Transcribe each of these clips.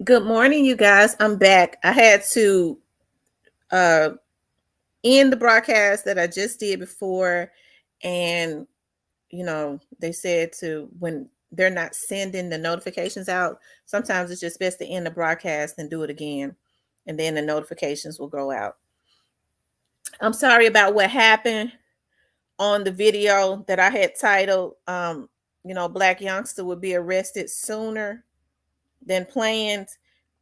Good morning, you guys. I'm back. I had to uh end the broadcast that I just did before, and they said to when they're not sending the notifications out, sometimes it's just best to end the broadcast and do it again, and then the notifications will go out. I'm sorry about what happened on the video that I had titled Black Youngster would be arrested sooner than planned.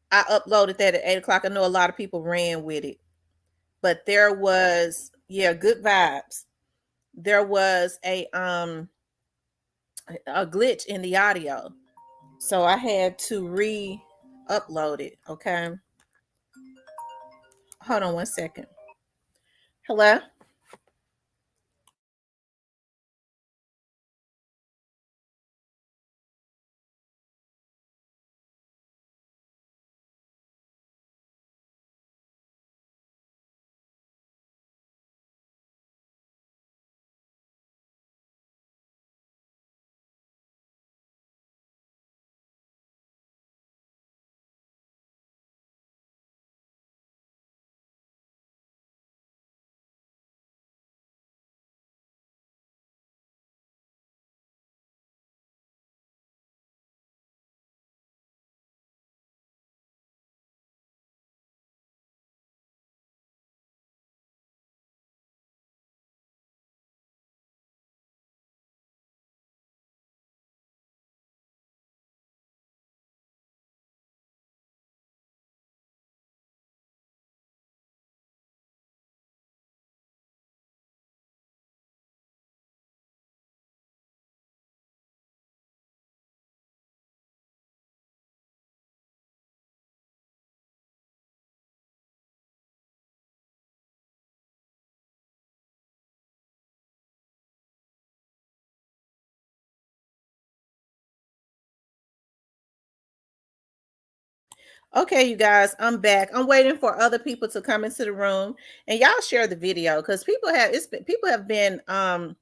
I uploaded that at 8 o'clock. I know a lot of people ran with it, but there was, good vibes. There was a glitch in the audio, so I had to re-upload it. Okay, hold on one second. Hello. Okay, you guys, I'm back. I'm waiting for other people to come into the room, and y'all share the video because people have been every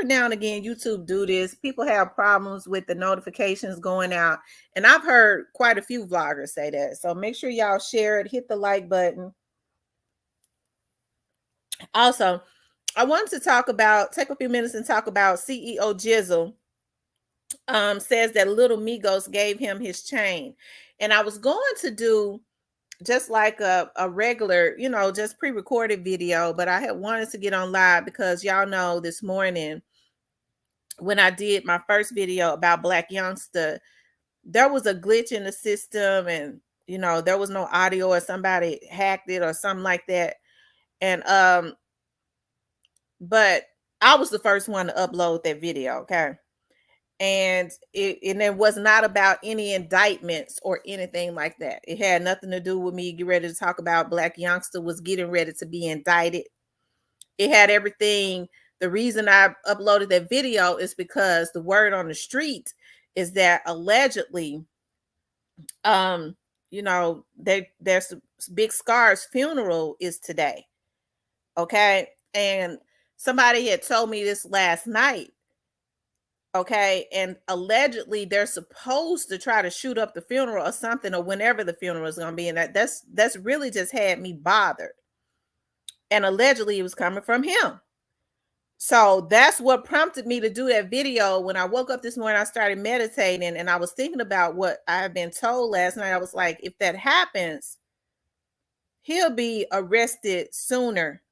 now and again YouTube do this. People have problems with the notifications going out, and I've heard quite a few vloggers say that. So make sure y'all share it, hit the like button. Also, I wanted to take a few minutes and talk about CEO Jizzle. Says that little Migos gave him his chain, and I was going to do just like a regular, just pre-recorded video, but I had wanted to get on live because y'all know this morning when I did my first video about Black Youngster, there was a glitch in the system, and there was no audio, or somebody hacked it or something like that. And but I was the first one to upload that video, okay? And it was not about any indictments or anything like that. It had nothing to do with me getting ready to talk about Black Youngster was getting ready to be indicted. It had everything. The reason I uploaded that video is because the word on the street is that allegedly, there's Big Scar's funeral is today. Okay. And somebody had told me this last night. Okay. And allegedly they're supposed to try to shoot up the funeral or something, or whenever the funeral is going to be. And that's really just had me bothered. And allegedly it was coming from him. So that's what prompted me to do that video. When I woke up this morning, I started meditating, and I was thinking about what I have been told last night. I was like, if that happens, he'll be arrested sooner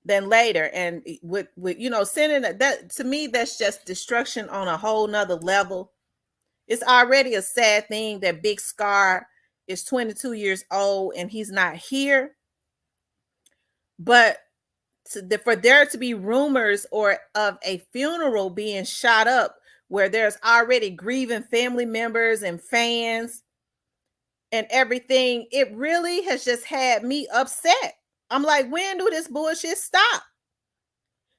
than later. And with sending that, to me, that's just destruction on a whole nother level. It's already a sad thing that Big Scar is 22 years old and he's not here. But for there to be rumors or of a funeral being shot up where there's already grieving family members and fans and everything, it really has just had me upset. I'm like, when do this bullshit stop?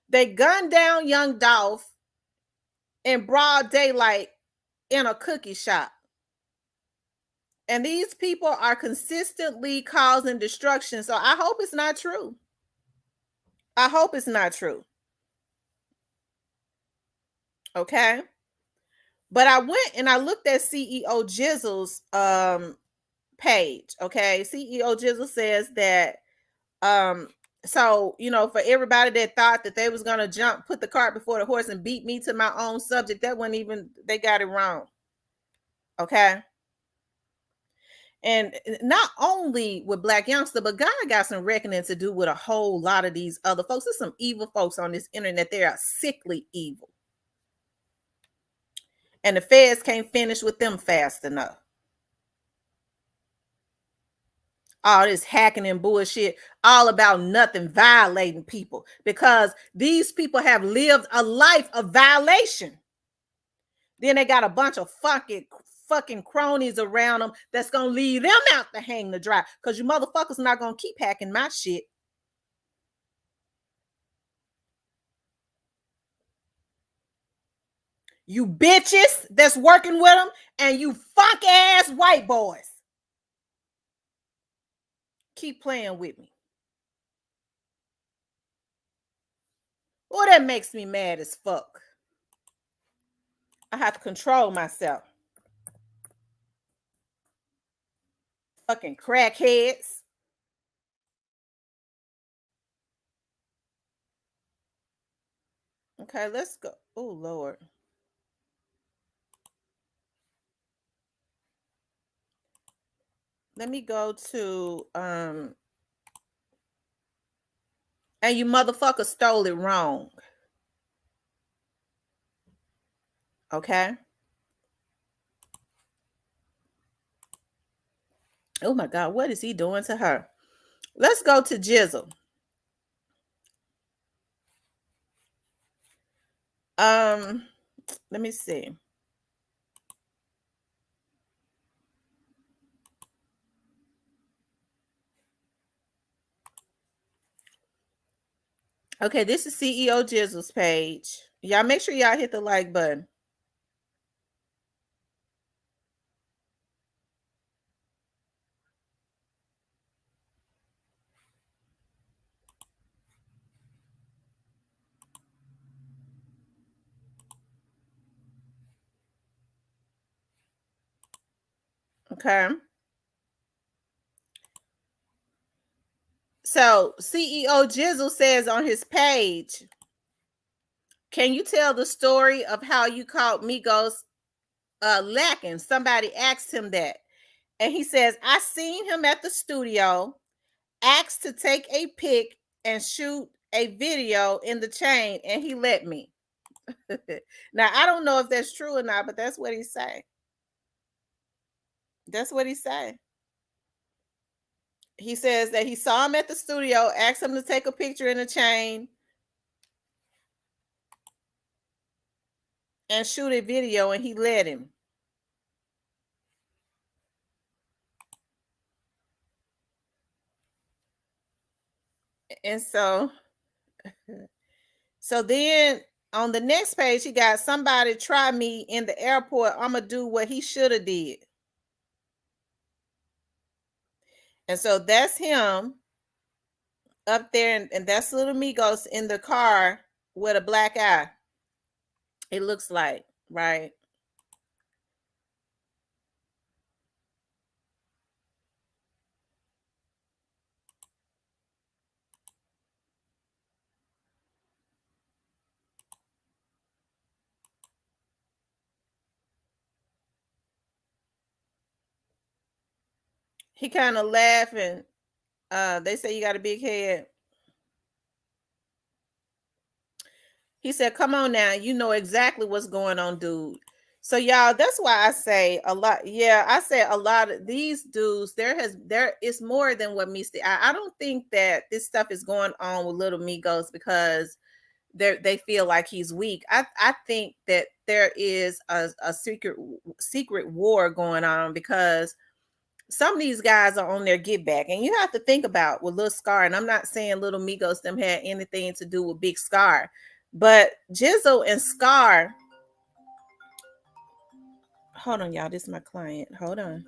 They gunned down young Dolph in broad daylight in a cookie shop. And these people are consistently causing destruction. So I hope it's not true. I hope it's not true. Okay. But I went and I looked at CEO Jizzle's page. Okay. CEO Jizzle says that so for everybody that thought that they was gonna put the cart before the horse and beat me to my own subject, that wasn't even, they got it wrong. Okay. And not only with Black Youngster, but God got some reckoning to do with a whole lot of these other folks. There's some evil folks on this internet. They are sickly evil. And the feds can't finish with them fast enough. All this hacking and bullshit, all about nothing, violating people, because these people have lived a life of violation. Then they got a bunch of fucking cronies around them that's gonna leave them out to hang the dry, because you motherfuckers not gonna keep hacking my shit. You bitches that's working with them, and you fuck ass white boys keep playing with me. Well, that makes me mad as fuck. I have to control myself. Fucking crackheads. Okay, let's go. Oh Lord. Let me go to and you motherfucker stole it wrong. Okay. Oh my God, what is he doing to her? Let's go to Jizzle. Let me see. Okay, this is CEO Jizzle's page. Y'all make sure y'all hit the like button. Okay. So CEO Jizzle says on his page, can you tell the story of how you caught Migos lacking? Somebody asked him that. And he says, I seen him at the studio, asked to take a pic and shoot a video in the chain, and he let me. Now, I don't know if that's true or not, but that's what he say. That's what he say. He says that he saw him at the studio, asked him to take a picture in the chain and shoot a video, and he let him. And so then on the next page, he got somebody try me in the airport. I'm gonna do what he should have did. And so that's him up there, and that's little Migos in the car with a black eye. It looks like, right? He kind of laughing. They say you got a big head. He said, "Come on now, you know exactly what's going on, dude." So y'all, that's why I say a lot. Yeah, I say a lot of these dudes. There is more than what meets the eye. I don't think that this stuff is going on with Little Migos because they feel like he's weak. I think that there is a secret war going on because some of these guys are on their get back, and you have to think about with Lil Scar. And I'm not saying Little Migos them had anything to do with Big Scar, but Jizzle and Scar. Hold on, y'all. This is my client. Hold on.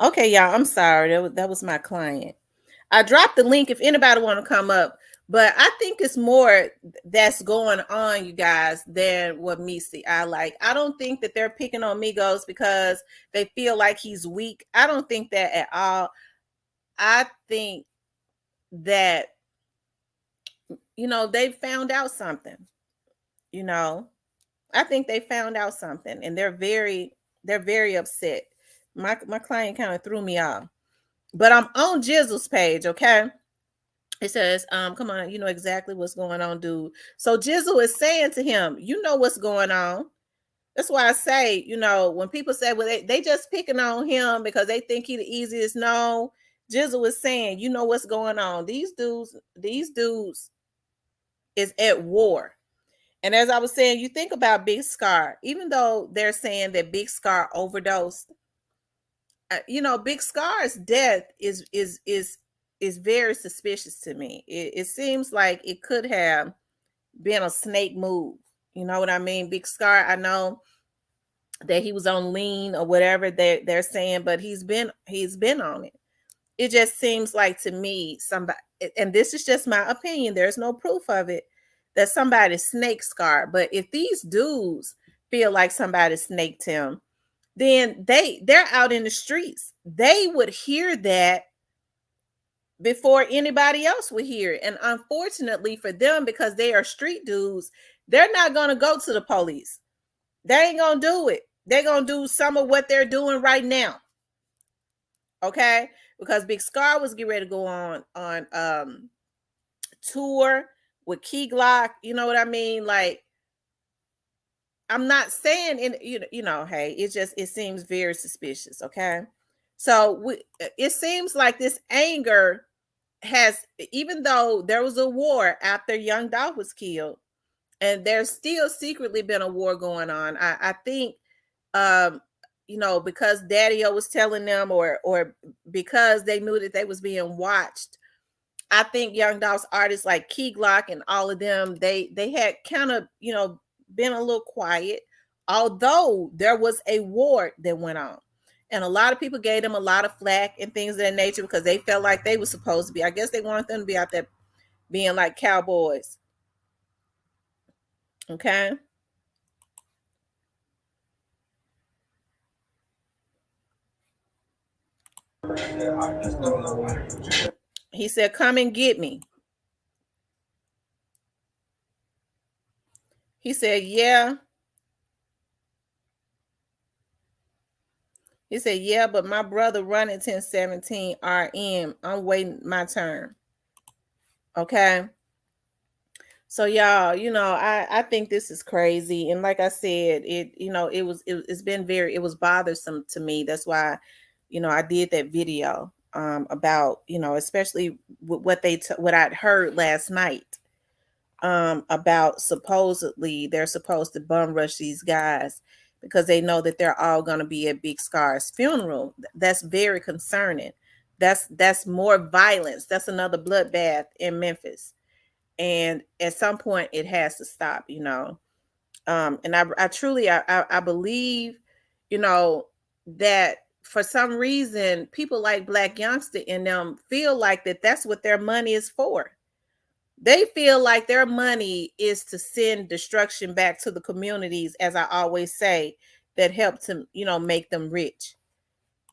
Okay, y'all, I'm sorry. That was my client. I dropped the link if anybody want to come up, but I think it's more that's going on, you guys, than what me see. I don't think that they're picking on Migos because they feel like he's weak. I don't think that at all. I think that they found out something. You know, I think they found out something, and they're very upset. My client kind of threw me off, but I'm on Jizzle's page, okay? It says, come on, you know exactly what's going on, dude. So Jizzle is saying to him, you know what's going on. That's why I say, when people say, well, they just picking on him because they think he the easiest. No, Jizzle is saying, you know what's going on. These dudes is at war. And as I was saying, you think about Big Scar, even though they're saying that Big Scar overdosed, Big Scar's death is very suspicious to me. It seems like it could have been a snake move. You know what I mean? Big Scar, I know that he was on lean or whatever they're saying, but he's been on it. It just seems like to me somebody, and this is just my opinion, there's no proof of it, that somebody snake Scar. But if these dudes feel like somebody snaked him, then they're out in the streets. They would hear that before anybody else would hear it. And unfortunately for them, because they are street dudes, they're not going to go to the police. They ain't going to do it. They're going to do some of what they're doing right now. Okay? Because Big Scar was getting ready to go on tour with Key Glock. You know what I mean? Like, I'm not saying hey, it seems very suspicious, okay? So it seems like this anger has, even though there was a war after Young Dolph was killed, and there's still secretly been a war going on. I think because Daddy-O was telling them, or because they knew that they was being watched. I think Young Dolph's artists like Key Glock and all of them, they had kind of, been a little quiet, although there was a war that went on. And a lot of people gave them a lot of flack and things of that nature because they felt like they were supposed to be. I guess they wanted them to be out there being like cowboys. Okay. He said, come and get me. He said, yeah. He said, yeah, but my brother running 1017 RM. I'm waiting my turn. Okay. So y'all, I think this is crazy. And like I said, it was bothersome to me. That's why, I did that video about, especially what I'd heard last night about supposedly they're supposed to bum rush these guys because they know that they're all going to be at Big Scar's funeral. That's very concerning. That's more violence. That's another bloodbath in Memphis, and at some point it has to stop. And I truly I believe, that for some reason people like Black Youngster and them feel like that's what their money is for. They feel like their money is to send destruction back to the communities, as I always say, that help to, make them rich.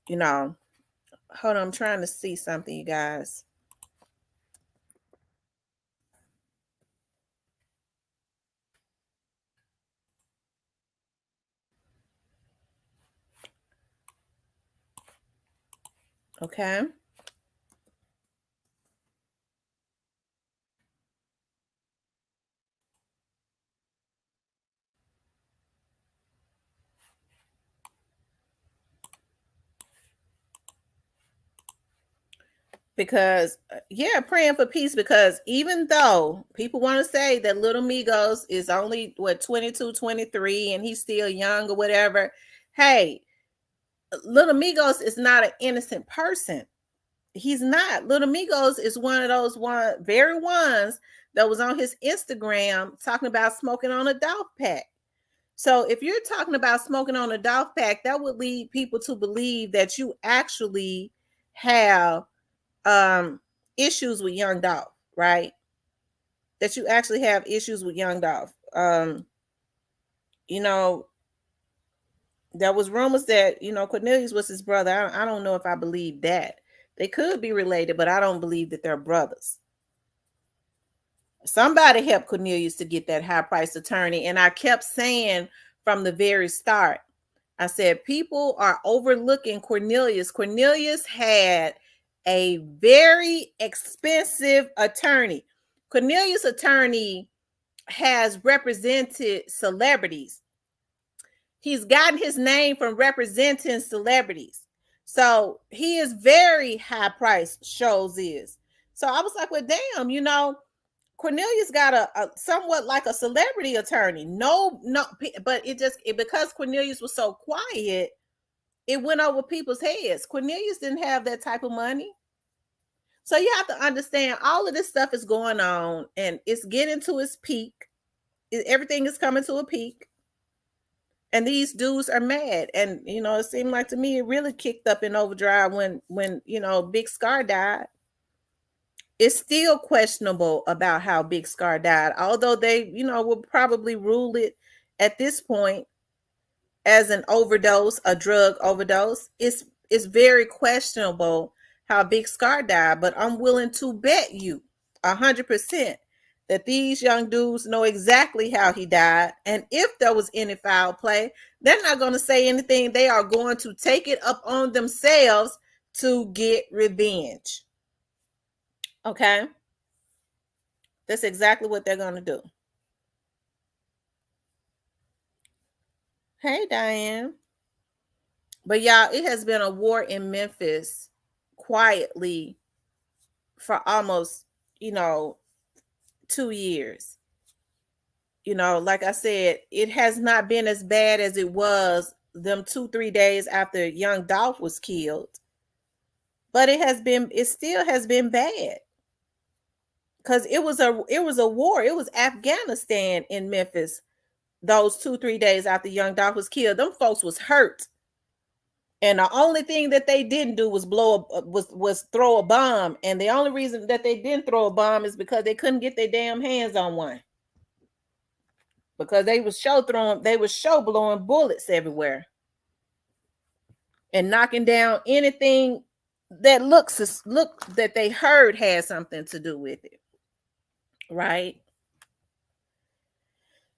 Hold on, I'm trying to see something, you guys. Okay. Because yeah, praying for peace, because even though people want to say that Little Migos is only 22, 23 and he's still young or whatever, hey, Little Migos is not an innocent person. He's not. Little Migos is one of those very ones that was on his Instagram talking about smoking on a Dolph pack. So if you're talking about smoking on a Dolph pack, that would lead people to believe that you actually have issues with Young Dolph, right? That you actually have issues with Young Dolph. You know, there was rumors that, Cornelius was his brother. I don't know if I believe that. They could be related, but I don't believe that they're brothers. Somebody helped Cornelius to get that high priced attorney. And I kept saying from the very start, I said, people are overlooking Cornelius. Cornelius had a very expensive attorney. Cornelius' attorney has represented celebrities. He's gotten his name from representing celebrities. So he is very high priced, shows is. So I was like, well, damn, Cornelius got a somewhat like a celebrity attorney. No, but because Cornelius was so quiet, it went over people's heads. Cornelius didn't have that type of money. So you have to understand all of this stuff is going on and it's getting to its peak. Everything is coming to a peak. And these dudes are mad. And it seemed like to me it really kicked up in overdrive when Big Scar died. It's still questionable about how Big Scar died, although they, will probably rule it at this point as an overdose, a drug overdose. It's very questionable how Big Scar died, but I'm willing to bet you 100% that these young dudes know exactly how he died. And if there was any foul play, they're not going to say anything. They are going to take it up on themselves to get revenge. Okay? That's exactly what they're going to do. Hey, Diane. But y'all, it has been a war in Memphis quietly for almost, 2 years. Like I said, it has not been as bad as it was them 2-3 days after young Dolph was killed. But it still has been bad. Because it was a war. It was Afghanistan in Memphis those 2-3 days after young Dolph was killed. Them folks was hurt. And the only thing that they didn't do was was throw a bomb. And the only reason that they didn't throw a bomb is because they couldn't get their damn hands on one. Because they was show blowing bullets everywhere. And knocking down anything that look that they heard had something to do with it. Right?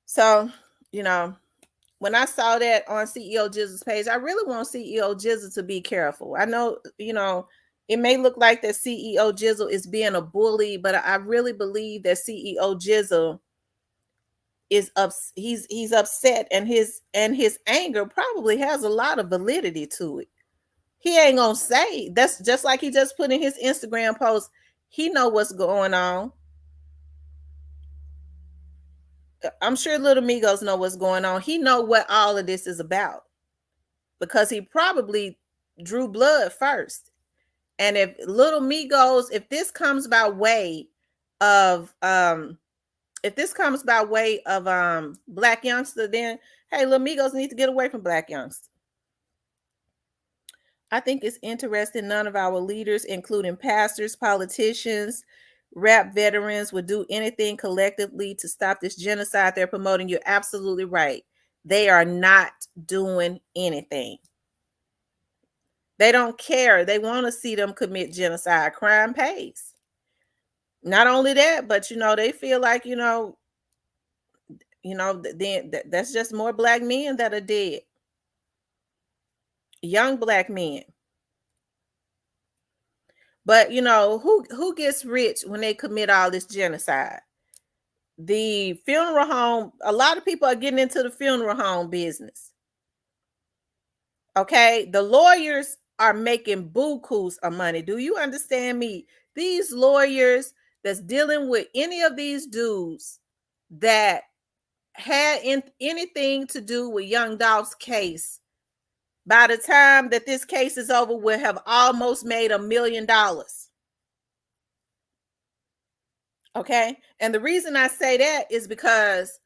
So, when I saw that on CEO Jizzle's page, I really want CEO Jizzle to be careful. I know, it may look like that CEO Jizzle is being a bully, but I really believe that CEO Jizzle is he's upset, and his anger probably has a lot of validity to it. He ain't gonna say that's just like he just put in his Instagram post. He know what's going on. I'm sure little Migos know what's going on. He know what all of this is about because he probably drew blood first. And if little Migos, if this comes by way of Black Youngster, then hey, little Migos need to get away from Black Youngster. I think it's interesting none of our leaders, including pastors, politicians, rap veterans, would do anything collectively to stop this genocide they're promoting. You're absolutely right. They are not doing anything. They don't care. They want to see them commit genocide. Crime pays. Not only that, but they feel like then that's just more Black men that are dead. Young Black men. But who gets rich when they commit all this genocide? The funeral home. A lot of people are getting into the funeral home business. Okay, the lawyers are making bukus of money. Do you understand me? These lawyers that's dealing with any of these dudes that had anything to do with young Dolph's case, by the time that this case is over, will have almost made $1 million. Okay. And the reason I say that is because,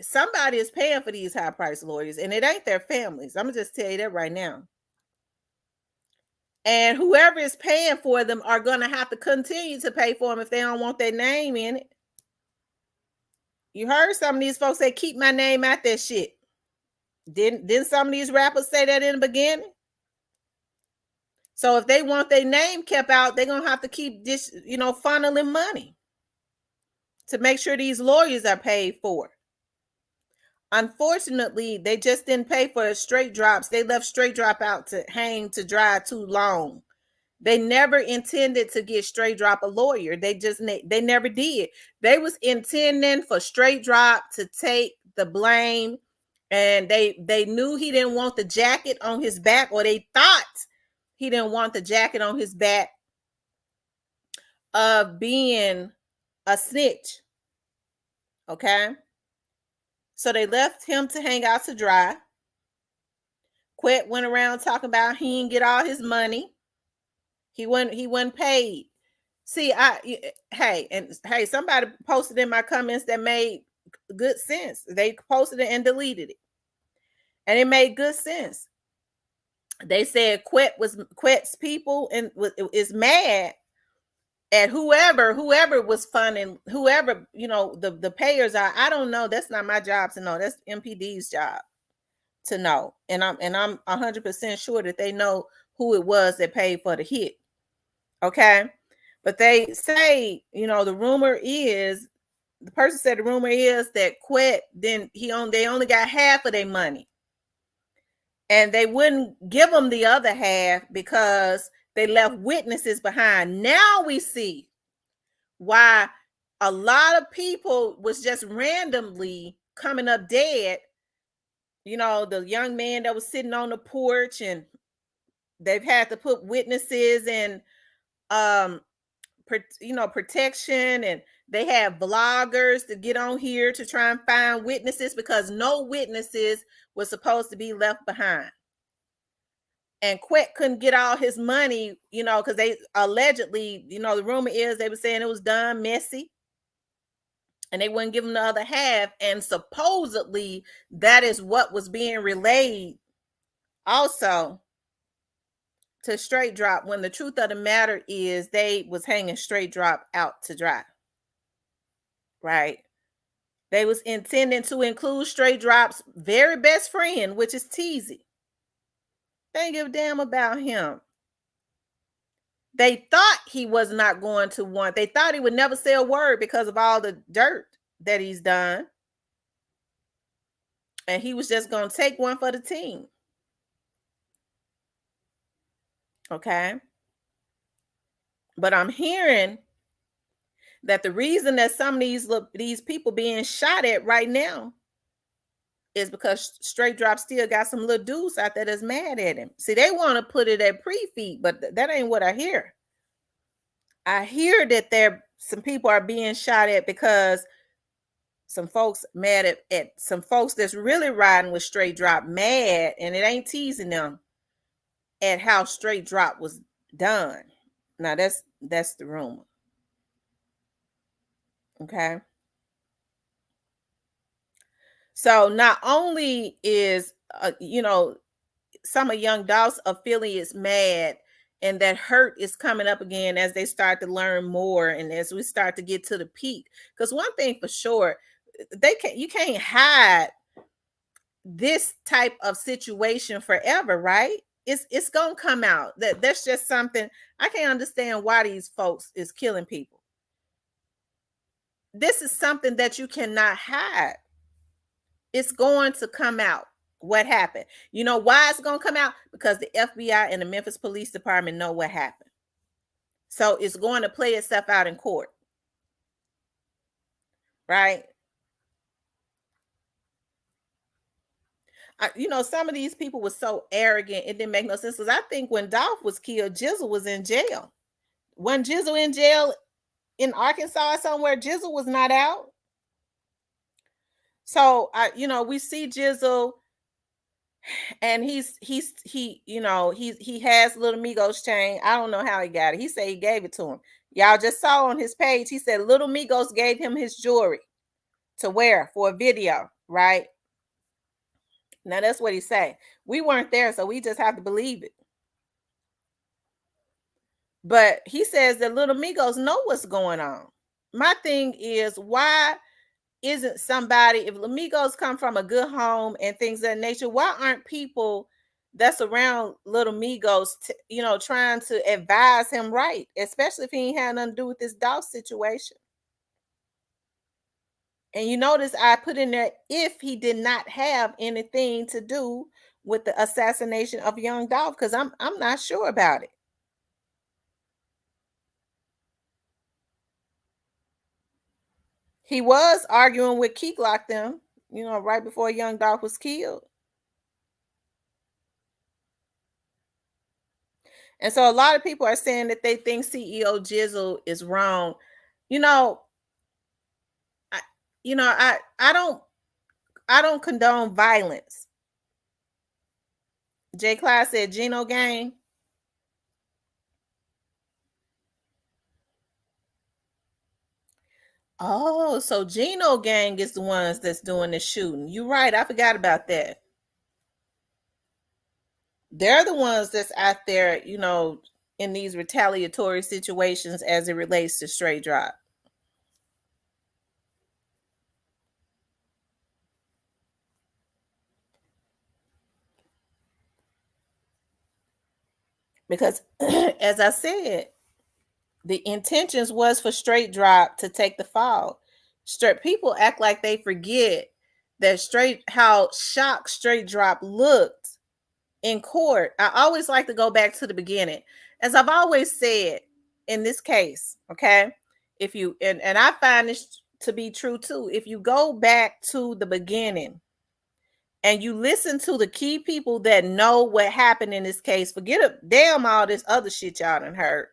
somebody is paying for these high price lawyers, and it ain't their families. I'm gonna just tell you that right now. And whoever is paying for them are gonna have to continue to pay for them if they don't want their name in it. You heard some of these folks say, "Keep my name out that shit." Didn't some of these rappers say that in the beginning? So if they want their name kept out, they're gonna have to keep this, funneling money to make sure these lawyers are paid for. Unfortunately, they just didn't pay for straight drops. They left straight drop out to hang to dry too long. They never intended to get straight drop a lawyer. They never did. They was intending for straight drop to take the blame, and they knew he didn't want the jacket on his back, or they thought he didn't want the jacket on his back of being a snitch. Okay. So they left him to hang out to dry. Quet went around talking about he didn't get all his money. He wasn't paid. See, somebody posted in my comments that made good sense. They posted it and deleted it. And it made good sense. They said Quet's people and is mad at whoever was funding, whoever, the payers are. I don't know. That's not my job to know. That's MPD's job to know. And I'm 100% sure that they know who it was that paid for the hit. Okay. But they say, the rumor is, the person said the rumor is that Quet they only got half of their money. And they wouldn't give them the other half because they left witnesses behind. Now we see why a lot of people was just randomly coming up dead. The young man that was sitting on the porch, and they've had to put witnesses in, protection, and they have vloggers to get on here to try and find witnesses because no witnesses were supposed to be left behind. And Quet couldn't get all his money, because they allegedly, the rumor is they were saying it was done messy, and they wouldn't give him the other half. And supposedly that is what was being relayed also to straight drop, when the truth of the matter is they was hanging straight drop out to dry. Right? They was intending to include straight drop's very best friend, which is Teasy. They didn't give a damn about him. They thought he was not going to want. They thought he would never say a word because of all the dirt that he's done. And he was just going to take one for the team. Okay. But I'm hearing that the reason that some of these people being shot at right now is because straight drop still got some little dudes out there that's mad at him. See, they want to put it at pre-feed, but that ain't what I hear. I hear that some people are being shot at because some folks mad at some folks that's really riding with straight drop mad, and it ain't teasing them at how straight drop was done. Now that's the rumor. Okay. So not only is some of Young Dolph's affiliates mad, and that hurt is coming up again as they start to learn more and as we start to get to the peak. Because one thing for sure, you can't hide this type of situation forever, right? It's gonna come out. That's just something I can't understand why these folks is killing people. This is something that you cannot hide. It's going to come out. What happened? You know why it's going to come out? Because the FBI and the Memphis Police Department know what happened. So it's going to play itself out in court. Right? Some of these people were so arrogant, it didn't make no sense. Because I think when Dolph was killed, Jizzle was in jail. When Jizzle in jail in Arkansas somewhere, Jizzle was not out. So we see Jizzle, and he has Little Migos chain. I don't know how he got it. He said he gave it to him. Y'all just saw on his page, he said Little Migos gave him his jewelry to wear for a video. right? Now that's what he say. We weren't there, so we just have to believe it. But he says that little Migos know what's going on. My thing is, why isn't somebody, if Lamigos come from a good home and things of that nature, why aren't people that's around little Migos, trying to advise him right, especially if he ain't had nothing to do with this dog situation? And you notice I put in there if he did not have anything to do with the assassination of young Dolph, because I'm not sure about it. He was arguing with Key Glock them, right before young Dolph was killed. And so a lot of people are saying that they think CEO Jizzle is wrong. You know, I, I don't condone violence. J. Class said Gino gang. Oh, so Gino gang is the ones that's doing the shooting. You're right. I forgot about that. They're the ones that's out there, in these retaliatory situations as it relates to straight drop. Because as I said, the intentions was for straight drop to take the fall. Straight people act like they forget that how shocked straight drop looked in court. I always like to go back to the beginning. As I've always said in this case, okay? If you and I find this to be true too. If you go back to the beginning and you listen to the key people that know what happened in this case, forget it, damn all this other shit y'all done heard.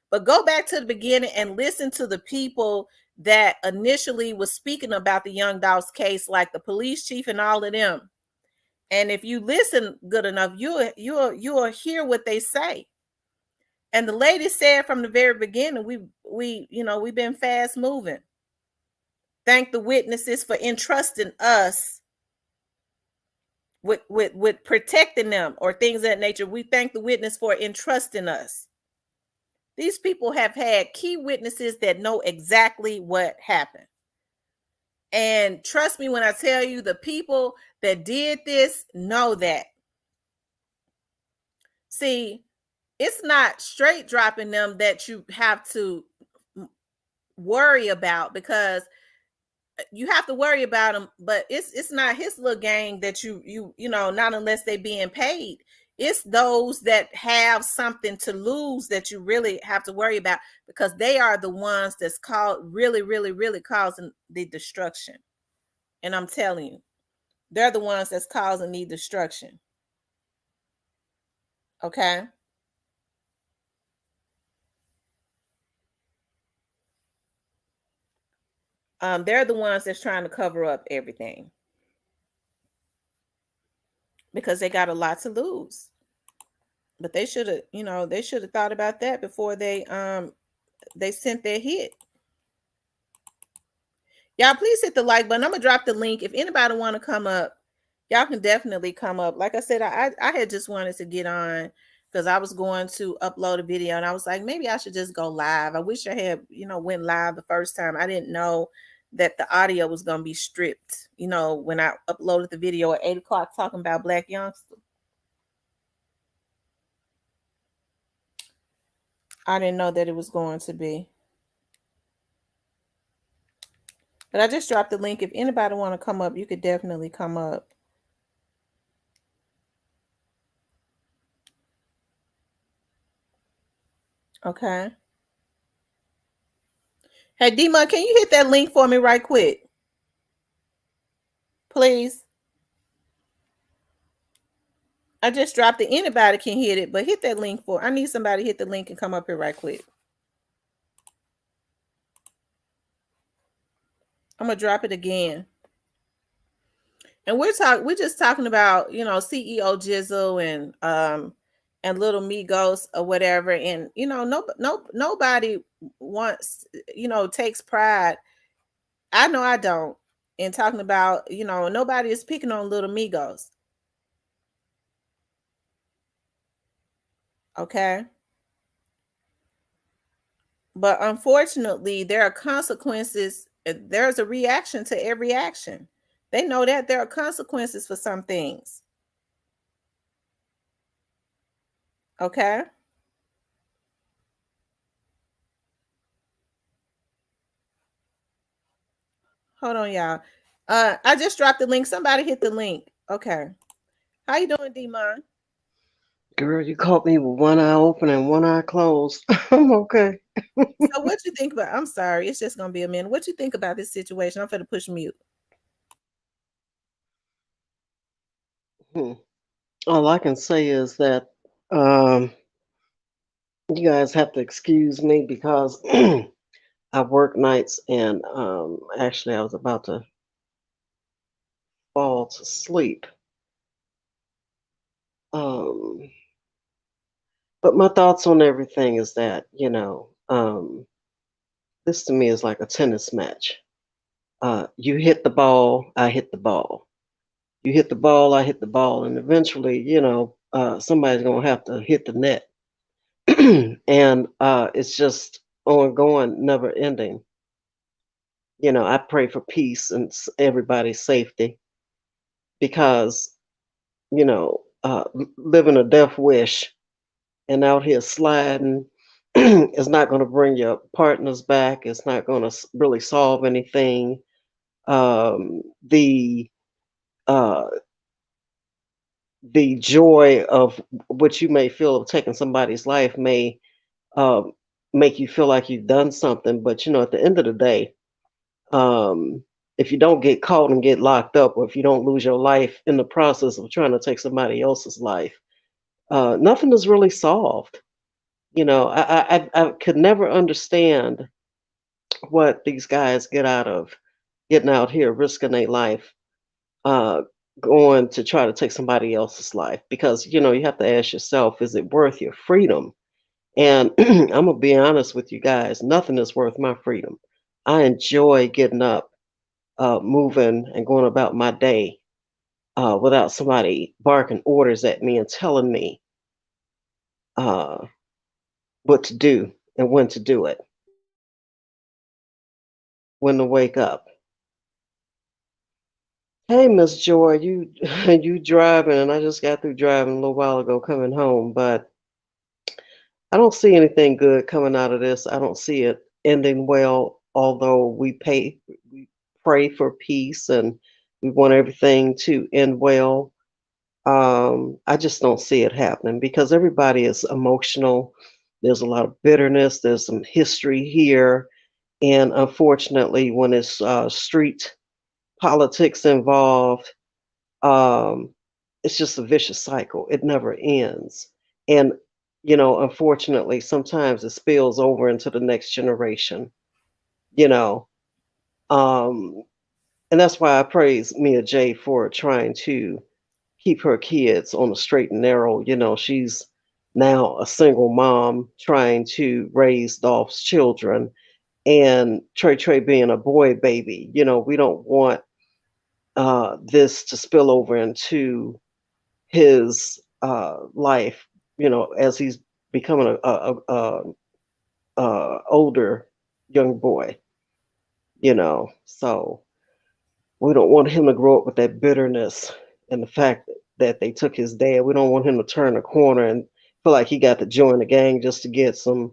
But go back to the beginning and listen to the people that initially was speaking about the Young Dolph's case, like the police chief and all of them. And if you listen good enough, you'll hear what they say. And the lady said from the very beginning, we've been fast moving. Thank the witnesses for entrusting us with protecting them or things of that nature. We thank the witness for entrusting us. These people have had key witnesses that know exactly what happened. And trust me when I tell you, the people that did this know that. See, it's not straight dropping them that you have to worry about, because you have to worry about him, but it's not his little gang that not unless they being paid. It's those that have something to lose that you really have to worry about, because they are the ones that's really causing the destruction. And I'm telling you, they're the ones that's causing the destruction. Okay. They're the ones that's trying to cover up everything, because they got a lot to lose. But they should have thought about that before they sent their hit. Y'all please hit the like button. I'm gonna drop the link. If anybody want to come up, y'all can definitely come up. Like I said, I had just wanted to get on because I was going to upload a video and I was like, maybe I should just go live. I wish I had, went live the first time. I didn't know that the audio was gonna be stripped, when I uploaded the video at 8 o'clock talking about Black Youngster. I didn't know that it was going to be. But I just dropped the link. If anybody want to come up, you could definitely come up. Okay. Hey, Dima, can you hit that link for me right quick? Please. I just dropped it. Anybody can hit it, but hit that link I need somebody to hit the link and come up here right quick. I'm going to drop it again. And we're just talking about, CEO Jizzle and little Migos or whatever. And, nobody wants, takes pride. I know I don't, and talking about, nobody is picking on little Migos. Okay. But unfortunately, there are consequences. There's a reaction to every action. They know that there are consequences for some things. Okay. Hold on, y'all. I just dropped the link. Somebody hit the link. Okay. How you doing, Demon? Girl, you caught me with one eye open and one eye closed. I'm okay. So what you think about? I'm sorry, it's just gonna be a minute. What you think about this situation? I'm gonna push mute. Hmm. All I can say is that um, you guys have to excuse me because I work nights and actually I was about to fall to sleep. Um, but my thoughts on everything is that, this to me is like a tennis match. You hit the ball, I hit the ball. You hit the ball, I hit the ball, and eventually, somebody's gonna have to hit the net, and it's just ongoing, never ending. I pray for peace and everybody's safety because living a death wish and out here sliding is not going to bring your partners back. It's not going to really solve anything. The uh, the joy of what you may feel of taking somebody's life may um, make you feel like you've done something. But at the end of the day, um, if you don't get caught and get locked up, or if you don't lose your life in the process of trying to take somebody else's life, nothing is really solved. I could never understand what these guys get out of getting out here risking their life, uh, going to try to take somebody else's life, because you have to ask yourself, is it worth your freedom? And I'm gonna be honest with you guys, nothing is worth my freedom. I enjoy getting up, moving, and going about my day without somebody barking orders at me and telling me uh, what to do and when to do it, when to wake up. Hey, Miss Joy, you you driving, and I just got through driving a little while ago coming home, but I don't see anything good coming out of this. I don't see it ending well, although we pray for peace and we want everything to end well. I just don't see it happening because everybody is emotional. There's a lot of bitterness. There's some history here, and unfortunately, when it's street politics involved, um, it's just a vicious cycle. It never ends. And, unfortunately, sometimes it spills over into the next generation, you know. Um, and that's why I praise Mia J for trying to keep her kids on the straight and narrow. She's now a single mom trying to raise Dolph's children, and Trey Trey being a boy baby. We don't want this to spill over into his life, as he's becoming a older young boy, So we don't want him to grow up with that bitterness and the fact that they took his dad. We don't want him to turn a corner and feel like he got to join the gang just to get some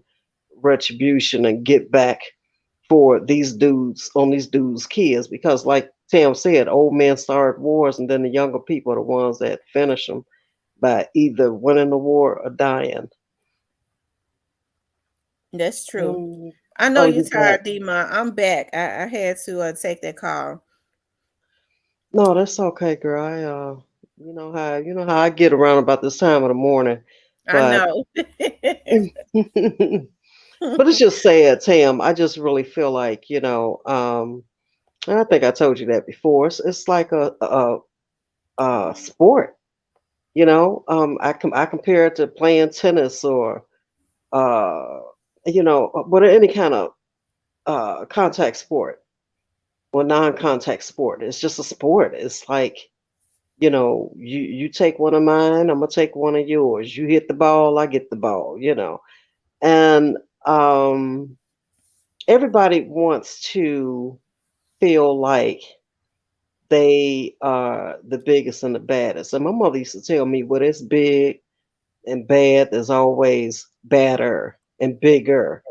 retribution and get back for these dudes' kids. Because, like Tam said, old men start wars, and then the younger people are the ones that finish them by either winning the war or dying. That's true. Mm. I know Oh, you're you back? tired, Demon. I'm back. I had to take that call. No, that's okay, girl. You know how I get around about this time of the morning, I but know. but it's just sad, Tam. I just really feel like and I think I told you that before. It's like a sport, I compare it to playing tennis or uh, with any kind of contact sport. Well, non-contact sport. It's just a sport. It's like, you take one of mine, I'm gonna take one of yours. You hit the ball, I get the ball. And everybody wants to feel like they are the biggest and the baddest. And my mother used to tell me, "What is big and bad, there's always badder and bigger."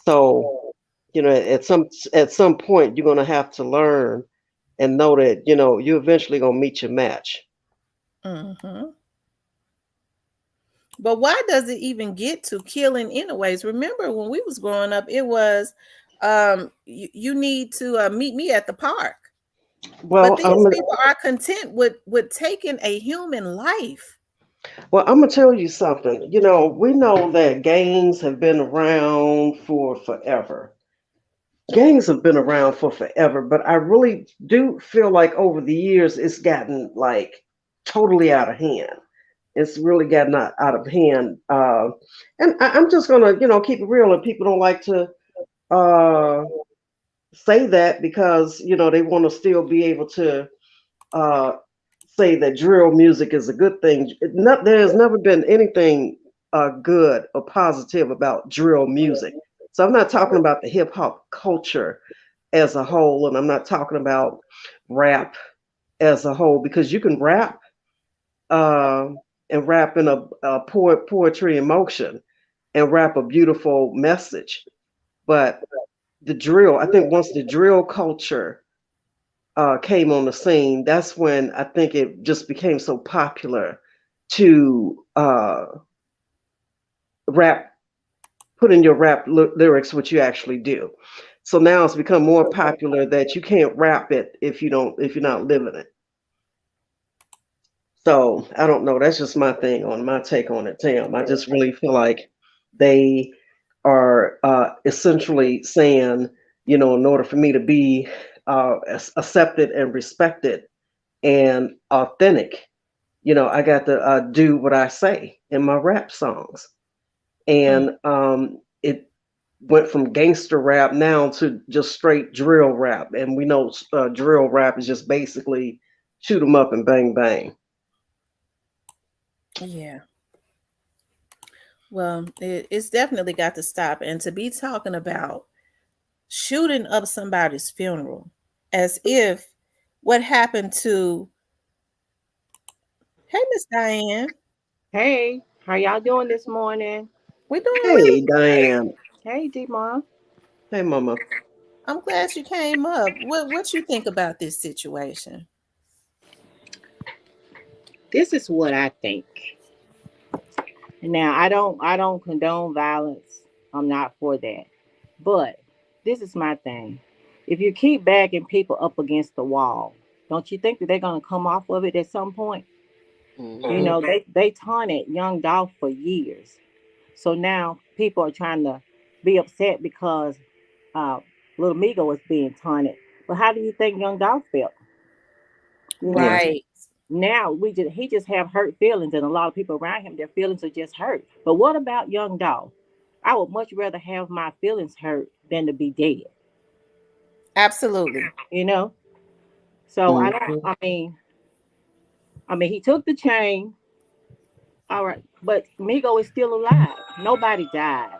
So, at some point you're gonna have to learn and know that, you're eventually gonna meet your match. Mm-hmm. But why does it even get to killing anyways? Remember when we was growing up, it was you need to meet me at the park. But Well, these people are content with taking a human life. I'm gonna tell you something. We know that gangs have been around for forever. Gangs have been around for forever, but I really do feel like over the years it's gotten like totally out of hand. It's really gotten out of hand. And I'm just gonna, keep it real. And people don't like to uh, say that because they want to still be able to uh, say that drill music is a good thing. There's never been anything good or positive about drill music. So I'm not talking about the hip hop culture as a whole, and I'm not talking about rap as a whole, because you can rap uh, and rap in a poetry emotion and rap a beautiful message. But the drill, I think once the drill culture came on the scene, that's when I think it just became so popular to rap, put in your rap lyrics what you actually do. So now it's become more popular that you can't rap it if you're not living it. So I don't know. That's just my take on it, Tam. I just really feel like they are essentially saying, in order for me to be accepted and respected and authentic, I got to do what I say in my rap songs. Mm, And it went from gangster rap now to just straight drill rap. And we know drill rap is just basically shoot 'em up and bang bang. yeah. Well, it's definitely got to stop. And to be talking about shooting up somebody's funeral as if what happened to, hey, Miss Diane, Hey, how y'all doing this morning? we're doing really Hey, great. Diane. Hey, D-Mom. Hey, Mama. I'm glad you came up. What you think about this situation? This is what I think. Now, I don't condone violence. I'm not for that. But this is my thing. If you keep bagging people up against the wall, don't you think that they're gonna come off of it at some point? You Hmm. know, they taunted Young Dolph for years. So now people are trying to be upset because uh, Little Migo was being taunted. But how do you think Young Dolph felt? You know, Yeah. Right. now he just have hurt feelings, and a lot of people around him, their feelings are just hurt. But what about Young Dolph? I would much rather have my feelings hurt than to be dead. Absolutely. You know. So I don't. Hmm. I mean, he took the chain. All right, but Migo is still alive. Nobody died,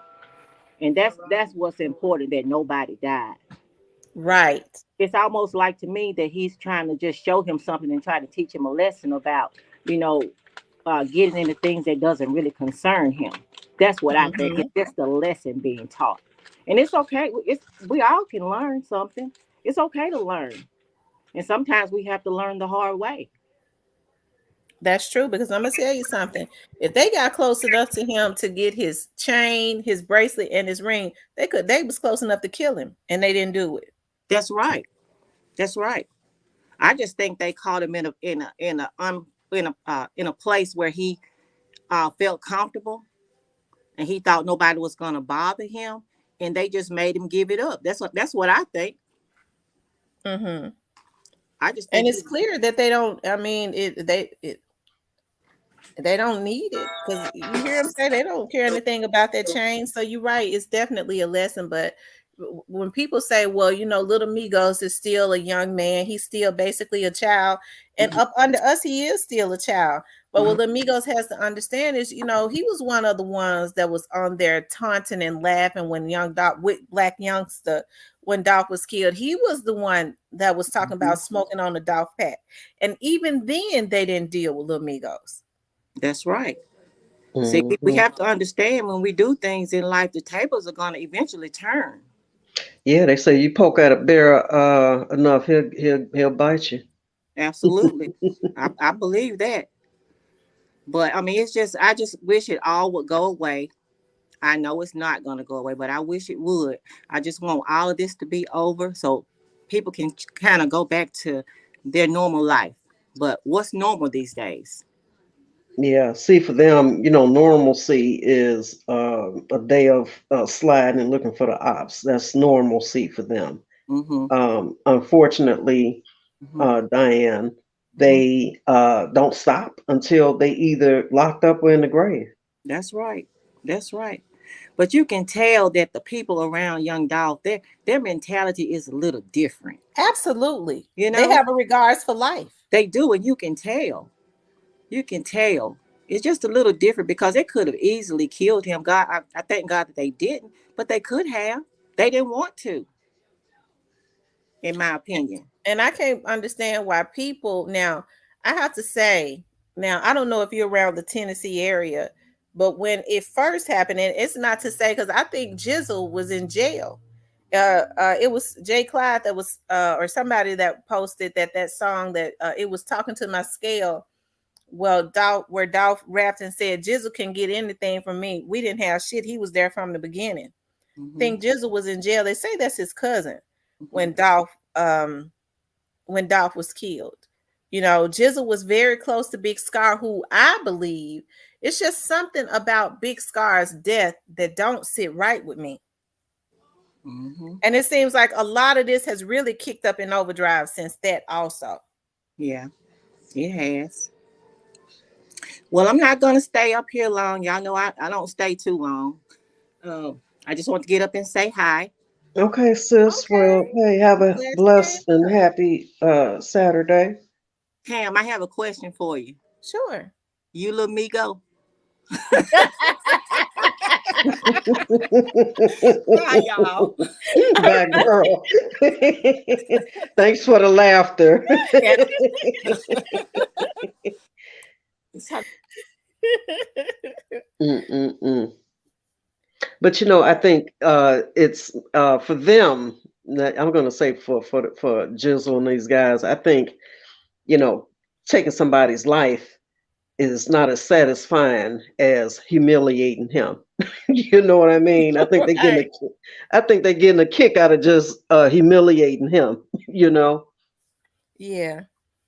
and that's what's important. That nobody died. Right. It's almost like to me that he's trying to just show him something and try to teach him a lesson about, you know, getting into things that doesn't really concern him. That's what I think. Hmm. It's just a lesson being taught, and it's okay. We all can learn something. It's okay to learn, and sometimes we have to learn the hard way. That's true because I'm gonna tell you something. If they got close enough to him to get his chain, his bracelet, and his ring, they was close enough to kill him, and they didn't do it. That's right. That's right. I just think they caught him in a place where he felt comfortable, and he thought nobody was going to bother him, and they just made him give it up. That's what I think. Hmm. I just And think it's clear that they don't. I mean, they don't need it because you hear them say they don't care anything about that change. So you're right. It's definitely a lesson, but when people say, well, Little Migos is still a young man, he's still basically a child, and up under us, he is still a child. But what Little Migos has to understand is, he was one of the ones that was on there taunting and laughing when young Doc, with Black Youngster, when Doc was killed. He was the one that was talking about smoking on the Doc pack. And even then, they didn't deal with Little Migos. That's right. See, we Mm-hmm. have to understand when we do things in life, the tables are going to eventually turn. Yeah, they say you poke at a bear enough, he'll bite you. Absolutely. I believe that. But I mean, I just wish it all would go away. I know it's not going to go away, but I wish it would. I just want all of this to be over so people can kind of go back to their normal life. But what's normal these days? Yeah, see, for them, normalcy is a day of sliding and looking for the ops. That's normalcy for them. Mm-hmm. Unfortunately, Mm-hmm. Diane, Mm-hmm. they don't stop until they either locked up or in the grave. That's right. That's right. But you can tell that the people around young Dolph, their mentality is a little different. Absolutely. You They know, have a regards for life. they do, and you can tell. You can tell. It's just a little different because they could have easily killed him. God, I thank God that they didn't, but they could have. They didn't want to, in my opinion. And I can't understand why people now, I have to say, now I don't know if you're around the Tennessee area, but when it first happened, and it's not to say, because I think Jizzle was in jail. It was Jay Clyde that was or somebody that posted that song that it was talking to my scale. Well, where Dolph rapped and said Jizzle can get anything from me. We didn't have shit. He was there from the beginning. Mm-hmm. Think Jizzle was in jail. They say that's his cousin Mm-hmm. when Dolph was killed. Jizzle was very close to Big Scar, who I believe it's just something about Big Scar's death that don't sit right with me. Mm-hmm. And it seems like a lot of this has really kicked up in overdrive since that also. Yeah, it has. Well, I'm not going to stay up here long. Y'all know I don't stay too long. I just want to get up and say hi. Okay, sis. Well, Okay. hey, have I'm a glad you came blessed and up. happy Saturday. Cam, I have a question for you. Sure. You little Migo? Bye, y'all. Bye, girl. Thanks for the laughter. Yeah. Mm-mm-mm. But I think it's for them. I'm going to say for Jizzle and these guys. I think you know taking somebody's life is not as satisfying as humiliating him. You know what I mean? Right. I think they're getting a kick out of just humiliating him. You know. Yeah.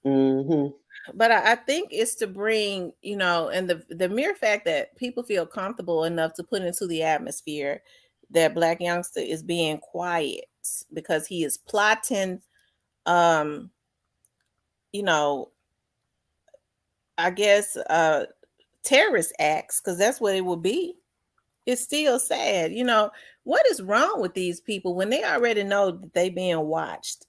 Hmm. But I think it's to bring, and the mere fact that people feel comfortable enough to put into the atmosphere that Black Youngster is being quiet because he is plotting, um, you know, I guess terrorist acts, because that's what it will be. It's still sad. What is wrong with these people when they already know that they being watched?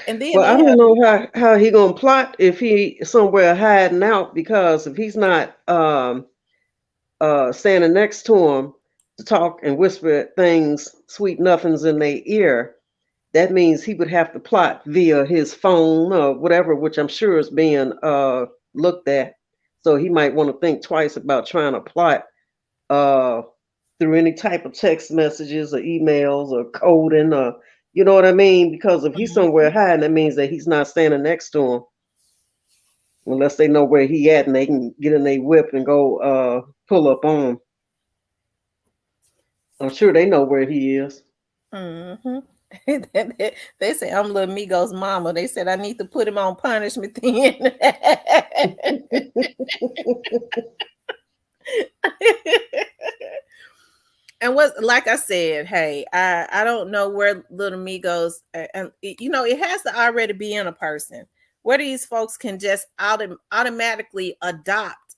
And then Well, they I don't have know how he gonna plot if he somewhere hiding out, because if he's not standing next to him to talk and whisper things, sweet nothings in their ear, that means he would have to plot via his phone or whatever, which I'm sure is being looked at. So he might want to think twice about trying to plot uh, through any type of text messages or emails or coding, or you know what I mean? Because if he's somewhere Mhm. hiding, that means that he's not standing next to him unless they know where he at and they can get in their whip and go pull up on him. I'm sure they know where he is. Mhm. They say I'm little Migo's mama. They said I need to put him on punishment then. And what, like I said, hey, I don't know where little Migos, and it has to already be in a person where these folks can just automatically adopt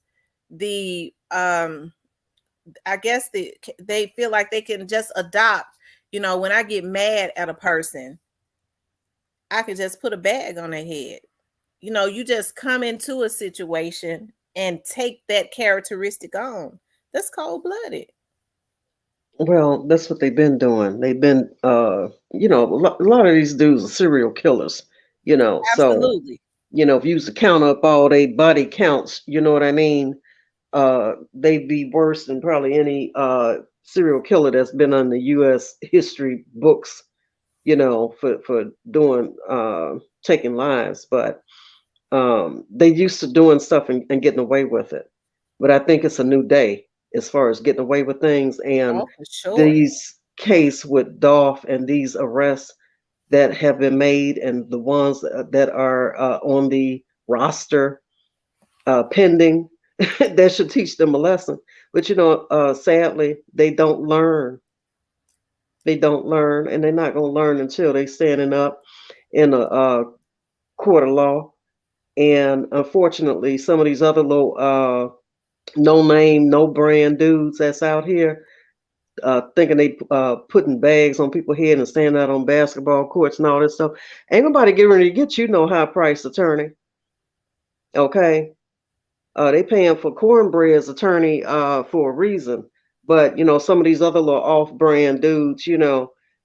the I guess they feel like they can just adopt When I get mad at a person, I can just put a bag on their head. You just come into a situation and take that characteristic on. That's cold blooded. Well, that's what they've been doing. They've been, a lot of these dudes are serial killers, so, Absolutely. if you was to count up all they body counts, you know what I mean? They'd be worse than probably any serial killer that's been on the U.S. history books, for doing taking lives. But they used to doing stuff and getting away with it. But I think it's a new day as far as getting away with things. And Oh, for sure. these case with Dolph and these arrests that have been made and the ones that are on the roster pending, that should teach them a lesson. But sadly, they don't learn. They don't learn, and they're not going to learn until they standing up in a court of law. And unfortunately, some of these other little no name, no brand dudes that's out here thinking they putting bags on people's head and standing out on basketball courts and all this stuff. Ain't nobody getting ready to get you no high priced attorney. Okay. They paying for cornbread's attorney for a reason. But some of these other little off brand dudes,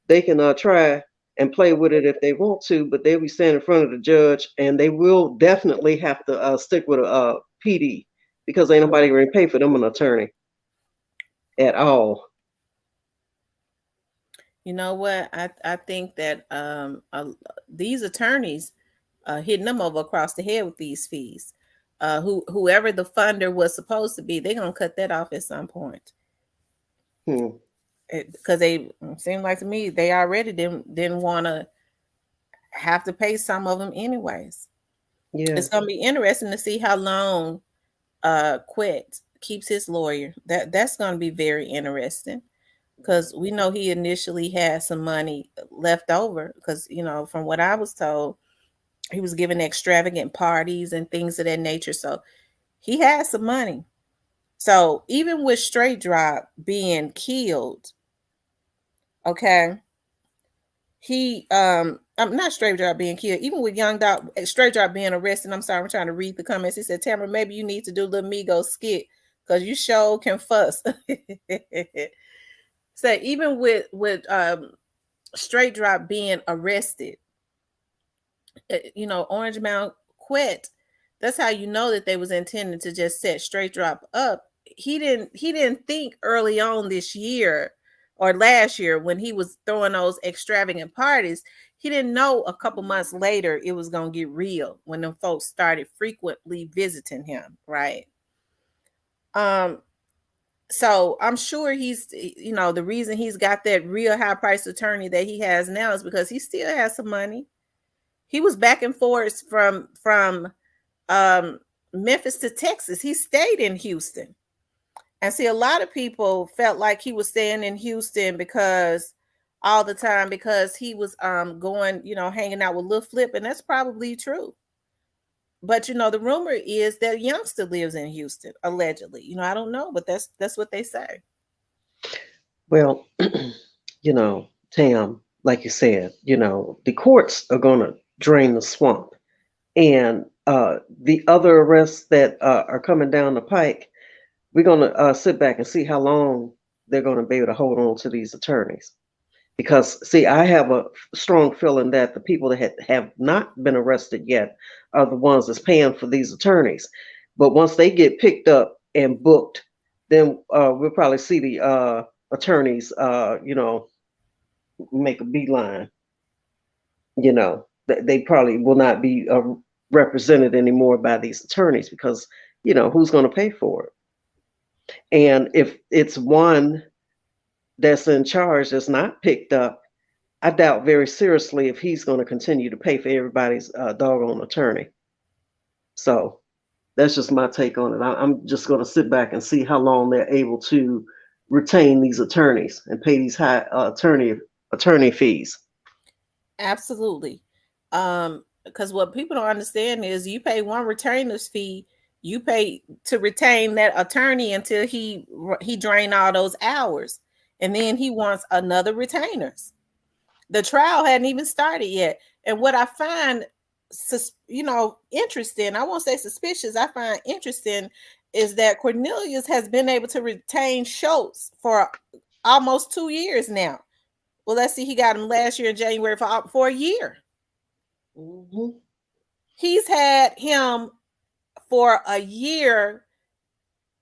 they can try and play with it if they want to, but they'll be standing in front of the judge and they will definitely have to stick with a PD because ain't nobody going to pay for them an attorney at all. You know what? I think that these attorneys hitting them over across the head with these fees. Whoever the funder was supposed to be, they're gonna cut that off at some point. Because they seem like to me they already didn't want to have to pay some of them anyways. Yeah, it's gonna be interesting to see how long Quet keeps his lawyer. That's gonna be very interesting because we know he initially had some money left over because from what I was told, he was giving extravagant parties and things of that nature, so he had some money. So even with Straight Drop being killed, okay, I'm not Straight Drop being killed, even with Young Dog, Straight Drop being arrested. I'm sorry, I'm trying to read the comments. He said, Tamara, maybe you need to do a little Migos skit because you sure can fuss. So even with Straight Drop being arrested, Orange Mound Quet, that's how you know that they was intending to just set Straight Drop up. He didn't think early on this year or last year when he was throwing those extravagant parties, he didn't know a couple months later it was going to get real when them folks started frequently visiting him, right? So I'm sure he's, the reason he's got that real high price attorney that he has now is because he still has some money. He was back and forth from Memphis to Texas. He stayed in Houston. And see, a lot of people felt like he was staying in Houston because all the time because he was going, hanging out with Lil Flip, and that's probably true. But the rumor is that youngster lives in Houston, allegedly. I don't know, but that's what they say. Well, Tam, like you said, the courts are going to drain the swamp, and the other arrests that are coming down the pike, we're going to sit back and see how long they're going to be able to hold on to these attorneys. Because, see, I have a strong feeling that the people that have not been arrested yet are the ones that's paying for these attorneys. But once they get picked up and booked, then we'll probably see the attorneys, make a beeline. They probably will not be represented anymore by these attorneys because, who's going to pay for it? And if it's one that's in charge that's not picked up, I doubt very seriously if he's going to continue to pay for everybody's doggone attorney. So that's just my take on it. I'm just going to sit back and see how long they're able to retain these attorneys and pay these high attorney fees. Absolutely. Because what people don't understand is you pay one retainer's fee, you pay to retain that attorney until he drain all those hours. And then he wants another retainers. The trial hadn't even started yet. And what I find, interesting, I won't say suspicious, I find interesting is that Cornelius has been able to retain Schultz for almost 2 years now. Well, let's see, he got him last year in January for a year. Mm-hmm. He's had him for a year,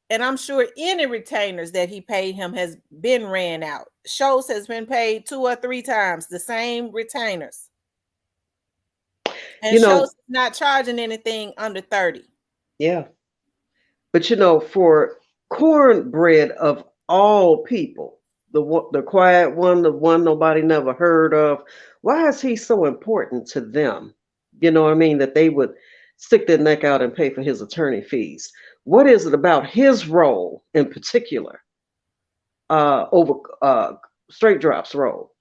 and I'm sure any retainers that he paid him has been ran out. Schultz has been paid 2 or 3 times the same retainers. And Schultz is not charging anything under 30. Yeah. But for Cornbread of all people, the quiet one, the one nobody never heard of, why is he so important to them? You know what I mean? That they would stick their neck out and pay for his attorney fees. What is it about his role in particular over Straight Drop's role?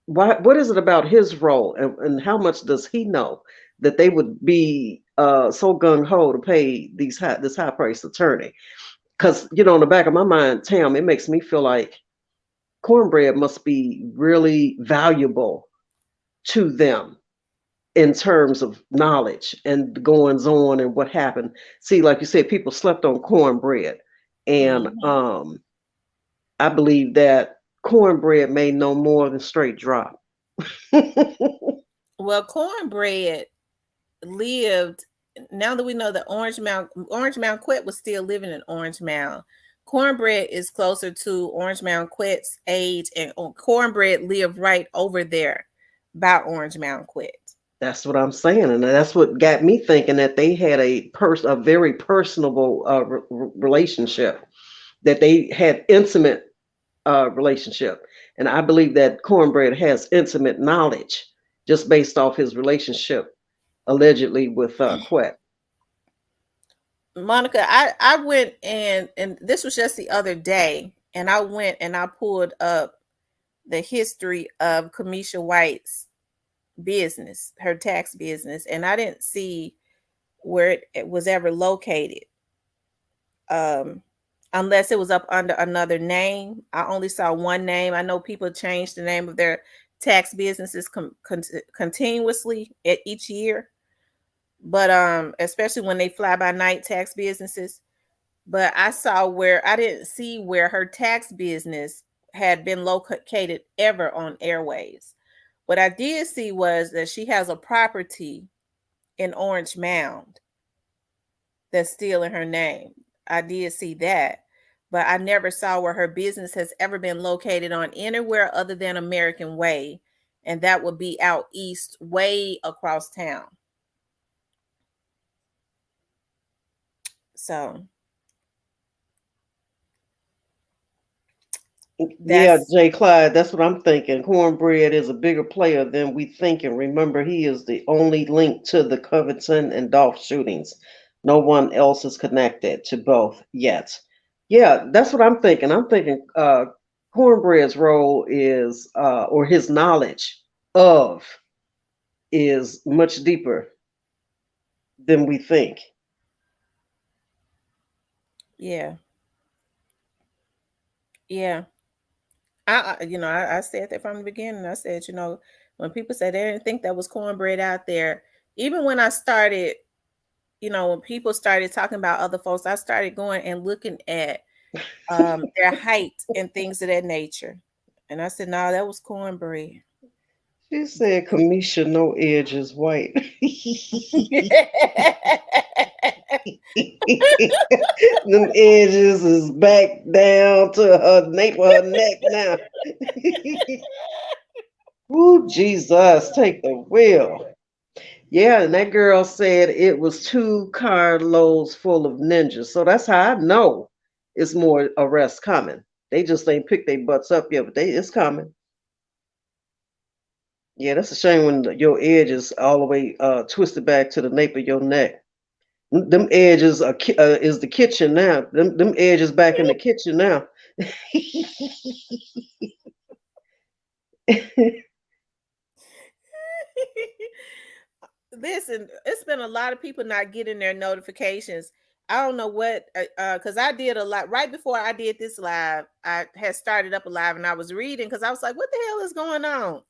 What is it about his role, and how much does he know that they would be so gung ho to pay this high priced attorney? Because in the back of my mind, Tam, it makes me feel like Cornbread must be really valuable to them in terms of knowledge and the goings on and what happened. See, like you said, people slept on Cornbread, and Mhm. I believe that Cornbread may know more than Straight Drop. Well, Cornbread lived. Now that we know that Orange Mound Quet was still living in Orange Mound, Cornbread is closer to Orange Mound Quet's age, and Cornbread lived right over there by Orange Mound Quet. That's what I'm saying, and that's what got me thinking that they had a very personable relationship, that they had intimate relationship, and I believe that Cornbread has intimate knowledge just based off his relationship allegedly with Quet. Monica, I went and this was just the other day, and I went and I pulled up the history of Kamisha White's business, her tax business, and I didn't see where it was ever located. Um, unless it was up under another name. I only saw one name. I know people change the name of their tax businesses continuously at each year, but especially when they fly by night tax businesses. But I didn't see where her tax business had been located ever on airways. What I did see was that she has a property in Orange Mound that's still in her name. I did see that, but I never saw where her business has ever been located on anywhere other than American Way, and that would be out east, way across town. So Yeah, that's Jay Clyde, that's what I'm thinking. Cornbread is a bigger player than we think. And remember, he is the only link to the Covington and Dolph shootings. No one else is connected to both yet. Yeah, that's what I'm thinking. I'm thinking Cornbread's role is, or his knowledge of, is much deeper than we think. yeah, yeah. I said that from the beginning. I said, when people say they didn't think that was cornbread out there, even when I started, when people started talking about other folks, I started going and looking at their height and things of that nature. And I said, no, that was cornbread. She said, Kamisha, no edge is white. Them edges is back down to her nape of her neck now. Ooh, Jesus, take the wheel. Yeah, and that girl said it was 2 car loads full of ninjas. So that's how I know it's more arrests coming. They just ain't picked their butts up yet, but it's coming. Yeah, that's a shame when your edge is all the way twisted back to the nape of your neck. Them edges is the kitchen now. Them edges back in the kitchen now. Listen, it's been a lot of people not getting their notifications. I don't know what, because I did a lot right before I did this live. I had started up a live and I was reading because I was like, what the hell is going on?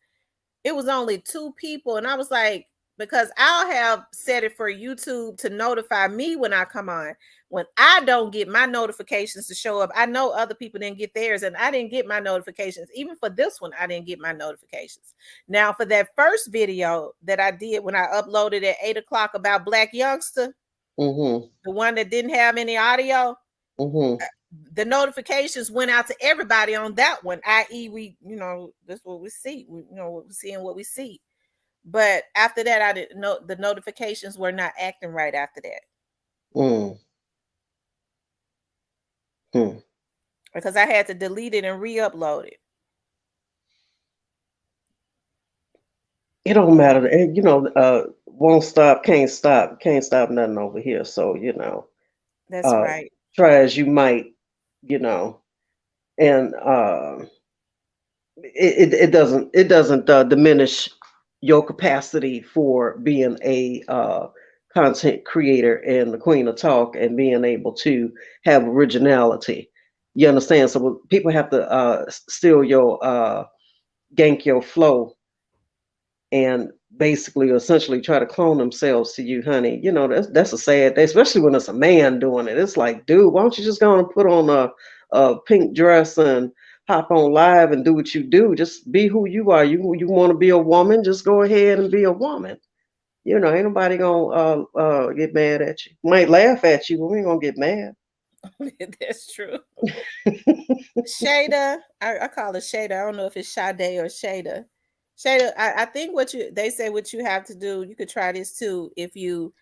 It was only 2 people. And I was like, because I'll have set it for YouTube to notify me when I come on. When I don't get my notifications to show up, I know other people didn't get theirs, and I didn't get my notifications. Even for this one, I didn't get my notifications. Now, for that first video that I did when I uploaded at 8 o'clock about Black Youngster, Mm-hmm. the one that didn't have any audio, Mm-hmm. the notifications went out to everybody on that one, i.e., we, that's what we see. We're seeing what we see. But after that, I didn't know the notifications were not acting right after that. Mm. Hmm. Because I had to delete it and re-upload it. It don't matter. And, won't stop, can't stop nothing over here. So, That's right. try as you might, and it doesn't diminish your capacity for being a content creator and the queen of talk and being able to have originality. You understand? So people have to steal your gank your flow and basically essentially try to clone themselves to you, honey. That's a sad day, especially when it's a man doing it. It's like, dude, why don't you just go and put on a pink dress and hop on live and do what you do? Just be who you are. You want to be a woman, just go ahead and be a woman. Ain't nobody gonna get mad at you. Might laugh at you, but we ain't gonna get mad. That's true. Shada, I call it Shada. I don't know if it's Sade or Shada. Shada, I think they say what you have to do. You could try this too. If you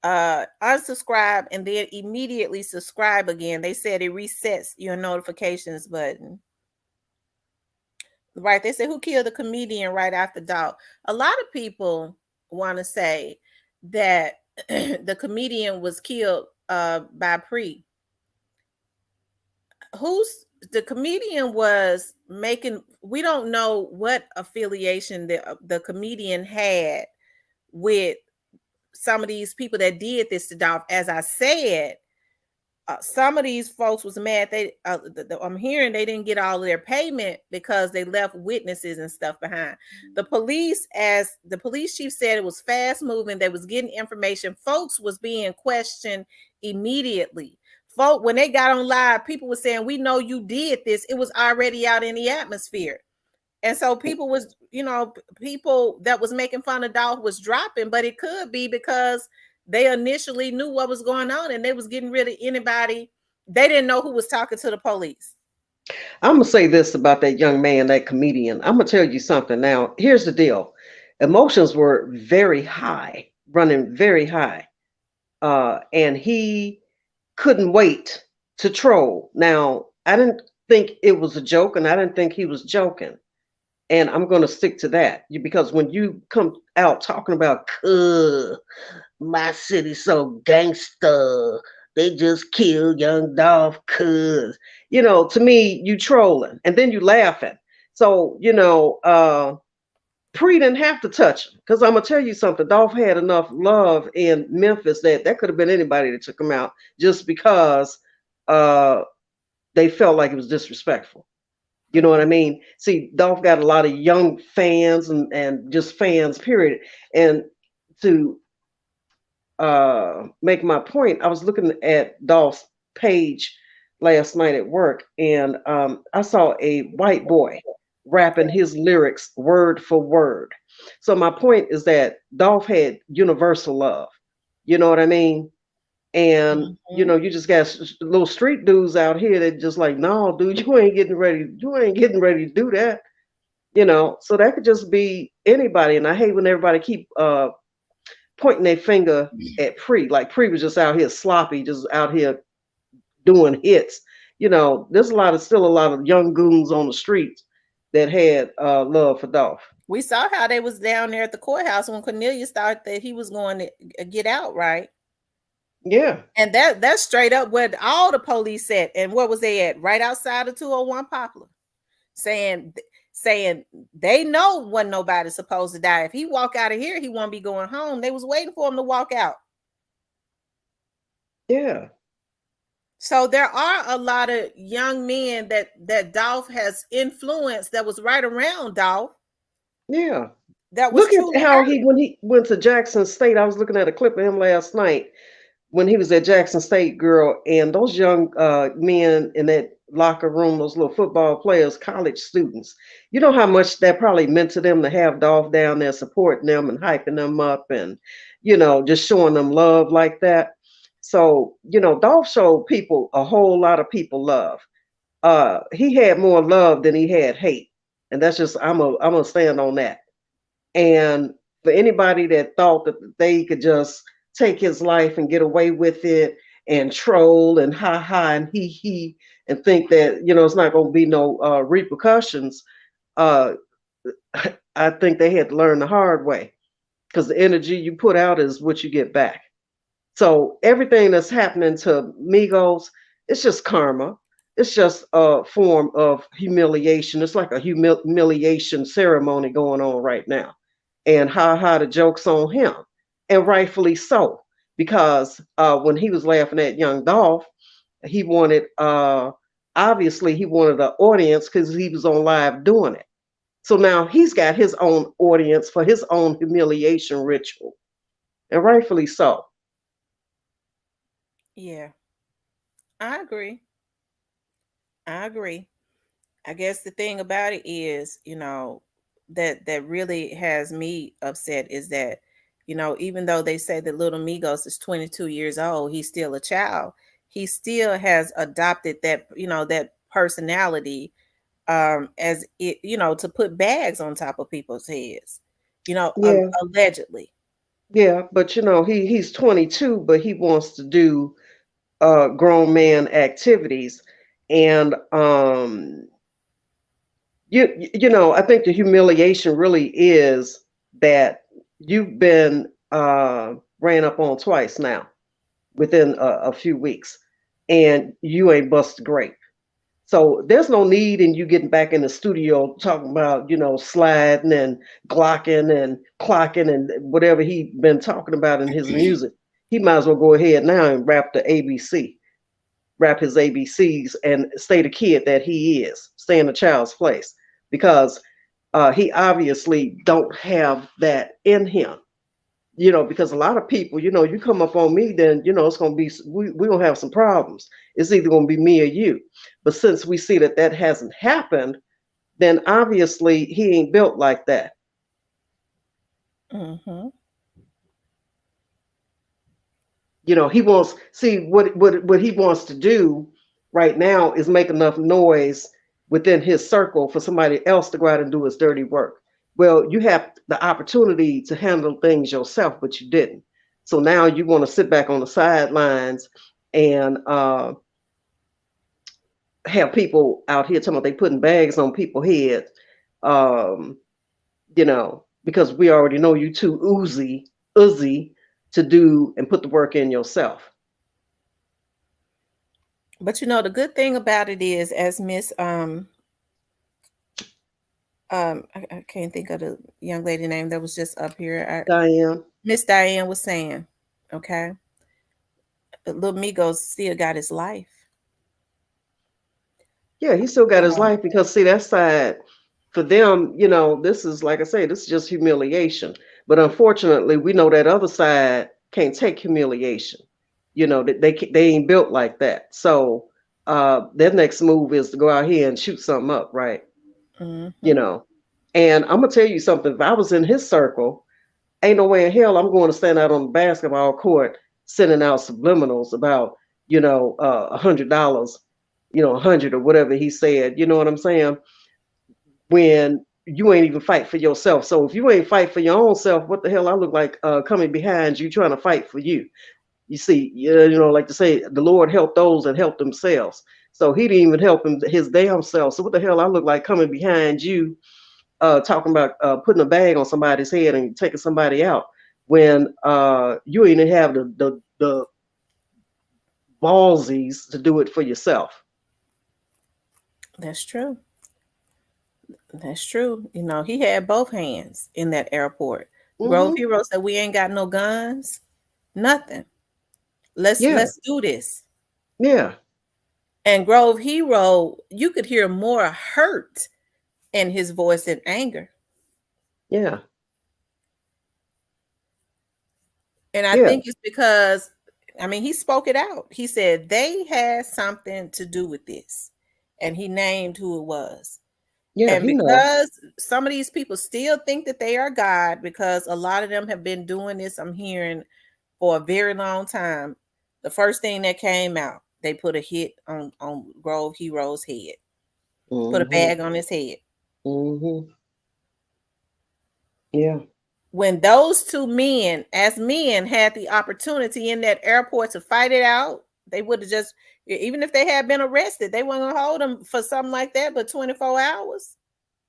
unsubscribe and then immediately subscribe again, they said it resets your notifications button. Right? They say who killed the comedian right after dog. A lot of people want to say that the comedian was killed by Pre. The comedian was making, we don't know what affiliation the comedian had with some of these people that did this to Dolph. As I said, some of these folks was mad. I'm hearing they didn't get all of their payment because they left witnesses and stuff behind. The police, as the police chief said, it was fast moving. They was getting information. Folks was being questioned immediately. Folk, when they got on live, people were saying, we know you did this. It was already out in the atmosphere. And so people was, people that was making fun of Dolph was dropping, but it could be because they initially knew what was going on and they was getting rid of anybody. They didn't know who was talking to the police. I'm gonna say this about that young man, that comedian. I'm gonna tell you something now. Here's the deal. Emotions were very high, running very high. And he couldn't wait to troll. Now, I didn't think it was a joke, and I didn't think he was joking. And I'm going to stick to that because when you come out talking about, my city so gangster, they just killed young Dolph, to me, you trolling and then you laughing. So, Pre didn't have to touch him because I'm gonna tell you something. Dolph had enough love in Memphis that could have been anybody that took him out just because they felt like it was disrespectful. You know what I mean? See, Dolph got a lot of young fans and just fans, period. And to make my point, I was looking at Dolph's page last night at work, and I saw a white boy rapping his lyrics word for word. So my point is that Dolph had universal love. You know what I mean? And you just got little street dudes out here that just like, no, dude, you ain't getting ready to do that. So that could just be anybody. And I hate when everybody keep pointing their finger at Pre. Like Pre was just out here sloppy, just out here doing hits. There's still a lot of young goons on the streets that had love for Dolph. We saw how they was down there at the courthouse when Cornelius thought that he was going to get out, right? Yeah. And that's straight up what all the police said. And what was they at? Right outside of 201 Poplar. Saying they know wasn't nobody supposed to die. If he walk out of here, he won't be going home. They was waiting for him to walk out. Yeah. So there are a lot of young men that Dolph has influenced that was right around Dolph Yeah. that was Look at truly how hurt. he when he went to Jackson State. I was looking at a clip of him last night when he was at Jackson State, girl, and those young men in that locker room, those little football players, college students. You know how much that probably meant to them to have Dolph down there supporting them and hyping them up and, just showing them love like that. So, Dolph showed people, a whole lot of people, love. He had more love than he had hate. And that's just I'm gonna stand on that. And for anybody that thought that they could just take his life and get away with it and troll and ha ha and he and think that it's not going to be no repercussions, uh, I think they had to learn the hard way because the energy you put out is what you get back. So everything that's happening to Migos, it's just karma. It's just a form of humiliation. It's like a humiliation ceremony going on right now. And ha, the joke's on him. And rightfully so. Because when he was laughing at young Dolph, he wanted, obviously, he wanted an audience because he was on live doing it. So now he's got his own audience for his own humiliation ritual. And rightfully so. Yeah, I agree. I agree. I guess the thing about it is, that really has me upset is that, even though they say that Little Migos is 22 years old, he's still a child. He still has adopted that, that personality, as it, to put bags on top of people's heads, Yeah. allegedly. Yeah, but he's 22, but he wants to do grown man activities, and I think the humiliation really is that you've been ran up on twice now within a few weeks, and you ain't bust a grape. So there's no need in you getting back in the studio talking about, sliding and glocking and clocking and whatever he been talking about in his music. He might as well go ahead now and rap his ABCs and stay the kid that he is, stay in the child's place because he obviously don't have that in him. Because a lot of people, you come up on me, then it's gonna be we gonna have some problems. It's either gonna be me or you. But since we see that that hasn't happened, then obviously he ain't built like that. Hmm. He wants see what he wants to do right now is make enough noise within his circle for somebody else to go out and do his dirty work. Well, you have the opportunity to handle things yourself, but you didn't. So now you want to sit back on the sidelines and have people out here talking about they putting bags on people's heads. Um, because we already know you too Uzi to do and put the work in yourself. But the good thing about it is, as Miss I can't think of the young lady name that was just up here. Diane. Miss Diane was saying, okay, Little Migos still got his life. Yeah, he still got his Um, life because see that side for them, this is like I say, this is just humiliation. But unfortunately, we know that other side can't take humiliation. They ain't built like that. So their next move is to go out here and shoot something up, right? You mhm. know. And I'm gonna tell you something. If I was in his circle, ain't no way in hell I'm going to stand out on the basketball court sending out subliminals about $100, 100 or whatever he said. You know what I'm saying? When you ain't even fight for yourself. So if you ain't fight for your own self, what the hell I look like coming behind you trying to fight for you? You see, like to say, the Lord helped those that help themselves. So he didn't even help his damn self. So what the hell I look like coming behind you talking about putting a bag on somebody's head and taking somebody out when you ain't even have the ballsies to do it for yourself. That's true. That's true. He had both hands in that airport. Grove Hmm. Hero said, "We ain't got no guns, nothing. Let's Yeah, let's do this." yeah. And Grove Hero, you could hear more hurt in his voice than anger. Yeah. And I Yeah. think it's because, I mean, he spoke it out. He said they had something to do with this. And he named who it was. Yeah. And He know. because some of these people still think that they are God, because a lot of them have been doing this, I'm hearing, for a very long time. The first thing that came out, they put a hit on Grove Hero's head, put a Mm-hmm. bag on his head. Mm-hmm. Yeah. When those two men, as men, had the opportunity in that airport to fight it out, they would have just, even if they had been arrested, they weren't gonna hold them for something like that but 24 hours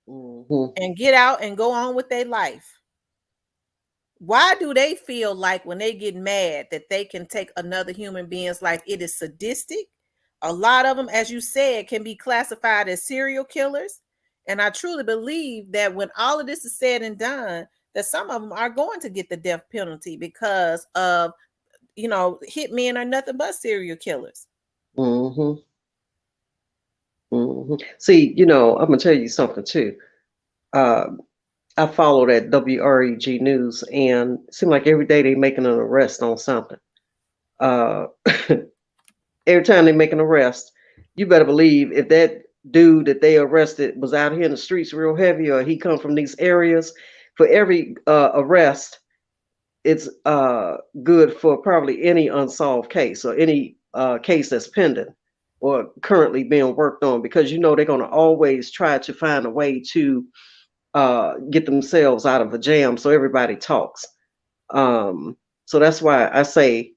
Mm-hmm. and get out and go on with their life. Why do they feel like when they get mad that they can take another human being's life? It is sadistic. A lot of them, as you said, can be classified as serial killers. And I truly believe that when all of this is said and done, that some of them are going to get the death penalty because of, hitmen are nothing but serial killers. Mm-hmm. Mm-hmm. See, I'm gonna tell you something too. Uh, I follow that WREG news, and it seems like every day they making an arrest on something. Uh, every time they make an arrest, you better believe if that dude that they arrested was out here in the streets real heavy, or he come from these areas, for every arrest, it's good for probably any unsolved case or any case that's pending or currently being worked on, because they're going to always try to find a way to get themselves out of a jam so everybody talks. Um, so that's why I say,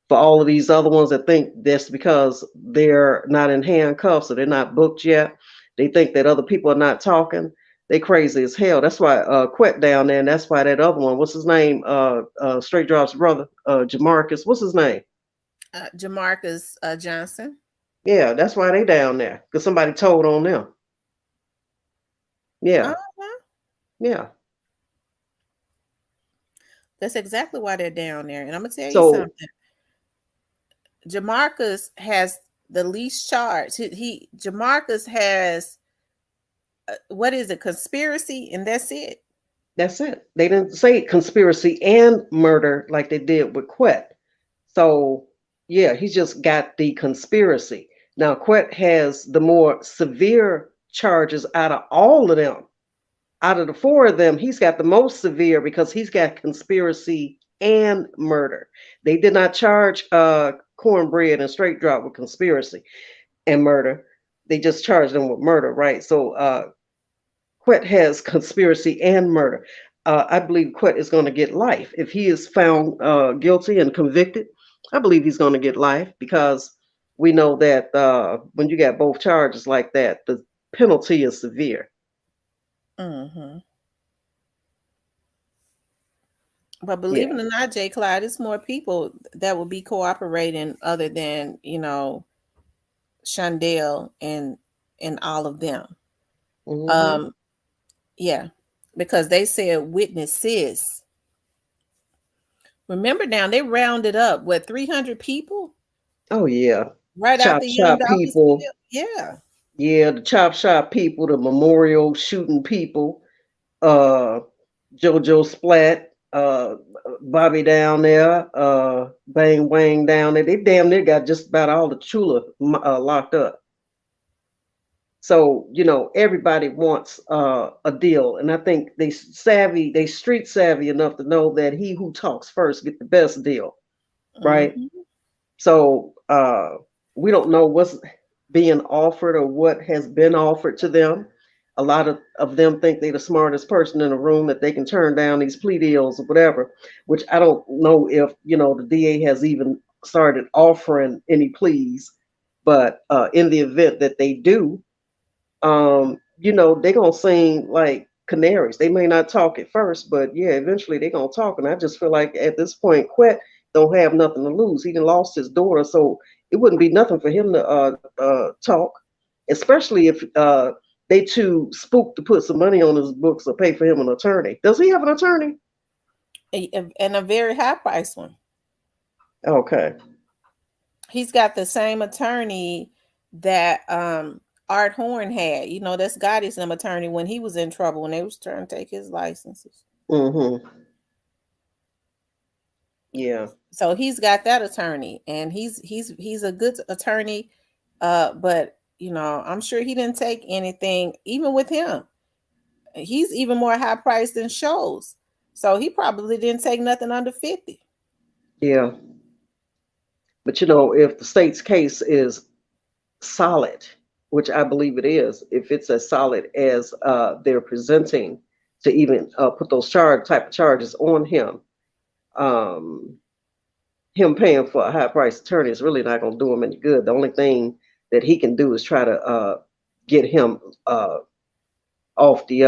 for all of these other ones that think that's because they're not in handcuffs or they're not booked yet, they think that other people are not talking. They crazy as hell. That's why Quet down there, and that's why that other one, what's his name? Straight Drop's brother, Jamarcus. What's his name? Jamarcus Johnson. Yeah, that's why they down there, because somebody told on them. Yeah, Uh-huh. yeah. That's exactly why they're down there. And I'm gonna tell you So something. Jamarcus has the least charge. Jamarcus has what is it, conspiracy, and that's it. that's it. They didn't say conspiracy and murder like they did with Quet. So yeah, he just got the conspiracy. Now Quet has the more severe charges out of all of them. Out of the four of them, he's got the most severe because he's got conspiracy and murder. They did not charge Cornbread and Straight Drop with conspiracy and murder. They just charged them with murder, right? So Quet has conspiracy and murder. I believe Quet is going to get life. If he is found guilty and convicted, I believe he's going to get life, because we know that when you got both charges like that, the penalty is severe. Mm-hmm. But believe Yeah. it or not, Jay Clyde, it's more people that will be cooperating other than, Shondell and all of them. Hmm. Um, yeah, because they said witnesses. Remember now, they rounded up what, 300 people Oh yeah. right Chop after Young shop Dolphy people. still. Yeah. Yeah, the chop shop people, the memorial shooting people, uh Jojo Splat, Bobby down there, Bang Wang down there. They damn near got just about all the Chula locked up. So everybody wants a deal, and I think they street savvy enough to know that he who talks first get the best deal, right? Mm-hmm. So we don't know what's being offered or what has been offered to them. A lot of them think they're the smartest person in the room, that they can turn down these plea deals or whatever, which I don't know if the DA has even started offering any pleas. But in the event that they do, they're gonna sing like canaries. They may not talk at first, but yeah, eventually they're gonna talk. And I just feel like at this point, Quet don't have nothing to lose. He done lost his daughter, so it wouldn't be nothing for him to talk, especially if they too spook to put some money on his books or pay for him an attorney. Does he have an attorney? And a very high price one. Okay. He's got the same attorney that Art Horn had. You know, that's Gotti's attorney when he was in trouble when they was trying to take his licenses. Mm-hmm. Yeah. So he's got that attorney, and he's a good attorney. But you know, I'm sure he didn't take anything. Even with him, he's even more high priced than shows. So he probably didn't take nothing under 50. Yeah. But you know, if the state's case is solid, which I believe it is, if it's as solid as they're presenting to even put those type of charges on him, um, him paying for a high price attorney is really not going to do him any good. The only thing that he can do is try to get him off the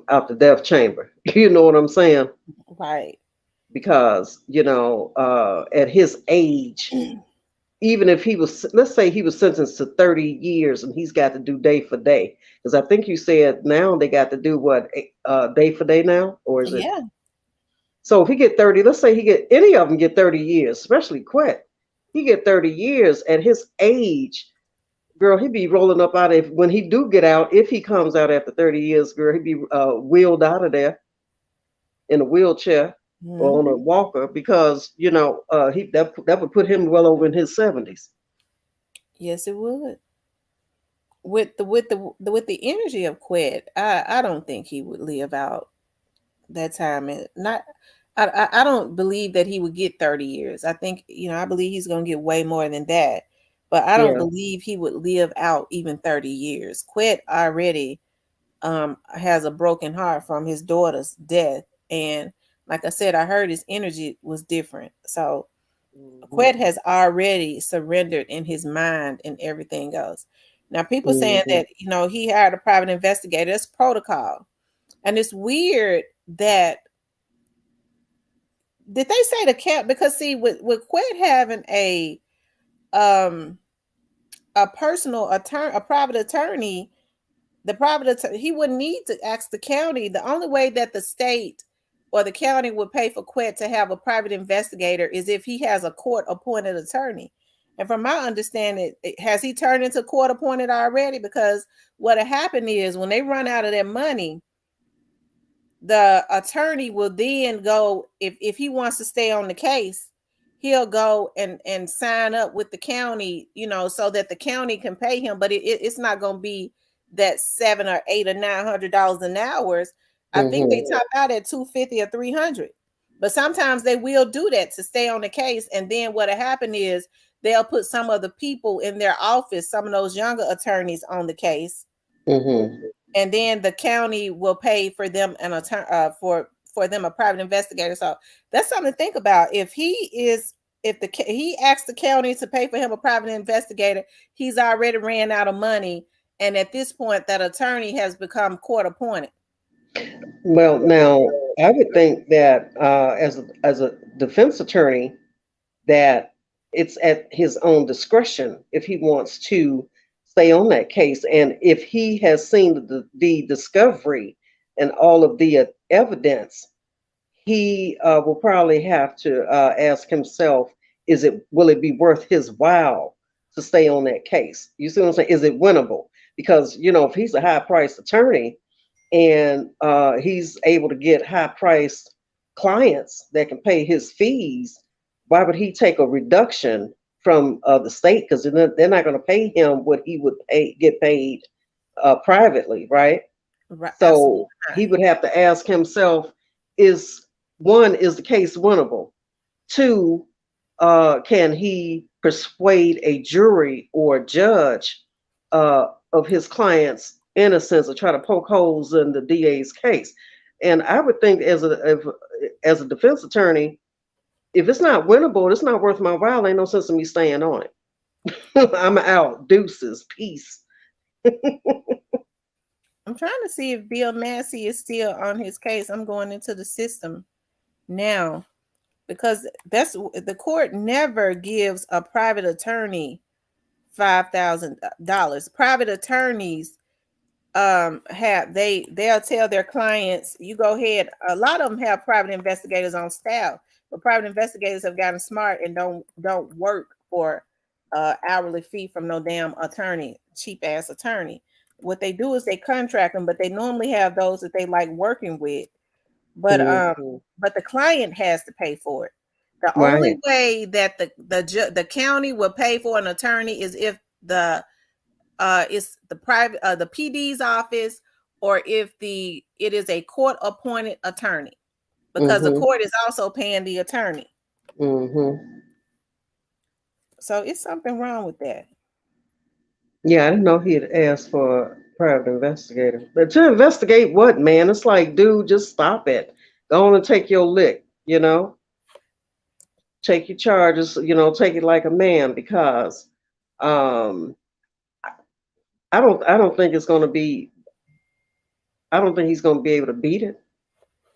out the death chamber. You know what I'm saying? Right. Because you know, at his age, even if he was, let's say he was sentenced to 30 years and he's got to do day for day, because I think you said now they got to do what, day for day now, or is it? Yeah. So if he get 30, let's say he get any of them get 30 years, especially Quet, he get 30 years at his age, girl, he'd be rolling up out of, when he do get out, if he comes out after 30 years, girl, he'd be wheeled out of there in a wheelchair or on a Mhm. walker, because you know he that would put him well over in his 70s. Yes, it would. With the energy of Quet, I don't think he would live out that time. And not, I don't believe that he would get 30 years. I think, you know, I believe he's gonna get way more than that. But I don't Yeah. believe he would live out even 30 years. Quet already has a broken heart from his daughter's death. And like I said, I heard his energy was different. So Quet Hmm. has already surrendered in his mind and everything else. Now, people saying Hmm. that, you know, he hired a private investigator. That's protocol. And it's weird that, did they say the cap? Because see, with Quet having um a personal attorney, a private attorney, he wouldn't need to ask the county. The only way that the state or the county would pay for Quet to have a private investigator is if he has a court appointed attorney. And from my understanding, has he turned into court appointed already? Because what had happened is when they run out of their money, the attorney will then go, if he wants to stay on the case, he'll go and sign up with the county, you know, so that the county can pay him. But it's not going to be that $700 or $800 or $900 an hour. I think they Hmm. top out at 250 or 300. But sometimes they will do that to stay on the case. And then what'll happen is they'll put some of the people in their office, some of those younger attorneys on the case, Hmm. and then the county will pay for them an attorney, for them a private investigator. So that's something to think about. If he asks the county to pay for him a private investigator, he's already ran out of money, and at this point, that attorney has become court appointed. Well, now I would think that as a defense attorney, that it's at his own discretion if he wants to stay on that case, and if he has seen the discovery and all of the evidence, he will probably have to ask himself, will it be worth his while to stay on that case? You see what I'm saying? Is it winnable? Because you know, if he's a high priced attorney and he's able to get high priced clients that can pay his fees, why would he take a reduction from the state? Because they're not going to pay him what he would get paid privately, right? Right, absolutely So not. he would have to ask himself, is one, is the case winnable? Two, can he persuade a jury or a judge of his client's innocence, or try to poke holes in the DA's case? And I would think, as a defense attorney, if it's not winnable, it's not worth my while. Ain't no sense in me staying on it. I'm out. Deuces. Peace. I'm trying to see if Bill Massey is still on his case. I'm going into the system now, because that's the court never gives a private attorney $5,000. Private attorneys they'll tell their clients, you go ahead. A lot of them have private investigators on staff, but private investigators have gotten smart and don't work for hourly fee from no damn attorney, cheap ass attorney. What they do is they contract them, but they normally have those that they like working with. Mm-hmm. But the client has to pay for it. The only Right. way that the county will pay for an attorney is if it's the private the PD's office, or if it is a court appointed attorney, because the Mm-hmm. court is also paying the attorney. Mm-hmm. So it's something wrong with that. Yeah, I didn't know he had asked for a private investigator. But to investigate what, man? It's like, dude, just stop it. Go on and take your lick, take your charges, take it like a man, because um I don't think it's gonna be I don't think he's gonna be able to beat it.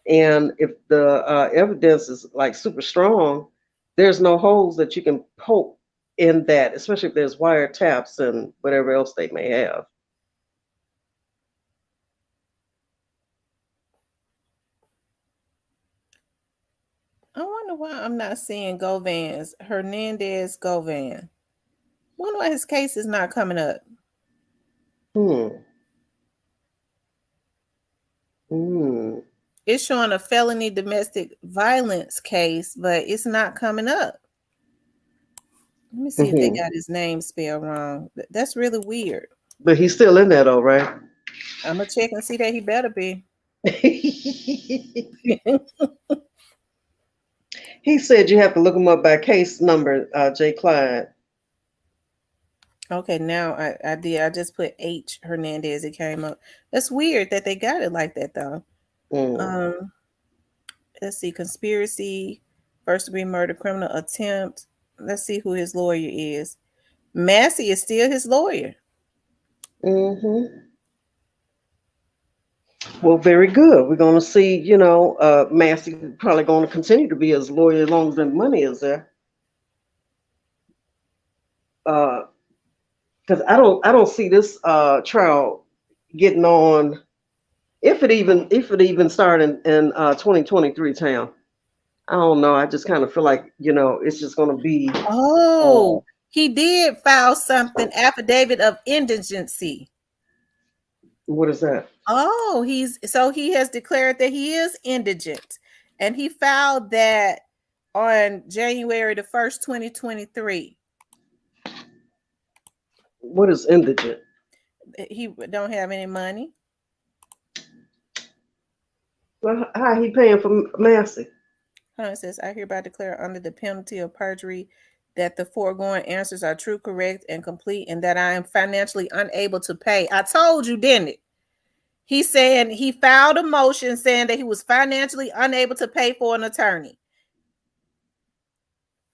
And if the evidence is like super strong, there's no holes that you can poke in that, especially if there's wiretaps and whatever else they may have. I wonder why I'm not seeing Govan's Hernandez Govan. Wonder why his case is not coming up. Hmm. Hmm. It's showing a felony domestic violence case, but it's not coming up. Let me see if they Hmm. got his name spelled wrong. That's really weird. But he's still in there though, right? I'm gonna check and see that he better be. He said you have to look him up by case number, Jay Clyde. Okay, now I did. I just put H Hernandez. It came up. That's weird that they got it like that though. Mm. Let's see, conspiracy, first degree murder, criminal attempt. Let's see who his lawyer is. Massey is still his lawyer. Hmm. Well, very good. We're going to see, Massey probably going to continue to be his lawyer as long as the money is there. Because I don't see this trial getting on, if it even started in 2023 town. I don't know. I just kind of feel like it's just going to be. Oh, he did file something, affidavit of indigency. What is that? Oh, he has declared that he is indigent, and he filed that on January the 1st, 2023. What is indigent? He don't have any money. Well, how he paying for Massey? It says, I hereby declare under the penalty of perjury that the foregoing answers are true, correct, and complete, and that I am financially unable to pay. I told you, didn't it? He's saying he filed a motion saying that he was financially unable to pay for an attorney.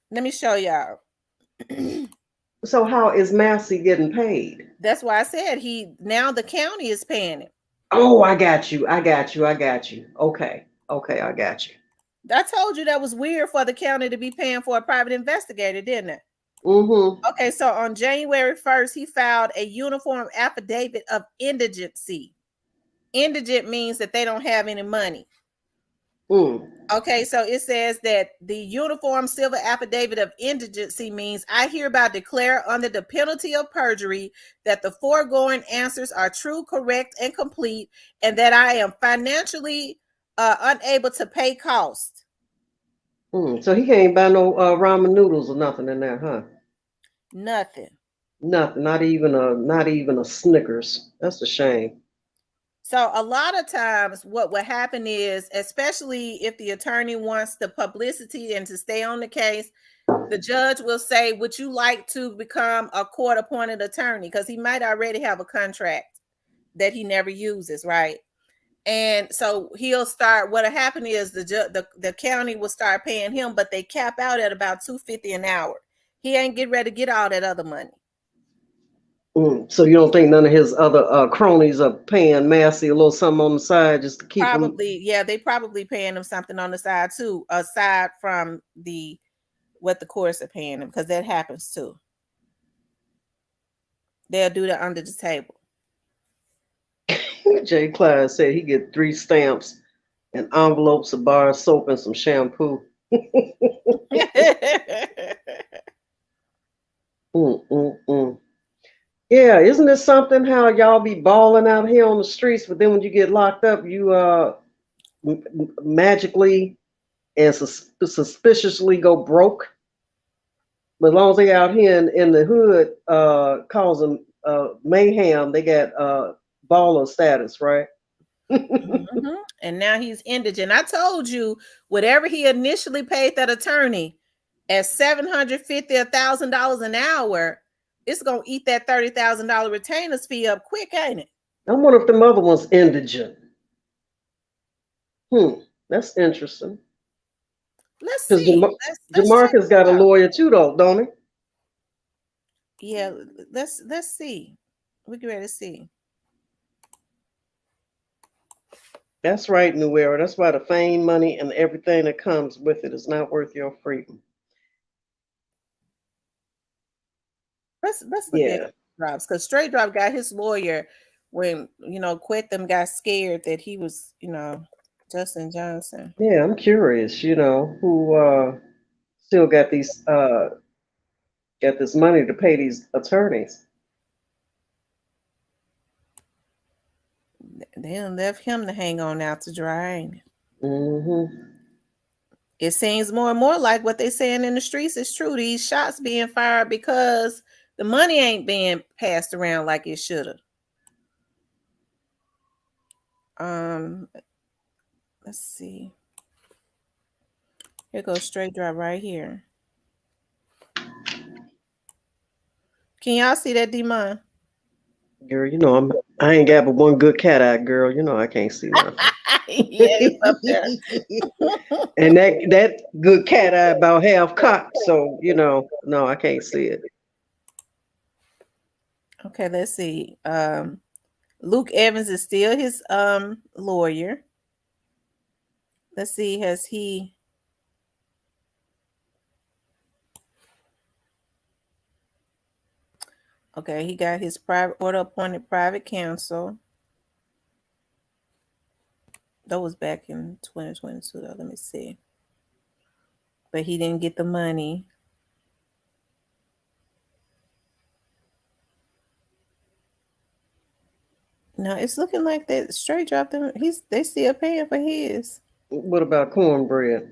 Let me show y'all. So how is Massey getting paid? That's why I said now the county is paying him. Oh, I got you. Okay, I got you. I told you that was weird for the county to be paying for a private investigator, didn't it? Mm-hmm. Okay, so on January 1st, he filed a uniform affidavit of indigency. Indigent means that they don't have any money. Mm. Okay, so it says that the uniform civil affidavit of indigency means I hereby declare under the penalty of perjury that the foregoing answers are true, correct, and complete, and that I am financially unable to pay cost. So he can't buy no ramen noodles or nothing in there, huh? Nothing. Nothing. Not even a Snickers. That's a shame. So a lot of times what will happen is, especially if the attorney wants the publicity and to stay on the case, the judge will say, would you like to become a court appointed attorney? Because he might already have a contract that he never uses, right? And so he'll start, what'll happen is the county will start paying him, but they cap out at about $250 an hour. He ain't getting ready to get all that other money. So you don't think none of his other cronies are paying Massey a little something on the side just to keep him? Probably, yeah, they probably paying him something on the side too, aside from what the courts are paying him, because that happens too. They'll do that under the table. Jay Clyde said he get 3 stamps and envelopes, a bar of soap, and some shampoo. Yeah, isn't it something how y'all be balling out here on the streets, but then when you get locked up, you magically and suspiciously go broke? But as long as they out here in the hood causing mayhem, they got baller status, right? And now he's indigent. I told you, whatever he initially paid that attorney at $750, $1,000 an hour, it's gonna eat that $30,000 retainer's fee up quick, ain't it? I wonder if the mother one's indigent. That's interesting. Let's Because see. Let's check Jamarcus got it a out. lawyer too, though, don't he? Yeah, let's see. We get ready to see. That's right, New Era. That's why the fame, money, and everything that comes with it is not worth your freedom. Let's look at Yeah. Drops, because Straight Drop got his lawyer when Quet them got scared that he was Justin Johnson. Yeah, I'm curious, who still got this money to pay these attorneys. They done left him to hang on out to dry, ain't it? Mm-hmm. It seems more and more like what they saying in the streets is true. These shots being fired because the money ain't being passed around like it should have. Let's see. Here goes Straight Drop right here. Can y'all see that, Demon? Girl, I ain't got but one good cat eye, girl. I can't see nothing. Yeah, it's up there. And that good cat eye about half cocked, so no, I can't see it. Okay, let's see. Luke Evans is still his lawyer. Let's see, has he okay, he got his private order appointed private counsel. That was back in 2022 though. Let me see. But he didn't get the money. No, it's looking like that Straight Drop them. They still paying for his. What about Cornbread?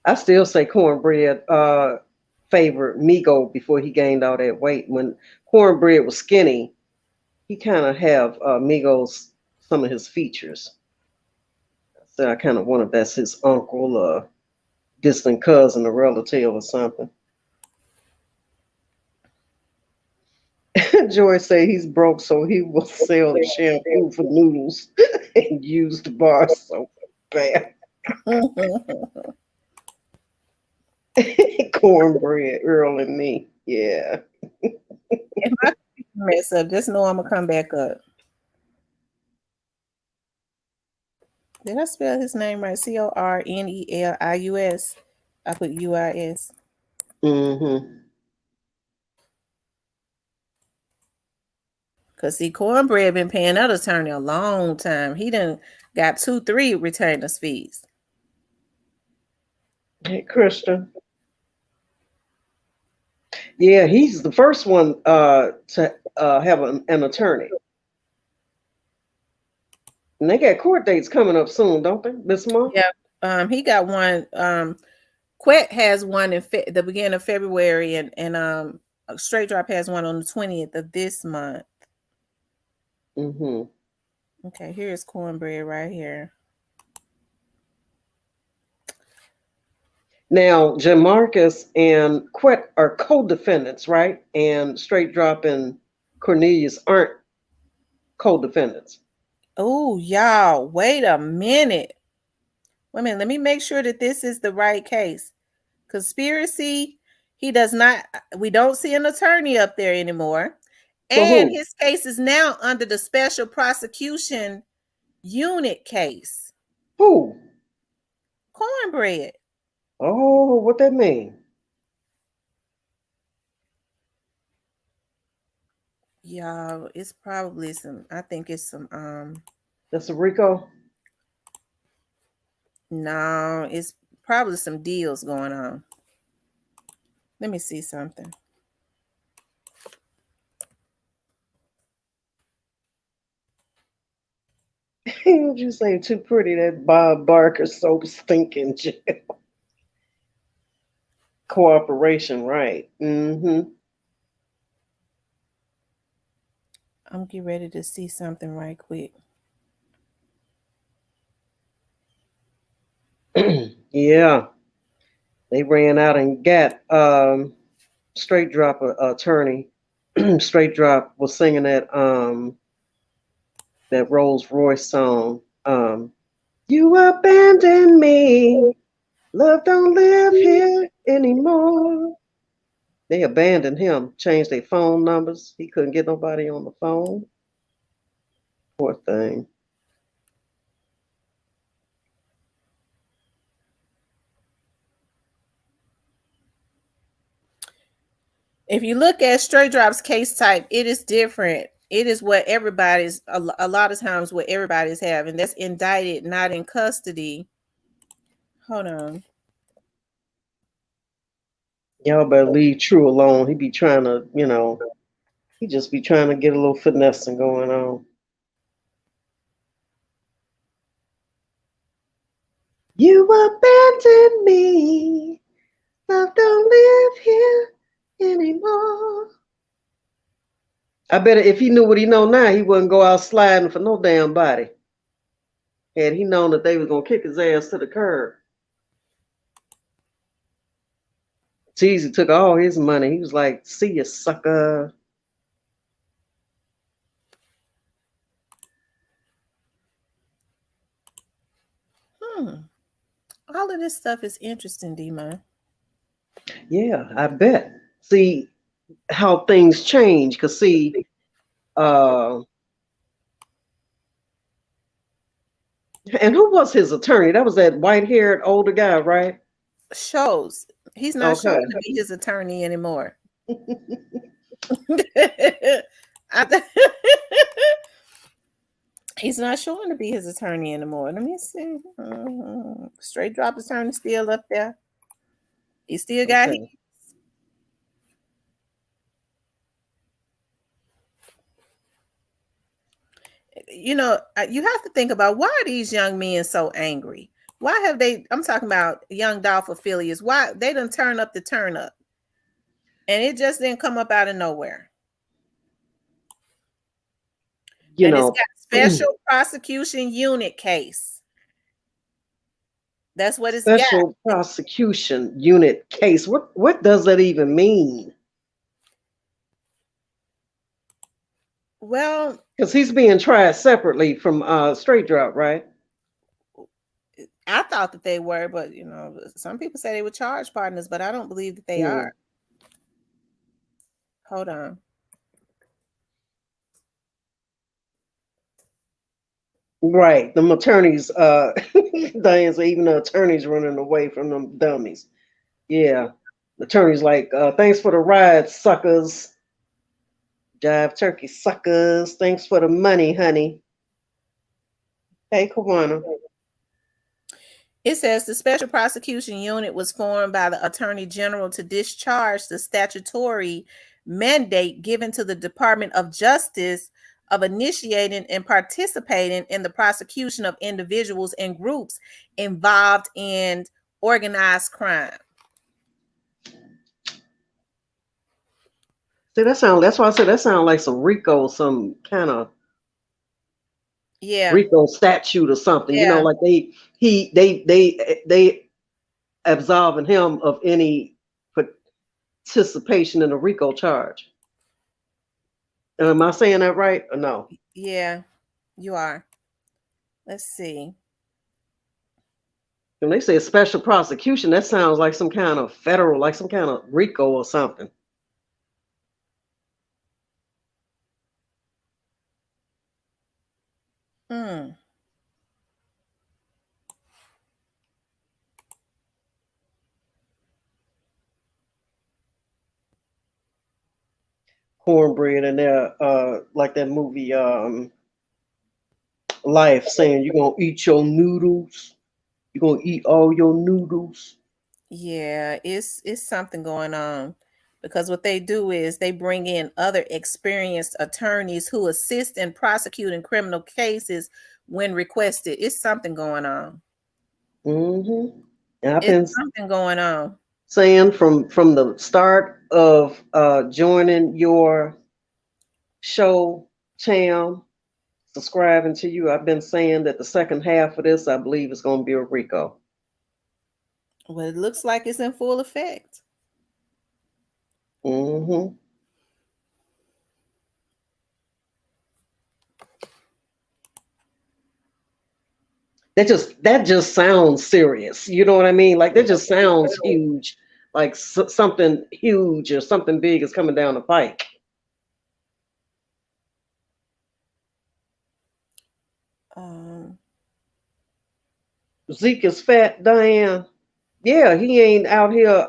I still say Cornbread favored Migo before he gained all that weight. When Cornbread was skinny, he kind of have Migos some of his features. So I kind of wonder if that's his uncle, distant cousin, a relative, or something. Joy say he's broke, so he will sell the shampoo for noodles and use the bar soap bath. Cornbread, Earl and me. Yeah. If I mess up, just know I'm gonna come back up. Did I spell his name right? Cornelius. I put UIS. Mm-hmm. Cause see, Cornbread been paying that attorney a long time. He done got 2-3 retainers fees. Hey, Christian. Yeah, he's the first one to have an attorney. And they got court dates coming up soon, don't they? This month? Yeah. He got one. Quet has one in the beginning of February, and Straight Drop has one on the 20th of this month. Mm-hmm. Okay, here's Cornbread right here. Now, Jamarcus and Quet are co-defendants, right? And Straight Drop and Cornelius aren't co-defendants. Oh, y'all, wait a minute. Wait a minute. Let me make sure that this is the right case. Conspiracy, he does not, we don't see an attorney up there anymore. And his case is now under the special prosecution unit case. Who? Cornbread. Oh, what that mean? Y'all, it's probably I think it's some That's a Rico? no, it's probably some deals going on. Let me see something. Would you say too pretty? That Bob Barker so stinking jail. Cooperation, right? Mm-hmm. I'm getting ready to see something right quick. Yeah, they ran out and got straight drop attorney. Straight drop was singing that Rolls Royce song. You abandoned me. Love don't live here anymore. They abandoned him, changed their phone numbers. He couldn't get nobody on the phone. Poor thing. If you look at Straight Drop's case type, it is different. It is what everybody's a lot of times what everybody's having. That's indicted, not in custody. Hold on. Y'all better leave True alone. He be trying to, he just be trying to get a little finessing going on. You abandoned me. Love don't live here anymore. I bet if he knew what he know now, he wouldn't go out sliding for no damn body. Had he known that they was gonna kick his ass to the curb. Teasy took all his money. He was like, "See you, sucker." All of this stuff is interesting, D-Man. Yeah, I bet. See how things change. Cause see, and who was his attorney? That was that white-haired older guy, right? Shows he's not Okay. showing to be his attorney anymore. He's not showing to be his attorney anymore. Let me see. Straight Drop attorney still up there. He still got Okay. you have to think about, why are these young men so angry? Why have they, I'm talking about young Dolph affiliates, why they done turn up the turn up and it just didn't come up out of nowhere. You And know, it's got special prosecution unit case. That's what it's got. special prosecution unit case. What does that even mean? Well, Because he's being tried separately from Straight Drop, right? I thought that they were, but some people say they were charge partners, but I don't believe that they are. Hold on. Right. Them attorneys, Diane said, even the attorneys running away from them dummies. Yeah. The attorneys like, thanks for the ride, suckers. Jive turkey suckers. Thanks for the money, honey. Hey, Kawana. It says the Special Prosecution Unit was formed by the Attorney General to discharge the statutory mandate given to the Department of Justice of initiating and participating in the prosecution of individuals and groups involved in organized crime. See, that's why I said that sounds like some RICO, some kind of RICO statute or something. Yeah. Like they absolving him of any participation in a RICO charge. Am I saying that right or no? Yeah, you are. Let's see. When they say special prosecution, that sounds like some kind of federal, like some kind of RICO or something. Cornbread and they're like that movie Life, saying you're gonna eat your noodles. You're gonna eat all your noodles. Yeah, it's something going on, because what they do is they bring in other experienced attorneys who assist in prosecuting criminal cases when requested. It's something going on. Mm-hmm. And I've It's been something going on. saying from the start of joining your show, Tam, subscribing to you, I've been saying that the second half of this, I believe, is going to be a Rico. Well, it looks like it's in full effect. Mm-hmm. That just sounds serious. You know what I mean? Like that just sounds huge. Like something huge or something big is coming down the pike. Um, Zeke is fat, Diane. Yeah, he ain't out here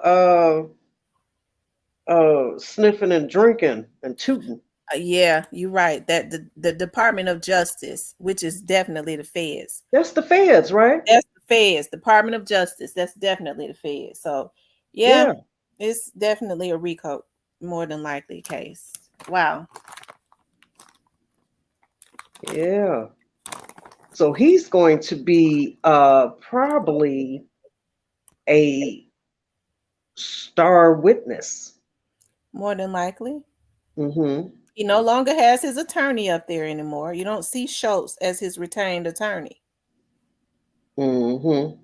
sniffing and drinking and tooting. yeah, you're right. That the Department of Justice, which is definitely the feds. That's the feds, right? That's the feds, Department of Justice. That's definitely the feds. So, yeah, Yeah, it's definitely a RICO, more than likely case. Wow. yeah. So he's going to be probably a star witness. More than likely. Mm-hmm. He no longer has his attorney up there anymore. You don't see Schultz as his retained attorney. Mm-hmm.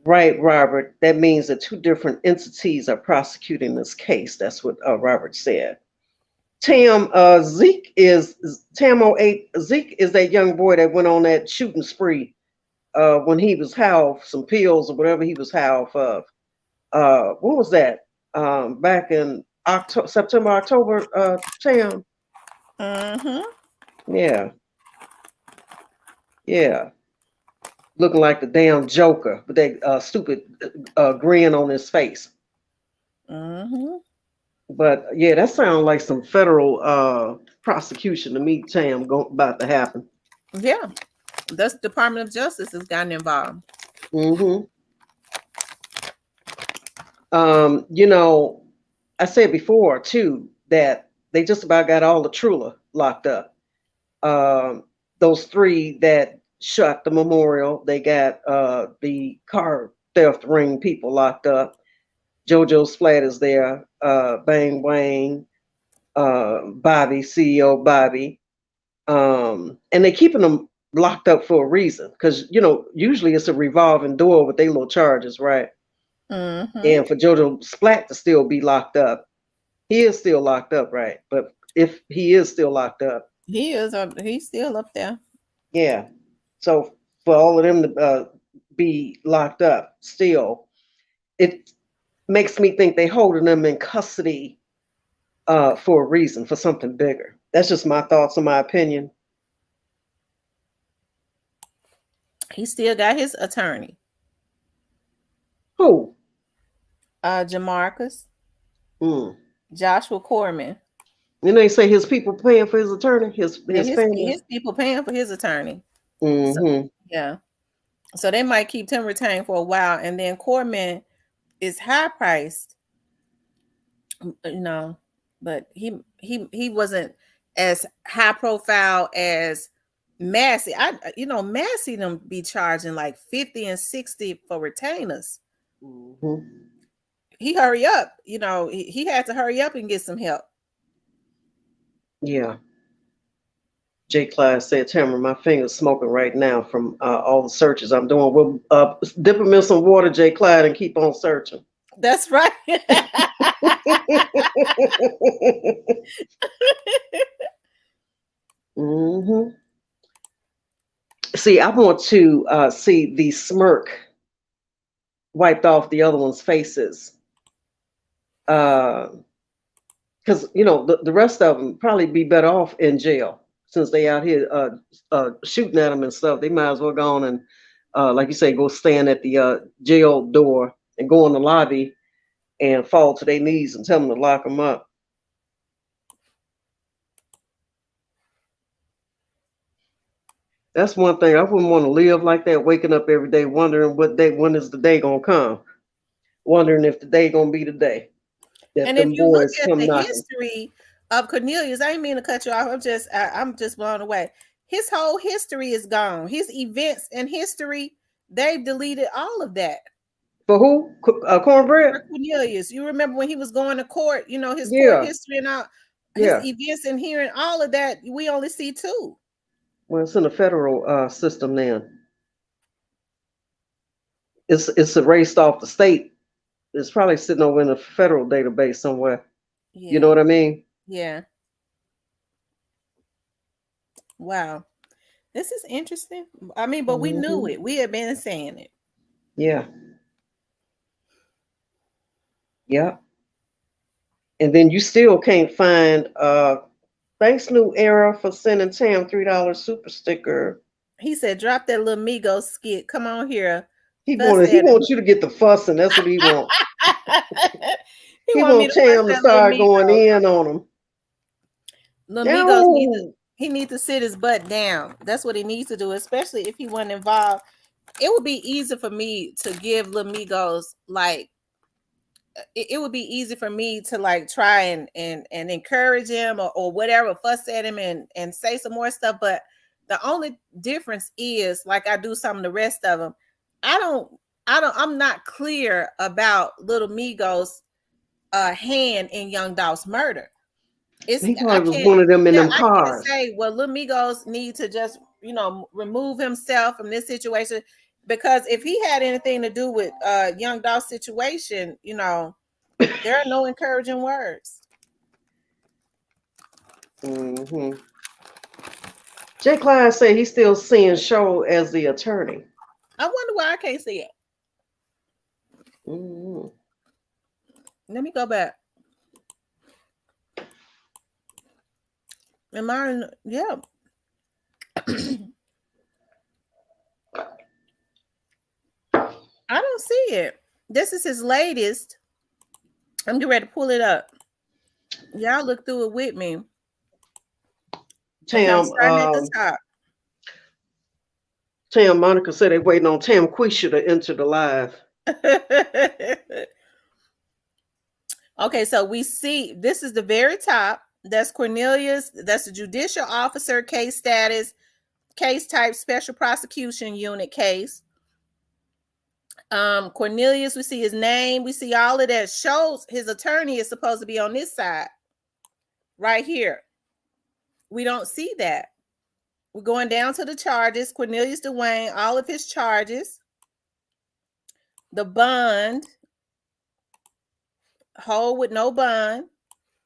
Right, Robert. That means that two different entities are prosecuting this case. That's what Robert said. Tam, Zeke is Tam '08. Zeke is that young boy that went on that shooting spree when he was high off some pills or whatever he was high off of. What was that? Back in October, September, October. Tam. Mm-hmm. Yeah, yeah. Looking like the damn Joker with that stupid grin on his face. Mm-hmm. But yeah, that sounds like some federal prosecution to me, Tam, about to happen. Yeah. That's Department of Justice has gotten involved. Hmm. You know, I said before too that they just about got all the Trula locked up. Um, those three that shot the memorial, they got the car theft ring people locked up. JoJo's flat is there. Bang Wang, Bobby, CEO Bobby. And they keeping them locked up for a reason because usually it's a revolving door with their little charges, right? Mm-hmm. And for Jojo Splat to still be locked up, he is still locked up, right? But if he is still locked up, He is. He's still up there. yeah. So for all of them to be locked up still, it makes me think they holding them in custody for a reason, for something bigger. That's just my thoughts and my opinion. He still got his attorney, Who? Jamarcus, Mm. Joshua Corman. And they say his people paying for his attorney, Yeah, his family. his people paying for his attorney. So Mm-hmm. yeah. So they might keep him retained for a while, and then Corman is high priced, but he wasn't as high profile as Massey. Massey them be charging like 50 and 60 for retainers. Mm-hmm. He hurry up, he had to hurry up and get some help. Yeah. J. Clyde said, Tamara, my finger's smoking right now from all the searches I'm doing. We'll dip them in some water, J. Clyde, and keep on searching. That's right. Hmm. See, I want to see the smirk wiped off the other one's faces. Because, the rest of them probably be better off in jail since they out here shooting at them and stuff. They might as well go on and, like you say, go stand at the jail door and go in the lobby and fall to their knees and tell them to lock them up. That's one thing. I wouldn't want to live like that, waking up every day wondering when is the day gonna come, wondering if the day gonna be the day that And if them you look boys at come the knocking. history of Cornelius, I didn't mean to cut you off. I'm just blown away. His whole history is gone. His events and history, they've deleted all of that. For who? For Cornbread? Cornelius, you remember when he was going to court, his court Yeah, history and all his yeah. events and hearing all of that, we only see two. Well, it's in the federal system then. It's erased off the state. It's probably sitting over in the federal database somewhere. You know Yeah. what I mean? Yeah. Wow. This is interesting. I mean, but we knew Hmm. it. We had been saying it. Yeah, yeah. And then you still can't find thanks new era for sending Tam $3 super sticker. He said, drop that little Migos skit. Come on here. He Fuss wanted he at him. wants you to get the fussing. That's what he want. He He want me want to fuss Tam to that little start going Migos. in on him. Little Migos No. he needs to sit his butt down. That's what he needs to do, especially if he wasn't involved. It would be easy for me to give Lil Migos like it would be easy for me to like try and encourage him or whatever, fuss at him and say some more stuff. But the only difference is like I do some of the rest of them. I don't I'm not clear about Little Migos hand in Young Dolph's murder. It's He I probably was can't one of them in yeah, them I can't cars. say well Lil Migos need to just remove himself from this situation because if he had anything to do with Young Dolph's situation, there are no encouraging words. Hmm. Jay Clyde said he's still seeing Show as the attorney. I wonder why I can't see it. Hmm. Let me go back. Am I yeah. I don't see it. This is his latest. I'm getting ready to pull it up. Y'all look through it with me. Okay, I'm Tam, starting at the top. Tam Monica said they waiting on Tam Quisha to enter the live. Okay, so we see this is the very top. That's Cornelius. That's the judicial officer case status, case type, special prosecution unit case. Cornelius, we see his name. We see all of that. Shows his attorney is supposed to be on this side, right here. We don't see that. We're going down to the charges. Cornelius Dwayne, all of his charges. The bond, hold with no bond,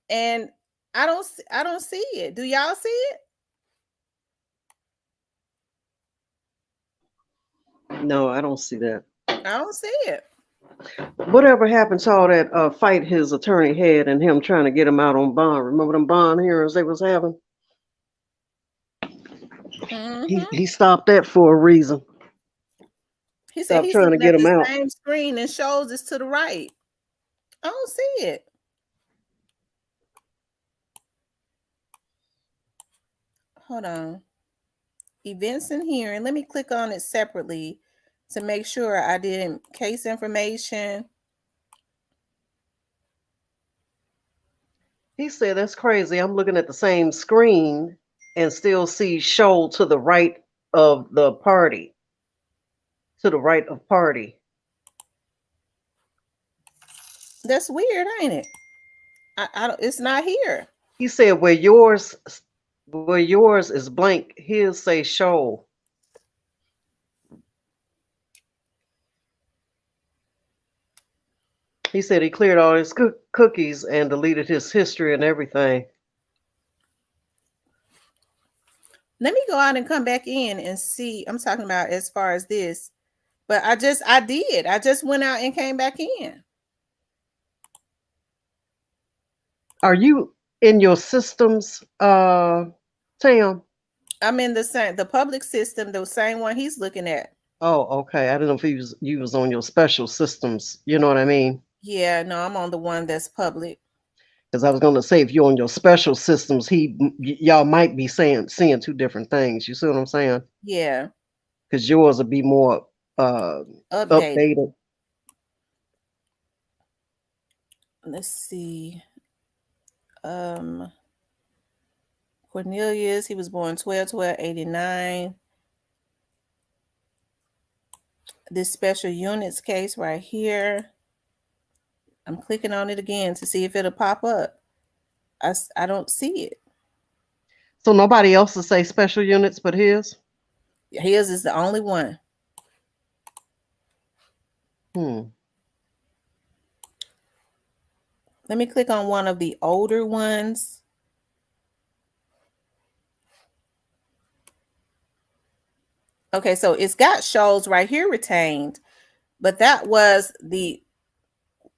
and I don't see it. Do y'all see it? No, I don't see that. I don't see it. Whatever happened to all that fight his attorney had and him trying to get him out on bond? Remember them bond hearings they was having? Mm-hmm. He stopped that for a reason. He said Stopped he's trying to looking get at him the out. same screen and shows it's to the right. I don't see it. Hold on. Events and hearing. Let me click on it separately to make sure I didn't case information. He said that's crazy. I'm looking at the same screen and still see show to the right of the party. To the right of party. That's weird, ain't it? I don't, it's not here. He said where yours is blank, his say show. He said he cleared all his cookies and deleted his history and everything. Let me go out and come back in and see. I'm talking about as far as this, but I just went out and came back in. Are you in your systems, Tam? I'm in the public system, the same one he's looking at. Oh, okay. I don't know if you was on your special systems. You know what I mean? Yeah, no, I'm on the one that's public. Because I was gonna say if you're on your special systems, y'all might be seeing two different things. You see what I'm saying? Yeah, Because yours would be more updated. updated. Let's see. Um, Cornelius, he was born 12/12/89. This special units case right here. I'm clicking on it again to see if it'll pop up. I don't see it. So nobody else will say special units but his? His is the only one. Hmm. Let me click on one of the older ones. Okay, so it's got shows right here retained, but that was the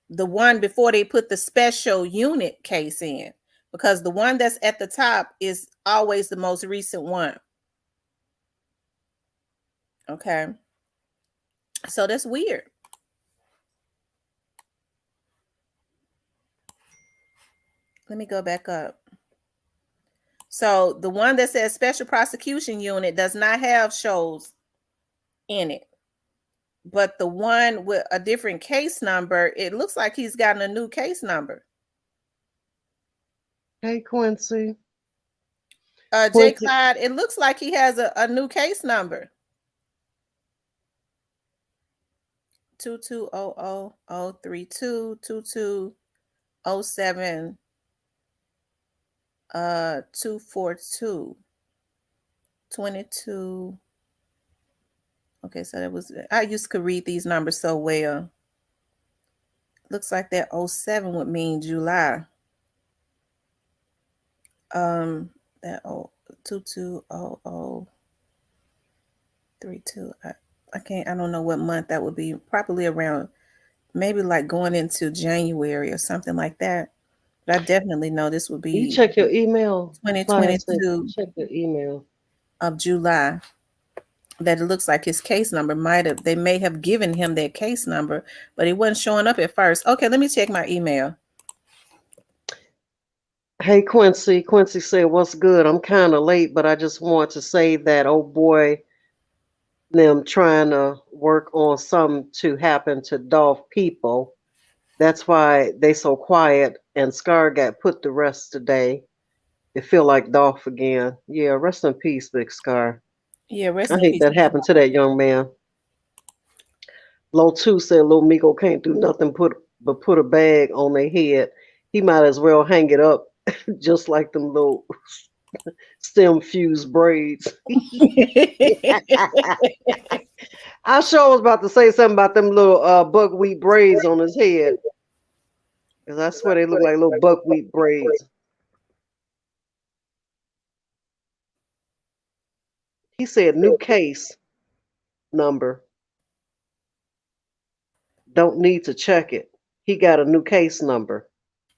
one before they put the special unit case in, because the one that's at the top is always the most recent one. Okay, so that's weird. Let me go back up. So the one that says special prosecution unit does not have shows in it, but the one with a different case number, it looks like he's gotten a new case number. Hey, Quincy. J. Quincy. Clyde, it looks like he has a new case number. 2200-032-2207 242 22. Okay, so that was, I used to read these numbers so well. Looks like that 07 would mean July. That 220032. I don't know what month that would be. Probably around, maybe like going into January or something like that. But I definitely know this would be. You check your email. 2022 Check your email. of July. That it looks like his case number they may have given him their case number, but it wasn't showing up at first. Okay, let me check my email. Hey, Quincy. Quincy said, "What's good? I'm kind of late, but I just want to say that, oh boy, them trying to work on something to happen to Dolph people. That's why they so quiet, and Scar got put to rest today. It feel like Dolph again. Yeah, rest in peace, Big Scar. Yeah, rest I in hate peace. that happened to that young man." Low 2 said, "Little Migo can't do nothing but put a bag on their head. He might as well hang it up just like them little stem fused braids." I sure was about to say something about them little buckwheat braids on his head. Because I swear they look like little buckwheat braids. He said new case number. Don't need to check it. He got a new case number.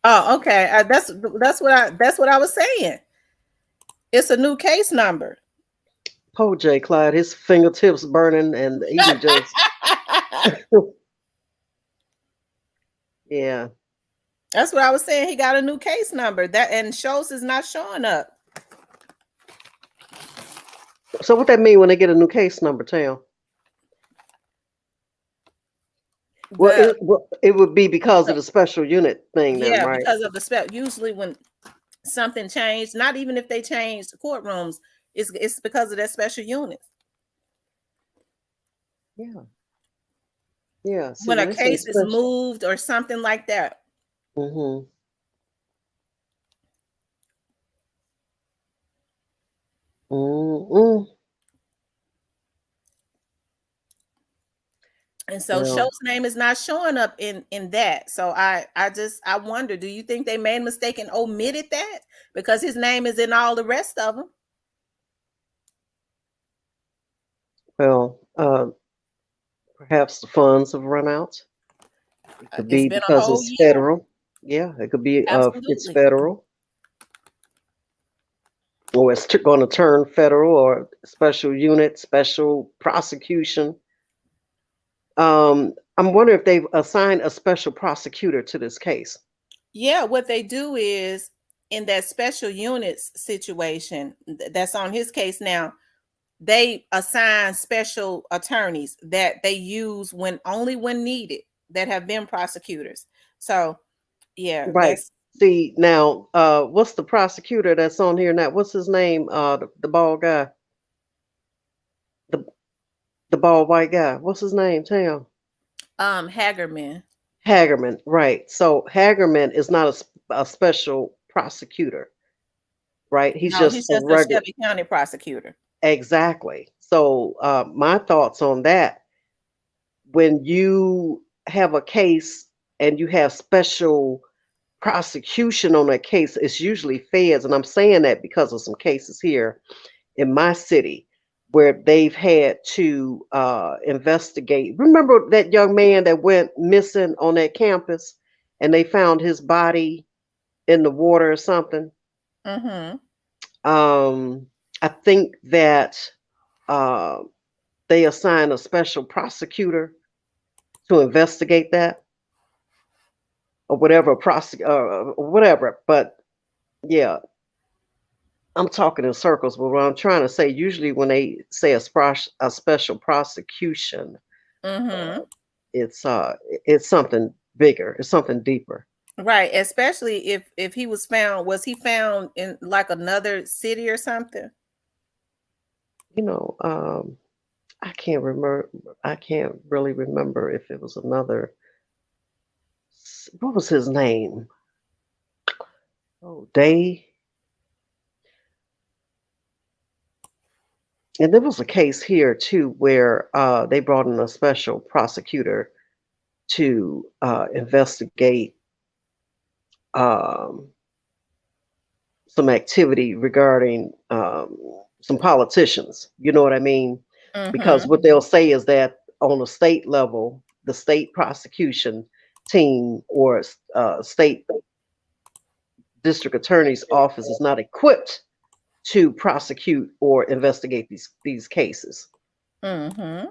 Oh, okay. That's what I was saying. It's a new case number. Poor J. Clyde, his fingertips burning and he just yeah. That's what I was saying. He got a new case number. That and shows is not showing up. So what that mean when they get a new case number, Tam? Well, it would be because of the special unit thing, then, yeah, right? because of the usually when something changed, not even if they changed courtrooms, it's because of that special unit. Yeah. Yeah. See, When a case is moved or something like that. Mm-hmm. Mm-hmm. And so Show's name is not showing up in that. So I wonder, do you think they made a mistake and omitted that? Because his name is in all the rest of them. Well, perhaps the funds have run out. It could be because it's federal. Yeah, it could be it's federal. Or it's going to turn federal or special unit, special prosecution. I'm wondering if they've assigned a special prosecutor to this case. Yeah, what they do is in that special units situation that's on his case now, they assign special attorneys that they use only when needed that have been prosecutors. So yeah, right. See now, what's the prosecutor that's on here now? What's his name? The bald guy, the the bald white guy. What's his name? Tam Hagerman. Hagerman, right? So Hagerman is not a special prosecutor, right? He's No, just he's a just a regular. Shelby County prosecutor. Exactly. So my thoughts on that: when you have a case and you have special prosecution on a case, it's usually feds, and I'm saying that because of some cases here in my city where they've had to investigate. Remember that young man that went missing on that campus and they found his body in the water or something? Mm-hmm. Um, I think that uh, they assign a special prosecutor to investigate that or whatever, whatever. But yeah, I'm talking in circles, but what I'm trying to say, usually when they say a special prosecution, Mm-hmm. uh, it's something bigger, it's something deeper. Right. Especially if he was found, was he found in like another city or something? You know, I can't remember. I can't really remember if it was another. What was his name? Oh, Day. And there was a case here too where they brought in a special prosecutor to investigate um, some activity regarding some politicians. You know what I mean? Because Mm-hmm. what they'll say is that on a state level, the state prosecution team or state district attorney's office is not equipped to prosecute or investigate these cases. Mm-hmm.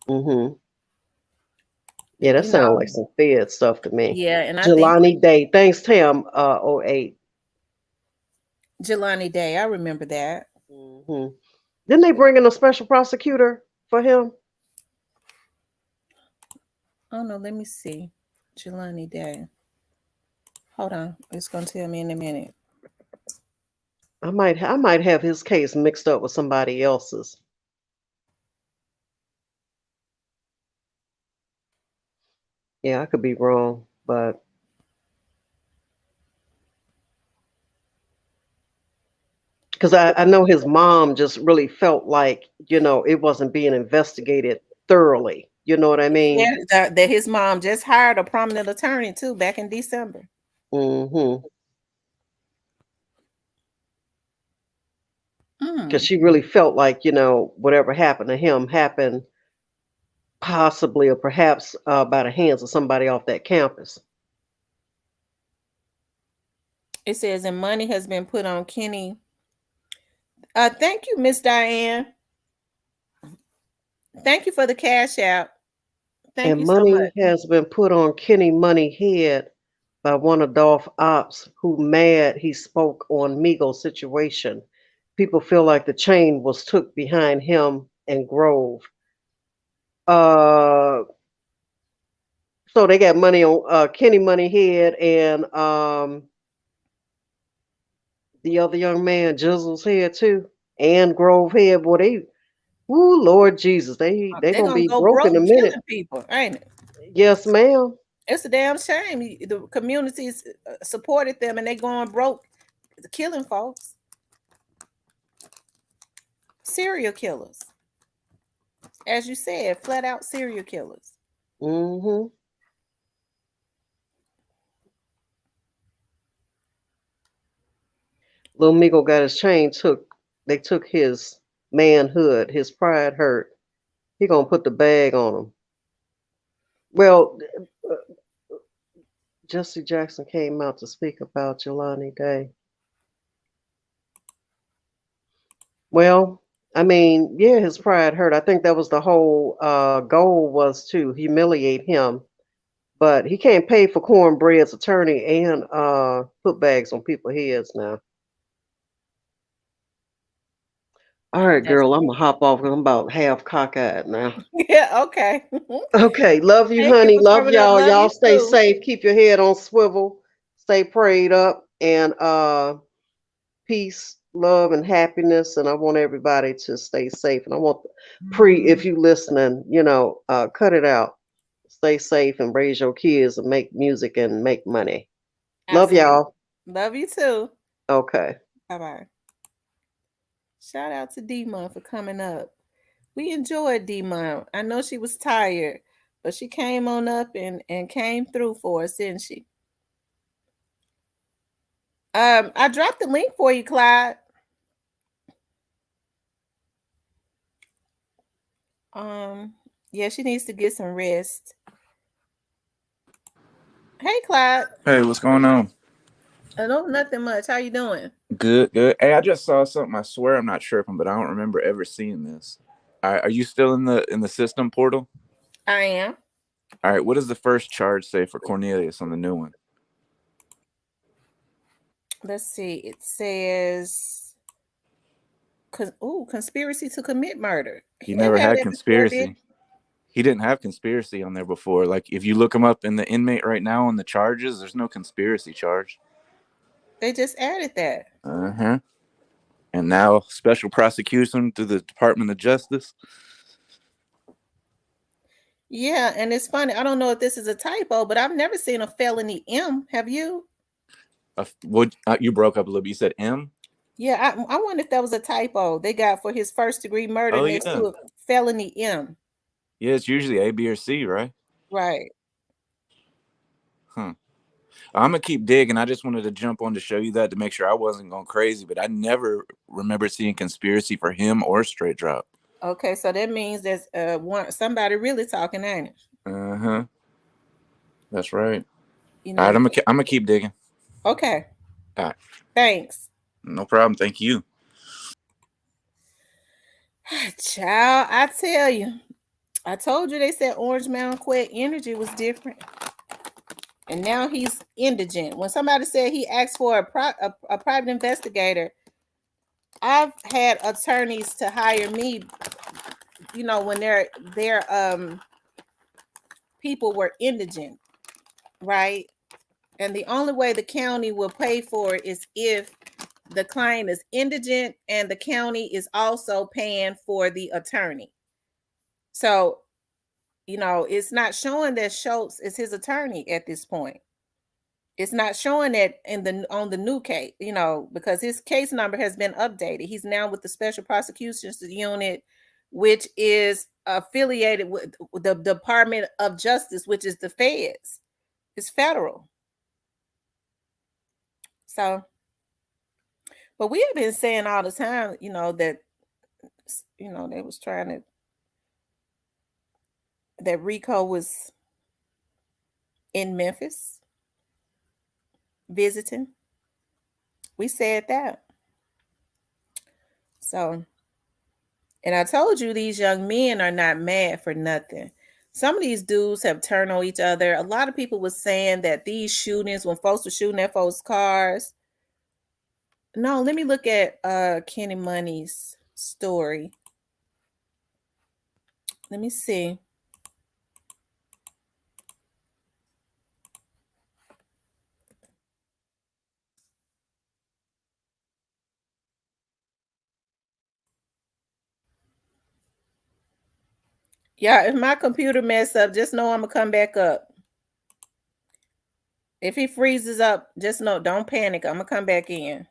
Hmm. Yeah, that You know, sounds like some Fed stuff to me. yeah, and I think Jelani Day. Thanks, Tam. '08. Jelani Day, I remember that. Hmm. Didn't they bring in a special prosecutor for him? Oh no, let me see. Jelani Day. Hold on. It's gonna tell me in a minute. I might have his case mixed up with somebody else's. Yeah, I could be wrong, but because I know his mom just really felt like, it wasn't being investigated thoroughly. You know what I mean? Yeah, that his mom just hired a prominent attorney too back in December. Mm-hmm. Because Mm. she really felt like, whatever happened to him happened possibly or perhaps by the hands of somebody off that campus. It says, and money has been put on Kenny. Thank you, Miss Diane. Thank you for the cash out. Thank And you so money much. has been put on Kenny Money Head by one of Dolph Ops who mad he spoke on Migos situation. People feel like the chain was took behind him and Grove. Uh, so they got money on Kenny Money Head and the other young man Jizzle's head too, and Grove head. Boy, ooh, Lord Jesus, they They're gonna gonna be go broke in a broke minute. killing people, ain't it? Yes, ma'am. It's a damn shame. The communities supported them, and they going broke, killing folks. Serial killers, as you said, flat out serial killers. Mm-hmm. Little Migo got his chain took. They took his manhood, his pride hurt. He gonna put the bag on him. Well, uh, Jesse Jackson came out to speak about Jelani Day. Well, I mean, yeah, his pride hurt. I think that was the whole goal was to humiliate him. But he can't pay for cornbread's attorney and put bags on people's heads now. All right, That's girl, I'm gonna hop off 'cause I'm about half cockeyed now. yeah, okay. Okay, love you, Thank you honey. for Love coming up. y'all. Love Y'all you stay too. safe. Keep your head on swivel. stay prayed up, and peace, love, and happiness. And I want everybody to stay safe. And I want if you listening, cut it out. Stay safe and raise your kids and make music and make money. Love Absolutely. y'all. Love you too. Okay. Bye-bye. Shout out to D-Mon for coming up. We enjoyed D-Mon. I know she was tired, but she came on up and came through for us, didn't she? I dropped the link for you, Clyde. Yeah, she needs to get some rest. Hey, Clyde. Hey, what's going on? No, nothing much. How you doing? Good, good. Hey, I just saw something. I swear I'm not tripping, but I don't remember ever seeing this. Are you still in the system portal? I am. All right. What does the first charge say for Cornelius on the new one? Let's see. It says, conspiracy to commit murder. He Never never had had that before, did conspiracy. He didn't have conspiracy on there before. Like if you look him up in the inmate right now on the charges, there's no conspiracy charge. they just added that. Uh-huh. And now special prosecution through the Department of Justice. Yeah, and it's funny. I don't know if this is a typo, but I've never seen a felony M. Have you? What you broke up a little bit. You said M? Yeah, I wonder if that was a typo they got for his first degree murder Oh next yeah. to a felony M. Yeah, it's usually A, B, or C, right? Right. Huh. I'm gonna keep digging. I just wanted to jump on to show you that to make sure I wasn't going crazy, but I never remember seeing conspiracy for him or straight drop. Okay, so that means there's somebody really talking, ain't it? Uh-huh. That's right. You All know. right, I'm gonna keep digging. Okay. All right. Thanks. No problem. Thank you. Child, I tell you, I told you they said Orange Mountain Quet energy was different. And now he's indigent. When somebody said he asked for a private investigator, I've had attorneys to hire me, when their people were indigent, right? And the only way the county will pay for it is if the client is indigent and the county is also paying for the attorney. So, it's not showing that Schultz is his attorney at this point. It's not showing that on the new case, because his case number has been updated. He's now with the Special Prosecutions Unit, which is affiliated with the Department of Justice, which is the feds. It's federal. So, but we have been saying all the time, that they was trying to, that Rico was in Memphis visiting. We said that. So, and I told you these young men are not mad for nothing. Some of these dudes have turned on each other. A lot of people were saying that these shootings, when folks were shooting at folks' cars. No, let me look at Kenny Money's story. Let me see. Yeah, if my computer mess up, just know I'm gonna come back up. If he freezes up, just know, don't panic. I'm gonna come back in.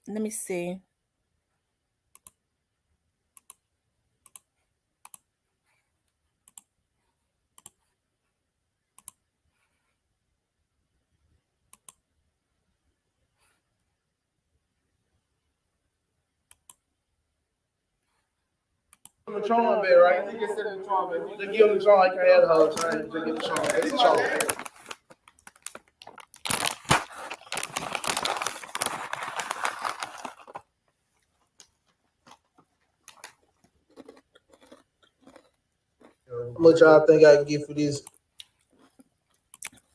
Let me see. The charm bit, right? Just give him the charm. I can't have the whole time. Just give him the charm. It's the charm. How much y'all think I can get for this?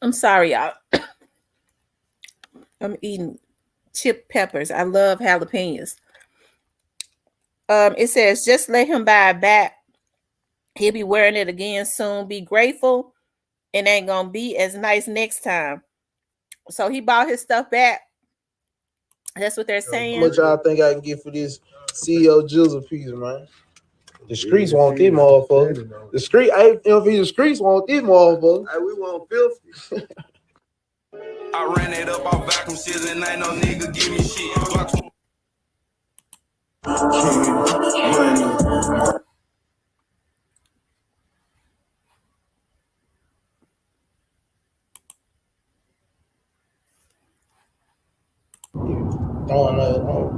I'm sorry, y'all. I'm eating chip peppers. I love jalapenos. It says, just let him buy it back. He'll be wearing it again soon. Be grateful It ain't gonna be as nice next time. So he bought his stuff back. That's what they're How saying. much y'all think I can get for this CEO Jizzle piece, man? The streets want this motherfucker. The street, the streets want this motherfucker. Hey, we want 50. I ran it up off vacuum shit and ain't no nigga give me shit.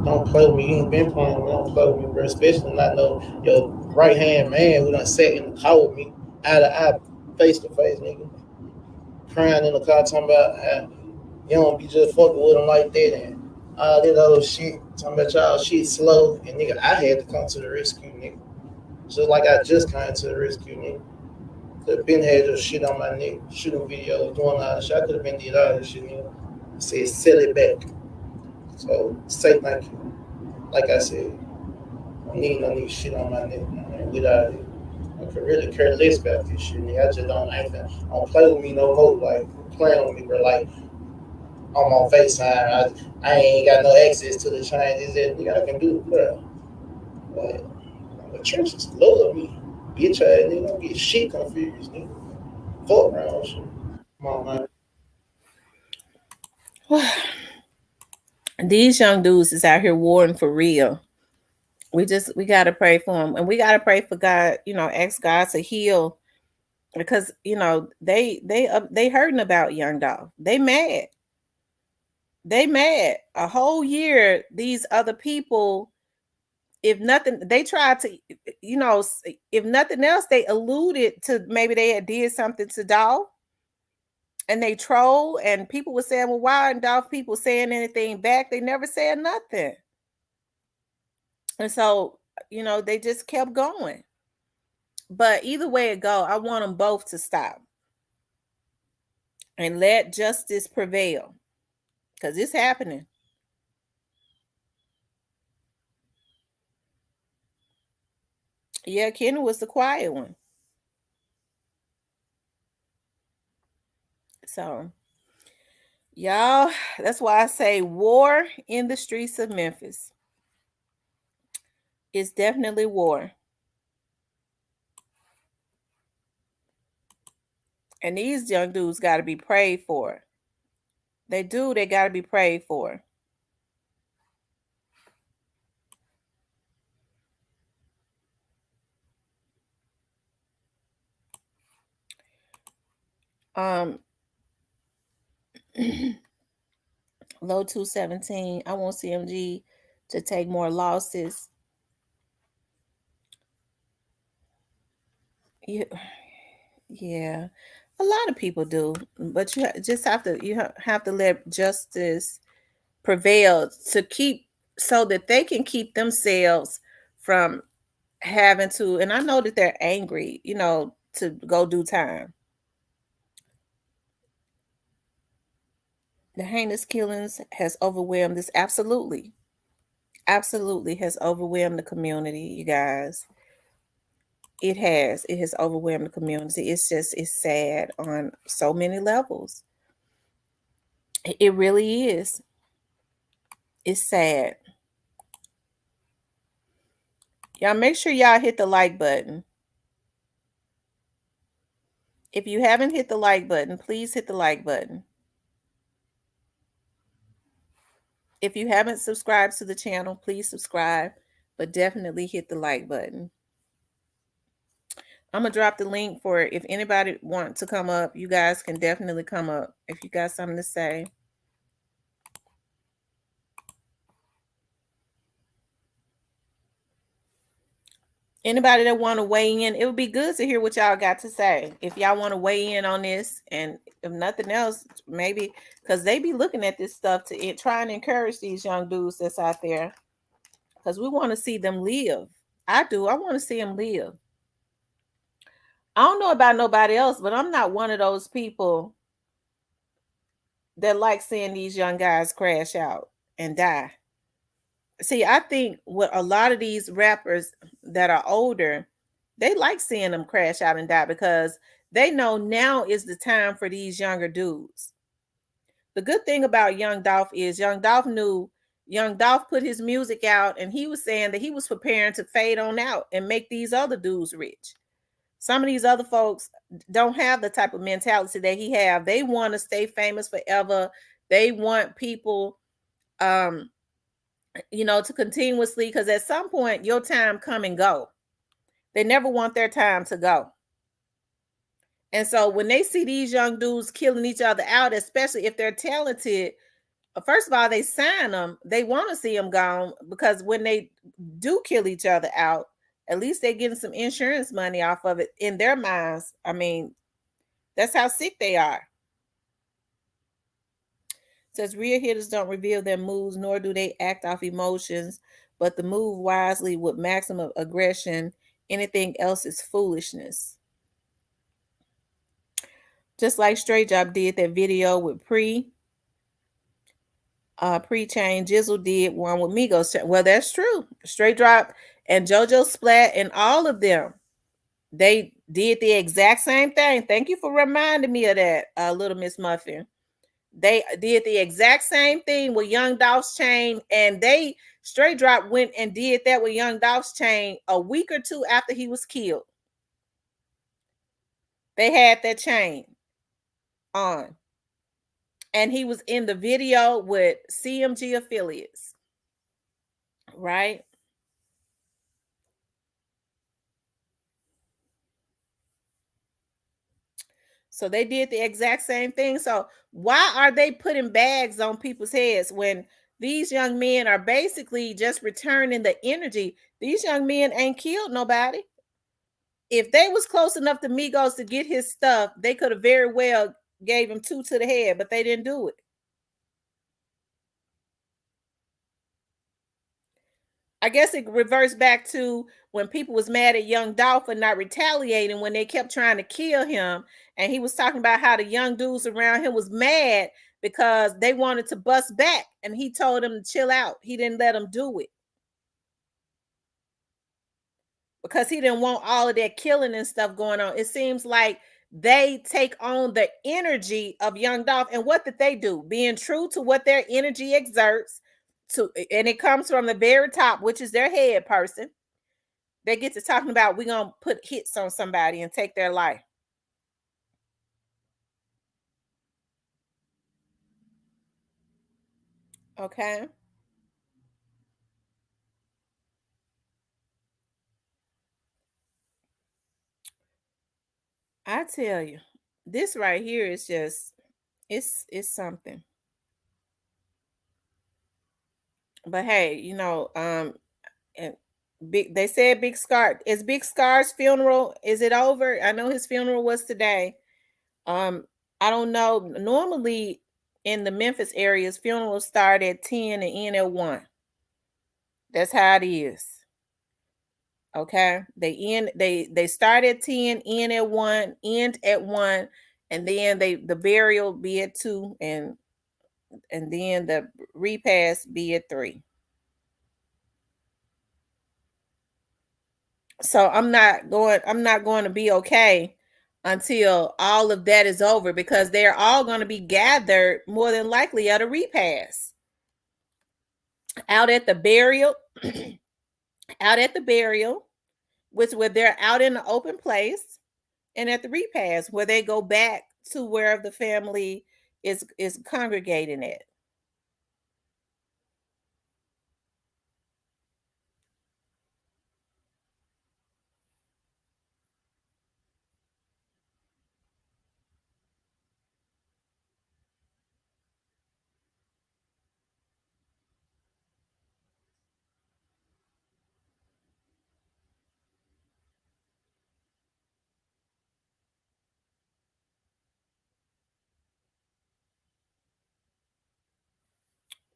Don't play with me. You ain't been playing with me. Don't play with me, bro. Especially not know your right hand man who done sat in the car with me, eye to eye, face to face, nigga. Crying in the car, talking about you don't be just fucking with him like that and all that other shit. Talking about y'all shit slow. And nigga, I had to come to the rescue, nigga. Just like I just came to the rescue, nigga. Could have been had your shit on my neck, shooting videos, doing all that shit. I could have been did all this shit, nigga. I said, sell it back. So say thank you. Like I said, I don't need no new shit on my neck, man. Without it. I could really care less about this shit, nigga. I just don't play with me no more. Like playing with me, bro. Like I'm on FaceTime. I ain't got no access to the chain. Is that nigga I can do it, bro. But the churches love me. Bitch ass nigga, don't get shit confused, nigga. Fuck around shit. Come on, man. These young dudes is out here warring for real. We gotta pray for them, and we gotta pray for God. Ask God to heal, because they hurting about Young Dolph. They mad. They mad. A whole year, these other people, if nothing, they tried to, if nothing else, they alluded to maybe they had did something to Dolph, and they troll, and people were saying, well, why aren't Dolph people saying anything back? They never said nothing. And so, they just kept going. But either way it go, I want them both to stop and let justice prevail, because it's happening. Yeah, Kenny was the quiet one. So, y'all, that's why I say war in the streets of Memphis. It's definitely war. And these young dudes got to be prayed for. They do. They got to be prayed for. Low 217. I want CMG to take more losses. Yeah, a lot of people do, but you just have to let justice prevail to keep, so that they can keep themselves from having to. And I know that they're angry, to go do time. The heinous killings has overwhelmed this. Absolutely has overwhelmed the community, you guys. It has overwhelmed the community. It's sad on so many levels. It really is. It's sad. Y'all make sure y'all hit the like button. If you haven't hit the like button, please hit the like button. If you haven't subscribed to the channel, please subscribe, but definitely hit the like button. I'm going to drop the link for if anybody wants to come up. You guys can definitely come up if you got something to say. Anybody that want to weigh in, it would be good to hear what y'all got to say. If y'all want to weigh in on this, and if nothing else, maybe because they be looking at this stuff to try and encourage these young dudes that's out there, because we want to see them live. I do. I want to see them live. I don't know about nobody else, but I'm not one of those people that like seeing these young guys crash out and die. See, I think what a lot of these rappers that are older, They like seeing them crash out and die because they know now is the time for these younger dudes. The good thing about Young Dolph is Young Dolph put his music out and he was saying that he was preparing to fade on out and make these other dudes rich. Some of these other folks don't have the type of mentality that he have. They want to stay famous forever. They want people to continuously, because at some point your time come and go. They never want their time to go. And so when they see these young dudes killing each other out, especially if they're talented, first of all, they sign them. They want to see them gone because when they do kill each other out, at least they're getting some insurance money off of it in their minds. I mean, that's how sick they are. It says real hitters don't reveal their moves, nor do they act off emotions, but the move wisely with maximum aggression. Anything else is foolishness. Just like Straight Job did that video with Pre-Chain, Jizzle did one with Migos. Well, that's true. Straight Drop and JoJo Splat and all of them, they did the exact same thing. Thank you for reminding me of that, Little Miss Muffin. They did the exact same thing with Young Dolph's chain, and they Straight Drop went and did that with Young Dolph's chain a week or two after he was killed. They had that chain on, and he was in the video with CMG affiliates, right? So they did the exact same thing. So why are they putting bags on people's heads when these young men are basically just returning the energy? These young men ain't killed nobody. If they was close enough to Migos to get his stuff, they could have very well gave him 2 to the head, but they didn't do it. I guess it reverts back to when people was mad at Young Dolph for not retaliating when they kept trying to kill him. And he was talking about how the young dudes around him was mad because they wanted to bust back. And he told them to chill out. He didn't let them do it. Because he didn't want all of that killing and stuff going on. It seems like they take on the energy of Young Dolph. And what did they do? Being true to what their energy exerts. And it comes from the very top, which is their head person. They get to talking about we're going to put hits on somebody and take their life. Okay. I tell you, this right here is just, it's something. But hey, and they said Big Scar, is Big Scar's funeral, is it over? I know his funeral was today. I don't know. Normally in the Memphis areas, funerals start at 10 and end at 1. That's how it is. Okay. They start at 10, end at 1, and then the burial be at 2, and then the repast be at 3. So I'm not going to be okay until all of that is over, because they're all going to be gathered more than likely at a repast. Out at the burial, which where they're out in the open place, and at the repast where they go back to where the family is congregating at.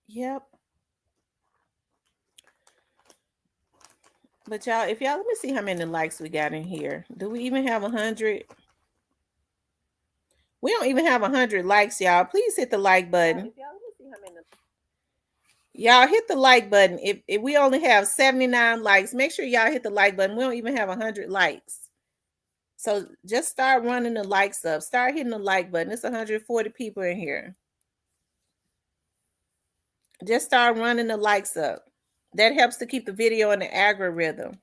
Yep. But y'all, let me see how many likes we got in here. Do we even have 100? We don't even have 100 likes, y'all. Please hit the like button. Let me see how many. Y'all hit the like button. If we only have 79 likes, make sure y'all hit the like button. We don't even have 100 likes. So just start running the likes up. Start hitting the like button. It's 140 people in here. Just start running the likes up. That helps to keep the video in the algorithm.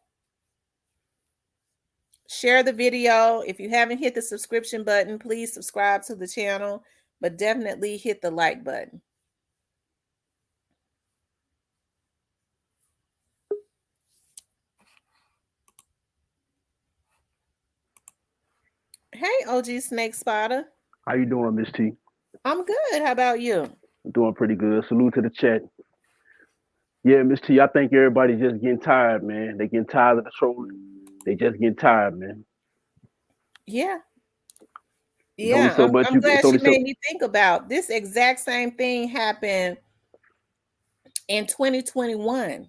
Share the video. If you haven't hit the subscription button, please subscribe to the channel, but definitely hit the like button. Hey, OG Snake Spotter. How you doing, Miss T? I'm good. How about you? I'm doing pretty good. Salute to the chat. Yeah, Miss T, I think everybody's just getting tired, man. They getting tired of the trolling. They just getting tired, man. Yeah. There's only Yeah, so much I'm you glad it's she only so made me think about this exact same thing happened in 2021.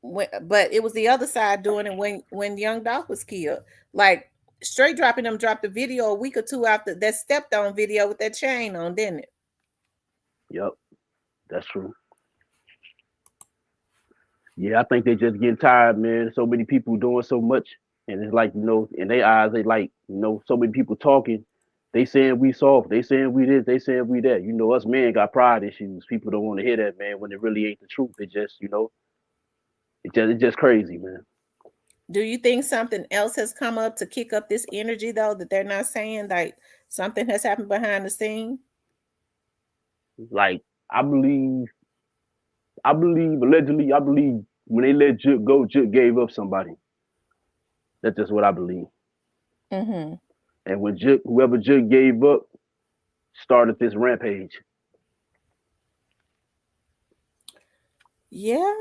But it was the other side doing it when Young Dolph was killed. Like Straight Dropping them dropped a video a week or two after that stepped on video with that chain on, didn't it? Yep, that's true. Yeah, I think they just getting tired, man. So many people doing so much, and it's like, in their eyes, they like, so many people talking. They saying we soft. They saying we this. They saying we that. Us men got pride issues. People don't want to hear that, man. When it really ain't the truth. It just, it's just crazy, man. Do you think something else has come up to kick up this energy though, that they're not saying, like something has happened behind the scene? Like allegedly, I believe when they let Jip go, Jip gave up somebody. That's just what I believe. Mm-hmm. And when whoever Jip gave up, started this rampage. Yeah.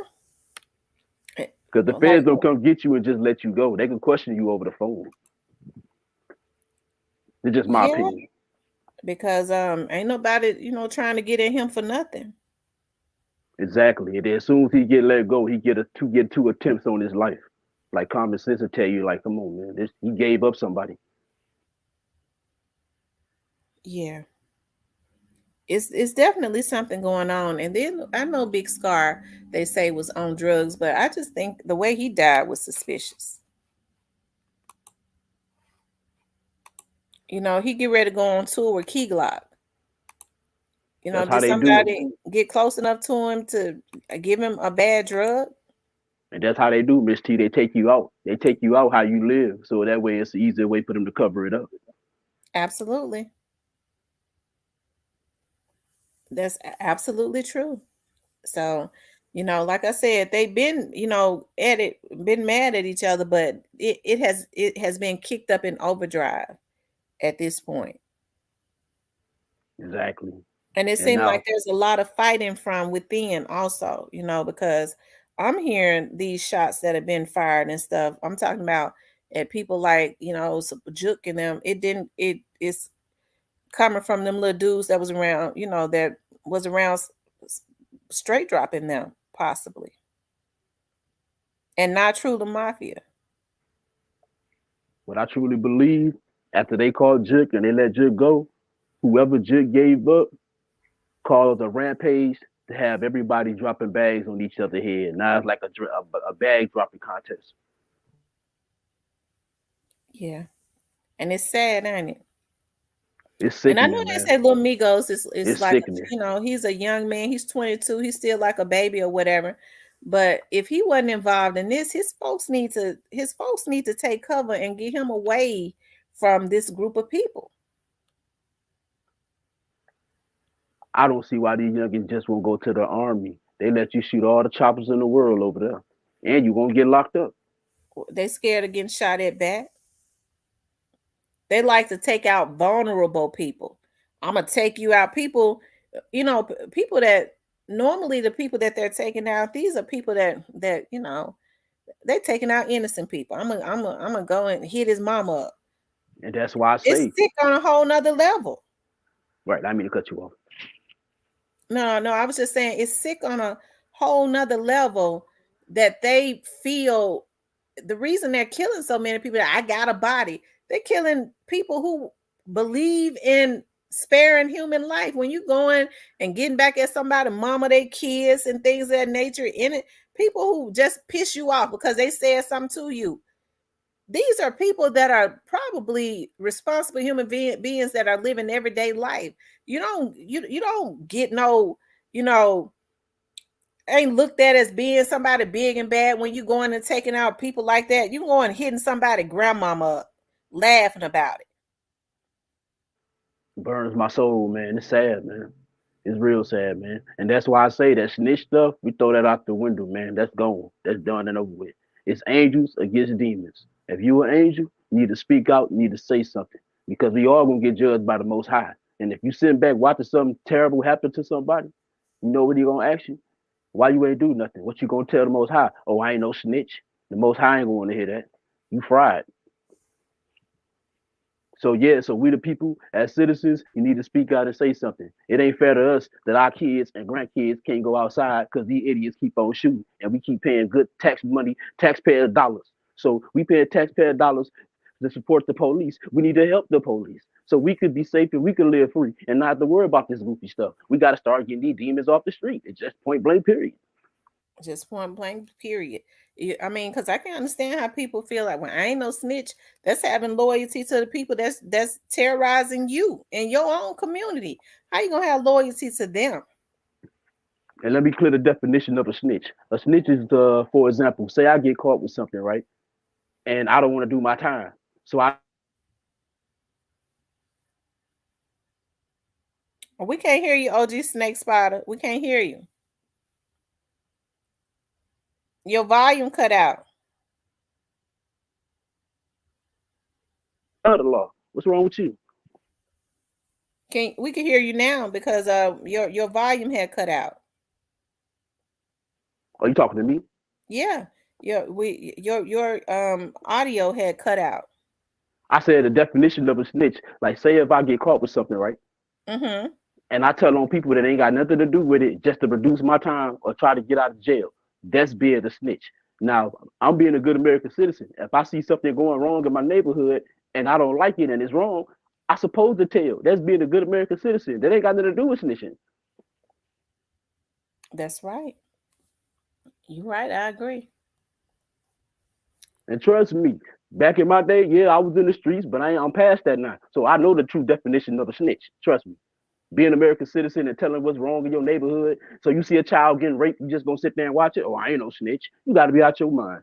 Because the feds don't come get you and just let you go. They can question you over the phone. It's just my opinion. Because ain't nobody, trying to get at him for nothing. Exactly. And then as soon as he get let go, he get two attempts on his life. Like common sense will tell you, like, come on, man, he gave up somebody. Yeah. It's definitely something going on. And then I know Big Scar, they say, was on drugs, but I just think the way he died was suspicious. He get ready to go on tour with Key Glock. Did somebody get close enough to him to give him a bad drug? And that's how they do, Miss T. They take you out. They take you out how you live. So that way it's an easier way for them to cover it up. Absolutely. That's absolutely true. So, like I said, they've been, been mad at each other, but it has been kicked up in overdrive at this point. Exactly. And it seems like there's a lot of fighting from within also, because I'm hearing these shots that have been fired and stuff. I'm talking about at people like, Juke and them. It's coming from them little dudes that was around, that was around Straight Dropping them, possibly. And not True the Mafia. What I truly believe, after they called Juke and they let Juke go, whoever Juke gave up caused a rampage to have everybody dropping bags on each other's head. Now it's like a bag dropping contest. Yeah. And it's sad, ain't it? It's sickening, and I know they say Lil Migos is like, sickening. He's a young man. He's 22. He's still like a baby or whatever. But if he wasn't involved in this, his folks need to take cover and get him away from this group of people. I don't see why these youngins just won't go to the army. They let you shoot all the choppers in the world over there, and you won't get locked up. They scared of getting shot at back. They like to take out vulnerable people. I'm gonna take you out. People, people that normally the people that they're taking out, these are people that they're taking out innocent people. I'm gonna go and hit his mama up. And that's why I say it's sick on a whole nother level. Right, I mean to cut you off. No, I was just saying it's sick on a whole nother level that they feel the reason they're killing so many people. I got a body. They're killing people who believe in sparing human life. When you going and getting back at somebody, mama, their kids, and things of that nature in it, people who just piss you off because they said something to you. These are people that are probably responsible human beings that are living everyday life. You don't get no, ain't looked at as being somebody big and bad when you going and taking out people like that. You going and hitting somebody grandmama up, laughing about it. Burns my soul, man. It's sad, man. It's real sad, man. And that's why I say that snitch stuff, we throw that out the window, man. That's gone. That's done and over with. It's angels against demons. If you an angel, you need to speak out, you need to say something. Because we all gonna get judged by the most high. And if you sitting back watching something terrible happen to somebody, you know what he gonna ask you? Why you ain't do nothing? What you gonna tell the most high? Oh, I ain't no snitch. The most high ain't gonna hear that. You fried. So yeah, so we the people as citizens, you need to speak out and say something. It ain't fair to us that our kids and grandkids can't go outside because these idiots keep on shooting and we keep paying good tax money, taxpayer dollars. So we pay taxpayer dollars to support the police. We need to help the police so we could be safe and we can live free and not have to worry about this goofy stuff. We got to start getting these demons off the street. It's just point blank, period. Just point blank, period. I mean, because I can understand how people feel like, when I ain't no snitch, that's having loyalty to the people that's terrorizing you in your own community. How you gonna have loyalty to them? And let me clear the definition of a snitch. A snitch is for example, say I get caught with something, right? And I don't want to do my time. So We can't hear you, OG Snake Spider. We can't hear you. Your volume cut out. the law. What's wrong with you? We can hear you now because your volume had cut out. Are you talking to me? Yeah. Your audio had cut out. I said the definition of a snitch. Like, say if I get caught with something, right? Mm-hmm. And I tell on people that ain't got nothing to do with it just to reduce my time or try to get out of jail. That's being a snitch. Now, I'm being a good American citizen. If I see something going wrong in my neighborhood and I don't like it and it's wrong, I supposed to tell. That's being a good American citizen. That ain't got nothing to do with snitching. That's right. You're right. I agree. And trust me, back in my day, yeah, I was in the streets, but I'm past that now. So I know the true definition of a snitch. Trust me. Be an American citizen and telling what's wrong in your neighborhood. So you see a child getting raped, you just gonna sit there and watch it? Oh, I ain't no snitch. You gotta be out your mind.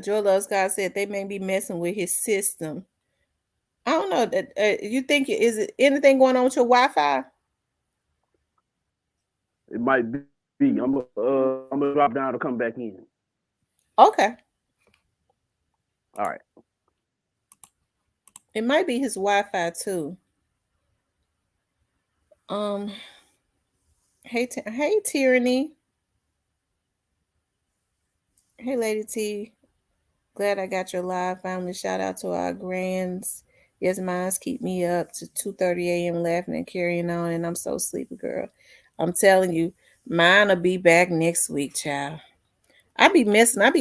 Joe Loves God said they may be messing with his system. I don't know. You think is it anything going on with your Wi-Fi? It might be. I'm gonna drop down to come back in. Okay. All right. It might be his Wi-Fi too. Hey, Tyranny. Hey, Lady T. Glad I got your live family. Shout out to our grands. Yes, mines keep me up to 2:30 a.m. laughing and carrying on, and I'm so sleepy, girl. I'm telling you, mine will be back next week, child. I be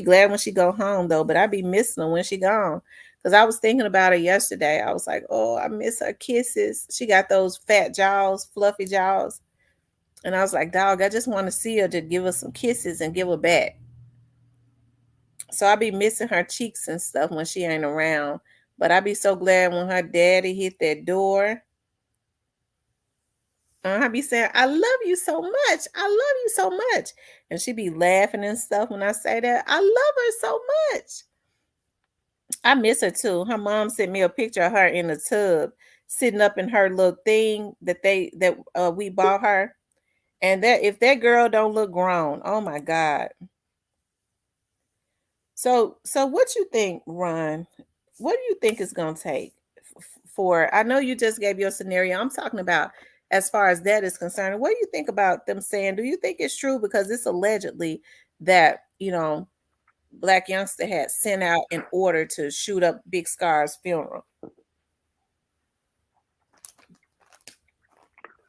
glad when she go home though, but I be missing her when she gone. Cause I was thinking about her yesterday. I was like, oh, I miss her kisses. She got those fat jaws, fluffy jaws. And I was like, dog, I just want to see her to give her some kisses and give her back. So I be missing her cheeks and stuff when she ain't around. But I be so glad when her daddy hit that door. I be saying, I love you so much. I love you so much. And she be laughing and stuff when I say that. I love her so much. I miss her too. Her mom sent me a picture of her in the tub, sitting up in her little thing that we bought her. And that if that girl don't look grown, oh my God. So what you think, Ron? What do you think it's gonna take for? I know you just gave your scenario. I'm talking about as far as that is concerned. What do you think about them saying? Do you think it's true? Because it's allegedly that Black youngster had sent out an order to shoot up Big Scar's funeral.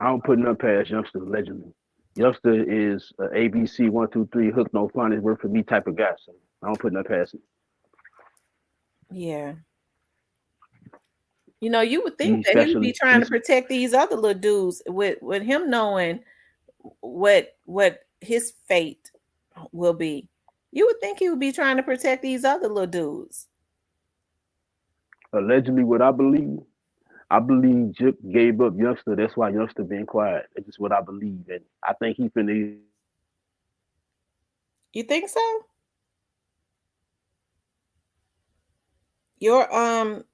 I don't put nothing past youngster allegedly. Youngster is a ABC 1 2 3 hook no fun is work for me type of guy. So I don't put nothing past him. Yeah. You know, you would think He's that he would be especially trying to protect these other little dudes with him knowing what his fate will be. You would think he would be trying to protect these other little dudes. allegedly what I believe Jip gave up Youngster. That's why Youngster been quiet. That's just what I believe, and I think he finna. You think so? Your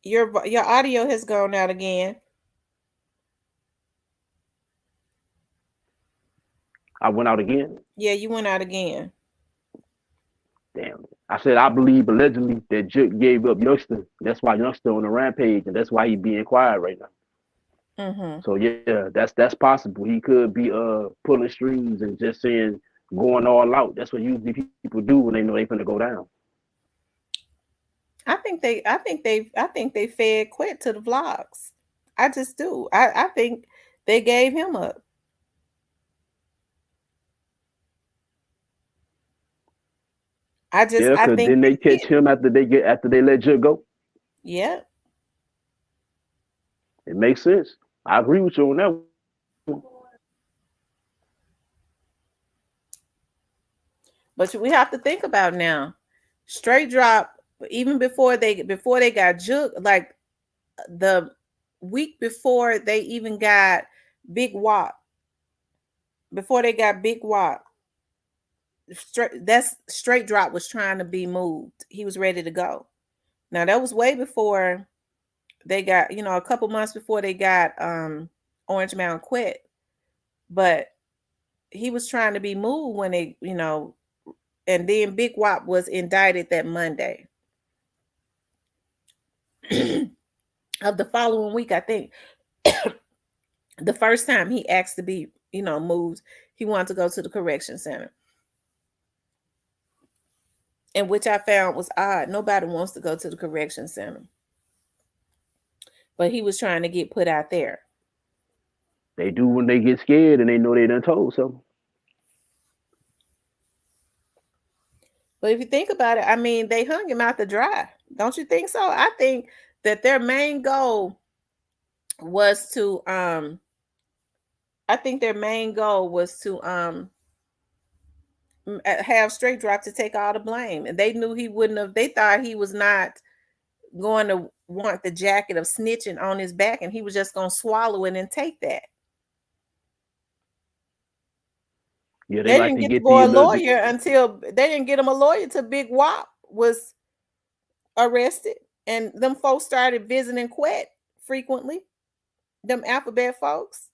your audio has gone out again. I went out again. Yeah, you went out again. Damn. I said I believe allegedly that Jip gave up Youngster. That's why Youngster on the rampage, and that's why he being quiet right now. Mm-hmm. So yeah, that's possible. He could be pulling strings and just saying going all out. That's what usually people do when they know they're gonna go down. I think they fed Quit to the vlogs. I just do. I think they gave him up. I Yeah, cause think then they they catch did. him after they let Jip go. Yeah. It makes sense. I agree with you on that one. But we have to think about now. Straight drop, even before they got juked, like the week before they even got Big Wop, before they got Big Wop, straight drop was trying to be moved. He was ready to go. Now that was way before they got, a couple months before they got Orange Mountain Quit. But he was trying to be moved when they, and then Big Wop was indicted that Monday of the following week, I think. The first time he asked to be, moved, he wanted to go to the correction center. And which I found was odd. Nobody wants to go to the correction center. But he was trying to get put out there. They do when they get scared and they know they done told something. But if you think about it, I mean, they hung him out to dry. Don't you think so? I think that their main goal was to have Straight Drop to take all the blame. And they knew he wouldn't have, they thought he was not going to want the jacket of snitching on his back, and he was just going to swallow it and take that. Yeah, They like didn't to get the get boy a the lawyer until they didn't get him a lawyer till Big Wop was arrested, and them folks started visiting Quet frequently. Them alphabet folks.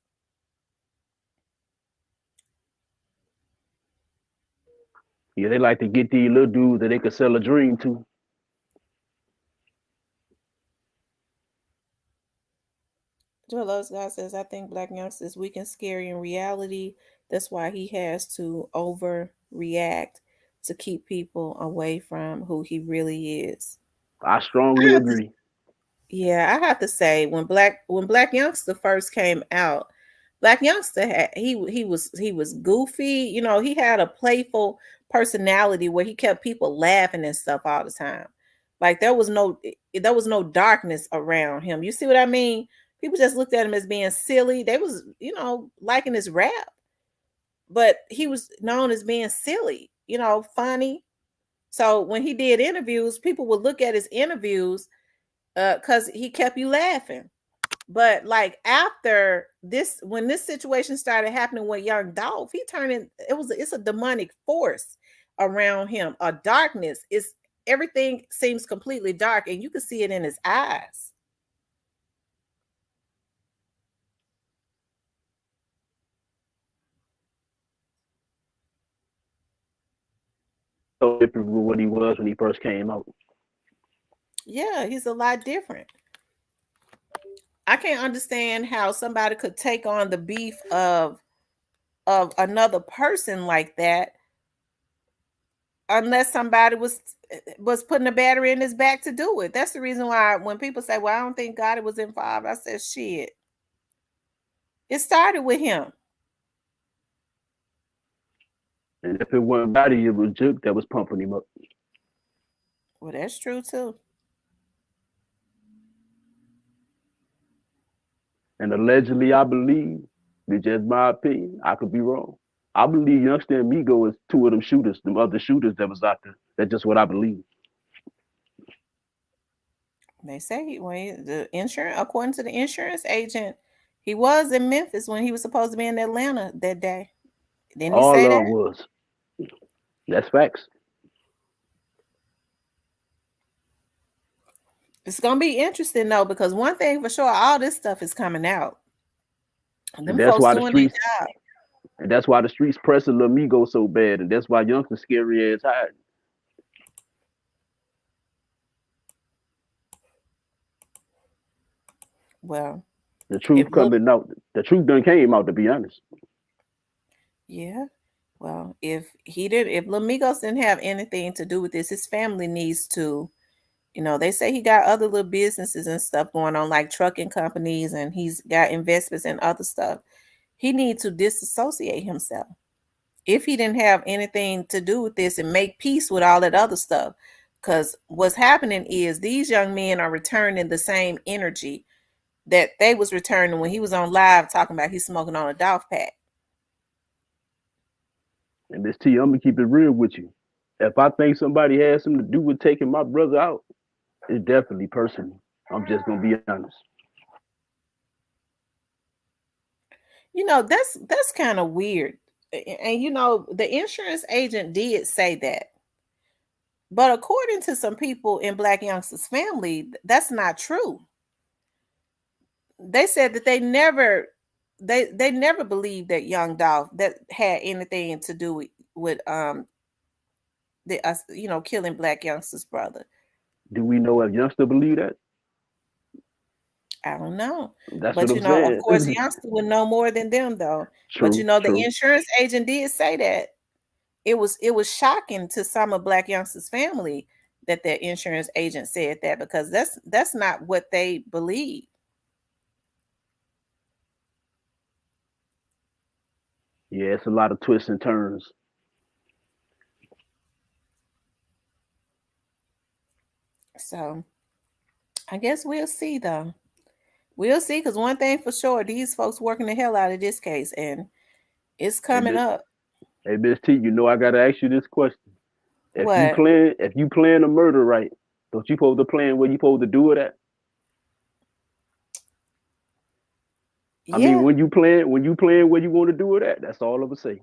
Yeah, they like to get these little dudes that they could sell a dream to. Joel Lowe's guy says, I think Black Youngster is weak and scary in reality. That's why he has to overreact to keep people away from who he really is. I strongly agree. Yeah, I have to say, when Black Youngster first came out, Black Youngster he was goofy. He had a playful personality where he kept people laughing and stuff all the time. Like there was no darkness around him. You see what I mean? People just looked at him as being silly. They was, liking his rap. But he was known as being silly, funny. So when he did interviews, people would look at his interviews because he kept you laughing. But like after this, when this situation started happening with Young Dolph, he turned in, it's a demonic force around him. A darkness is, everything seems completely dark, and you can see it in his eyes. So different from what he was when he first came out. Yeah, he's a lot different. I can't understand how somebody could take on the beef of another person like that unless somebody was putting a battery in his back to do it. That's the reason why when people say, well, I don't think God was involved, I said, shit. It started with him. And if it wasn't body, it was Juke that was pumping him up. Well, that's true too. And allegedly, I believe, it's just my opinion, I could be wrong. I believe Youngster and Migo is two of them shooters, them other shooters that was out there. That's just what I believe. They say the insurance, according to the insurance agent, he was in Memphis when he was supposed to be in Atlanta that day. Didn't he All say that? love was. That's facts. It's gonna be interesting though, because one thing for sure, all this stuff is coming out. And Them that's folks why the doing their streets job. and that's why the streets pressing Lil Migo so bad. And that's why Youngster scary ass hiding. Well, The truth if Lil, coming out. The truth done came out, to be honest. yeah, well, if Lil Migos didn't have anything to do with this, his family needs to. They say he got other little businesses and stuff going on, like trucking companies, and he's got investments and other stuff. He needs to disassociate himself if he didn't have anything to do with this and make peace with all that other stuff. Because what's happening is these young men are returning the same energy that they was returning when he was on live talking about he's smoking on a Dolph pack. And Miss T, I'm gonna keep it real with you. If I think somebody has something to do with taking my brother out, it's definitely personal. I'm just gonna be honest. That's kind of weird. And the insurance agent did say that. But according to some people in Black Youngster's family, that's not true. They said that they never believed that young Dolph that had anything to do with killing Black Youngster's brother. Do we know if Youngster believe that? I don't know. That's But what I'm of saying. course, Youngster would know more than them though. But True, the true. insurance agent did say that. It was shocking to some of Black Youngster's family that their insurance agent said that, because that's not what they believe. Yeah, it's a lot of twists and turns. So I guess we'll see though. We'll see, because one thing for sure, these folks working the hell out of this case, and it's coming up. Hey, Miss T, I gotta ask you this question. If you What? plan a murder right, don't you supposed to plan where you supposed to do it at? I mean, Yeah. when you plan where you want to do it at, that's all I'm gonna say.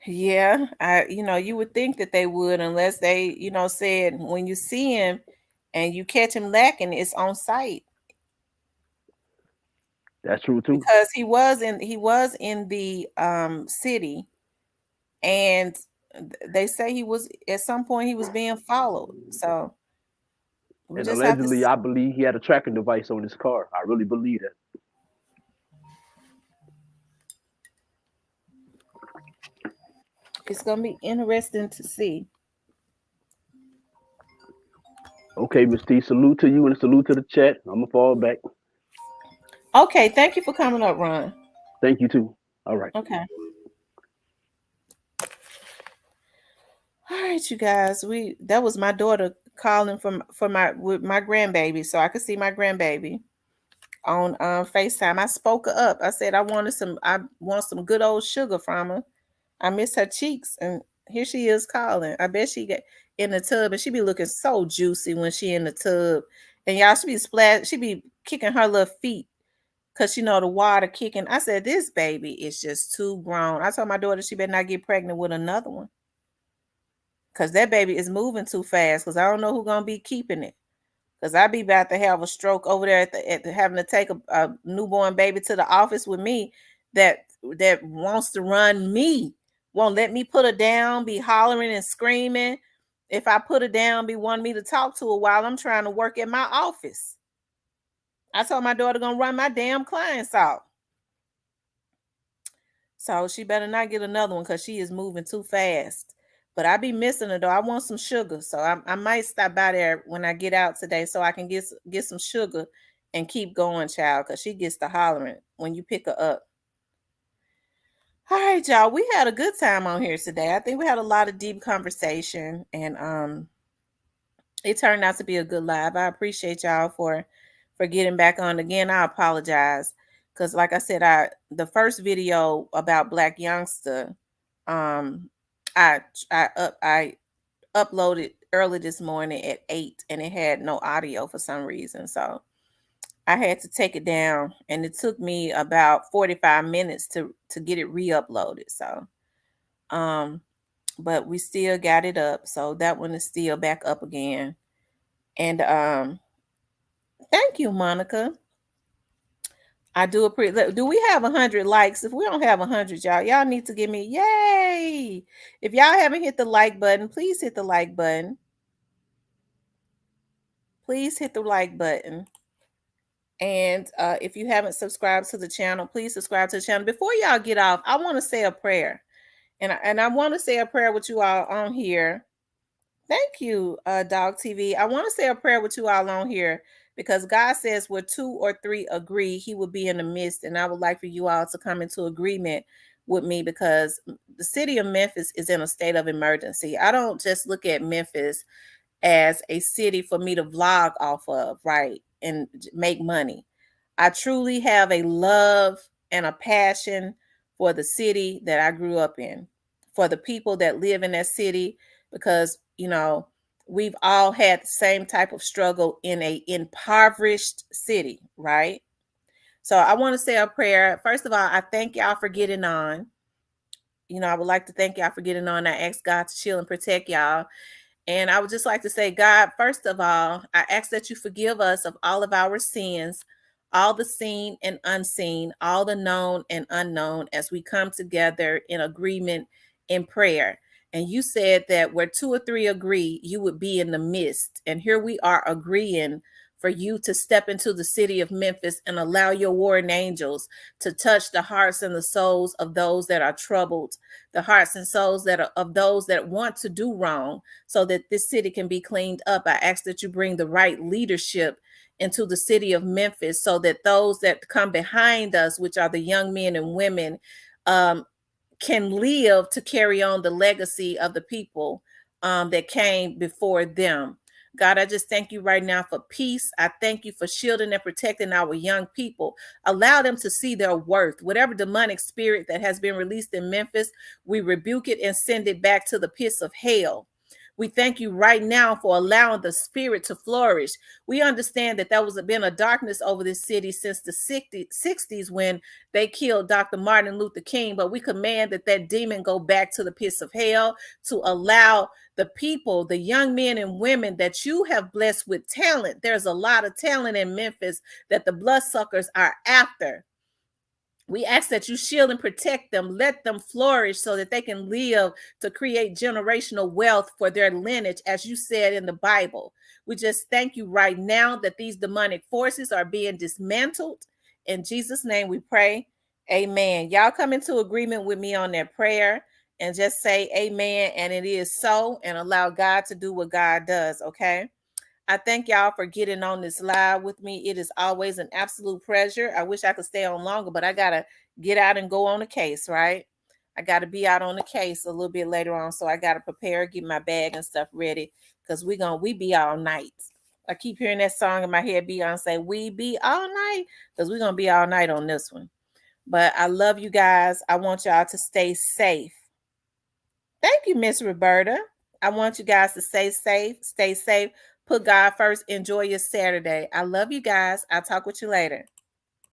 Yeah. You would think that they would, unless they, said when you see him and you catch him lacking, it's on site. That's true too. Because he was in the city, and they say he was at some point he was being followed. So we And just have to allegedly, I believe he had a tracking device on his car. I really believe that. It's gonna be interesting to see. Okay, Miss T, salute to you and salute to the chat. I'm gonna fall back. Okay, thank you for coming up, Ron. Thank you too. All right. Okay. All right, you guys. That was my daughter calling with my grandbaby, so I could see my grandbaby on FaceTime. I spoke her up. I said I want some good old sugar from her. I miss her cheeks, and here she is calling. I bet she get in the tub, and she be looking so juicy when she in the tub. And y'all, she be kicking her little feet, because the water kicking. I said, this baby is just too grown. I told my daughter she better not get pregnant with another one, because that baby is moving too fast, because I don't know who's going to be keeping it. Because I be about to have a stroke over there at having to take a newborn baby to the office with me that wants to run me. Won't let me put her down, be hollering and screaming. If I put her down, be wanting me to talk to her while I'm trying to work at my office. I told my daughter going to run my damn clients out. So she better not get another one, because she is moving too fast. But I be missing her though. I want some sugar, so I might stop by there when I get out today, so I can get some sugar and keep going, child, because she gets to hollering when you pick her up. All right, y'all. We had a good time on here today. I think we had a lot of deep conversation, and it turned out to be a good live. I appreciate y'all for for getting back on again. I apologize because, like I said, the first video about Black Youngster, I uploaded early this morning at 8, and it had no audio for some reason, so I had to take it down, and it took me about 45 minutes to get it re-uploaded. So, but we still got it up, so that one is still back up again. And thank you, Monica. I do appreciate. Do we have 100 likes? If we don't have 100, y'all need to give me yay. If y'all haven't hit the like button, please hit the like button. Please hit the like button. And if you haven't subscribed to the channel, please subscribe to the channel. Before y'all get off, I want to say a prayer. And I want to say a prayer with you all on here. Thank you, Dog TV. I want to say a prayer with you all on here because God says where 2 or 3 agree, he will be in the midst. And I would like for you all to come into agreement with me because the city of Memphis is in a state of emergency. I don't just look at Memphis as a city for me to vlog off of, right, and make money. I truly have a love and a passion for the city that I grew up in, for the people that live in that city, because, you know, we've all had the same type of struggle in a impoverished city, right? So I want to say a prayer. First of all, I thank y'all for getting on. You know, I would like to thank y'all for getting on. I ask God to shield and protect y'all. And I would just like to say, God, first of all, I ask that you forgive us of all of our sins, all the seen and unseen, all the known and unknown, as we come together in agreement in prayer. And you said that where 2 or 3 agree, you would be in the midst. And here we are agreeing for you to step into the city of Memphis and allow your warring angels to touch the hearts and the souls of those that are troubled, the hearts and souls that are of those that want to do wrong, so that this city can be cleaned up. I ask that you bring the right leadership into the city of Memphis so that those that come behind us, which are the young men and women, can live to carry on the legacy of the people that came before them. God, I just thank you right now for peace. I thank you for shielding and protecting our young people. Allow them to see their worth. Whatever demonic spirit that has been released in Memphis, we rebuke it and send it back to the pits of hell. We thank you right now for allowing the spirit to flourish. We understand that there was been a darkness over this city since the 60s when they killed Dr. Martin Luther King, but we command that that demon go back to the pits of hell to allow the people, the young men and women that you have blessed with talent. There's a lot of talent in Memphis that the bloodsuckers are after. We ask that you shield and protect them, let them flourish so that they can live to create generational wealth for their lineage, as you said in the Bible. We just thank you right now that these demonic forces are being dismantled. In Jesus' name we pray. Amen. Y'all come into agreement with me on that prayer and just say amen. And it is so, and allow God to do what God does. Okay. I thank y'all for getting on this live with me. It is always an absolute pleasure. I wish I could stay on longer, but I got to get out and go on a case, right? I got to be out on the case a little bit later on. So I got to prepare, get my bag and stuff ready because we be all night. I keep hearing that song in my head, Beyonce, we be all night, because we're going to be all night on this one. But I love you guys. I want y'all to stay safe. Thank you, Miss Roberta. I want you guys to stay safe, put God first. Enjoy your Saturday. I love you guys. I'll talk with you later.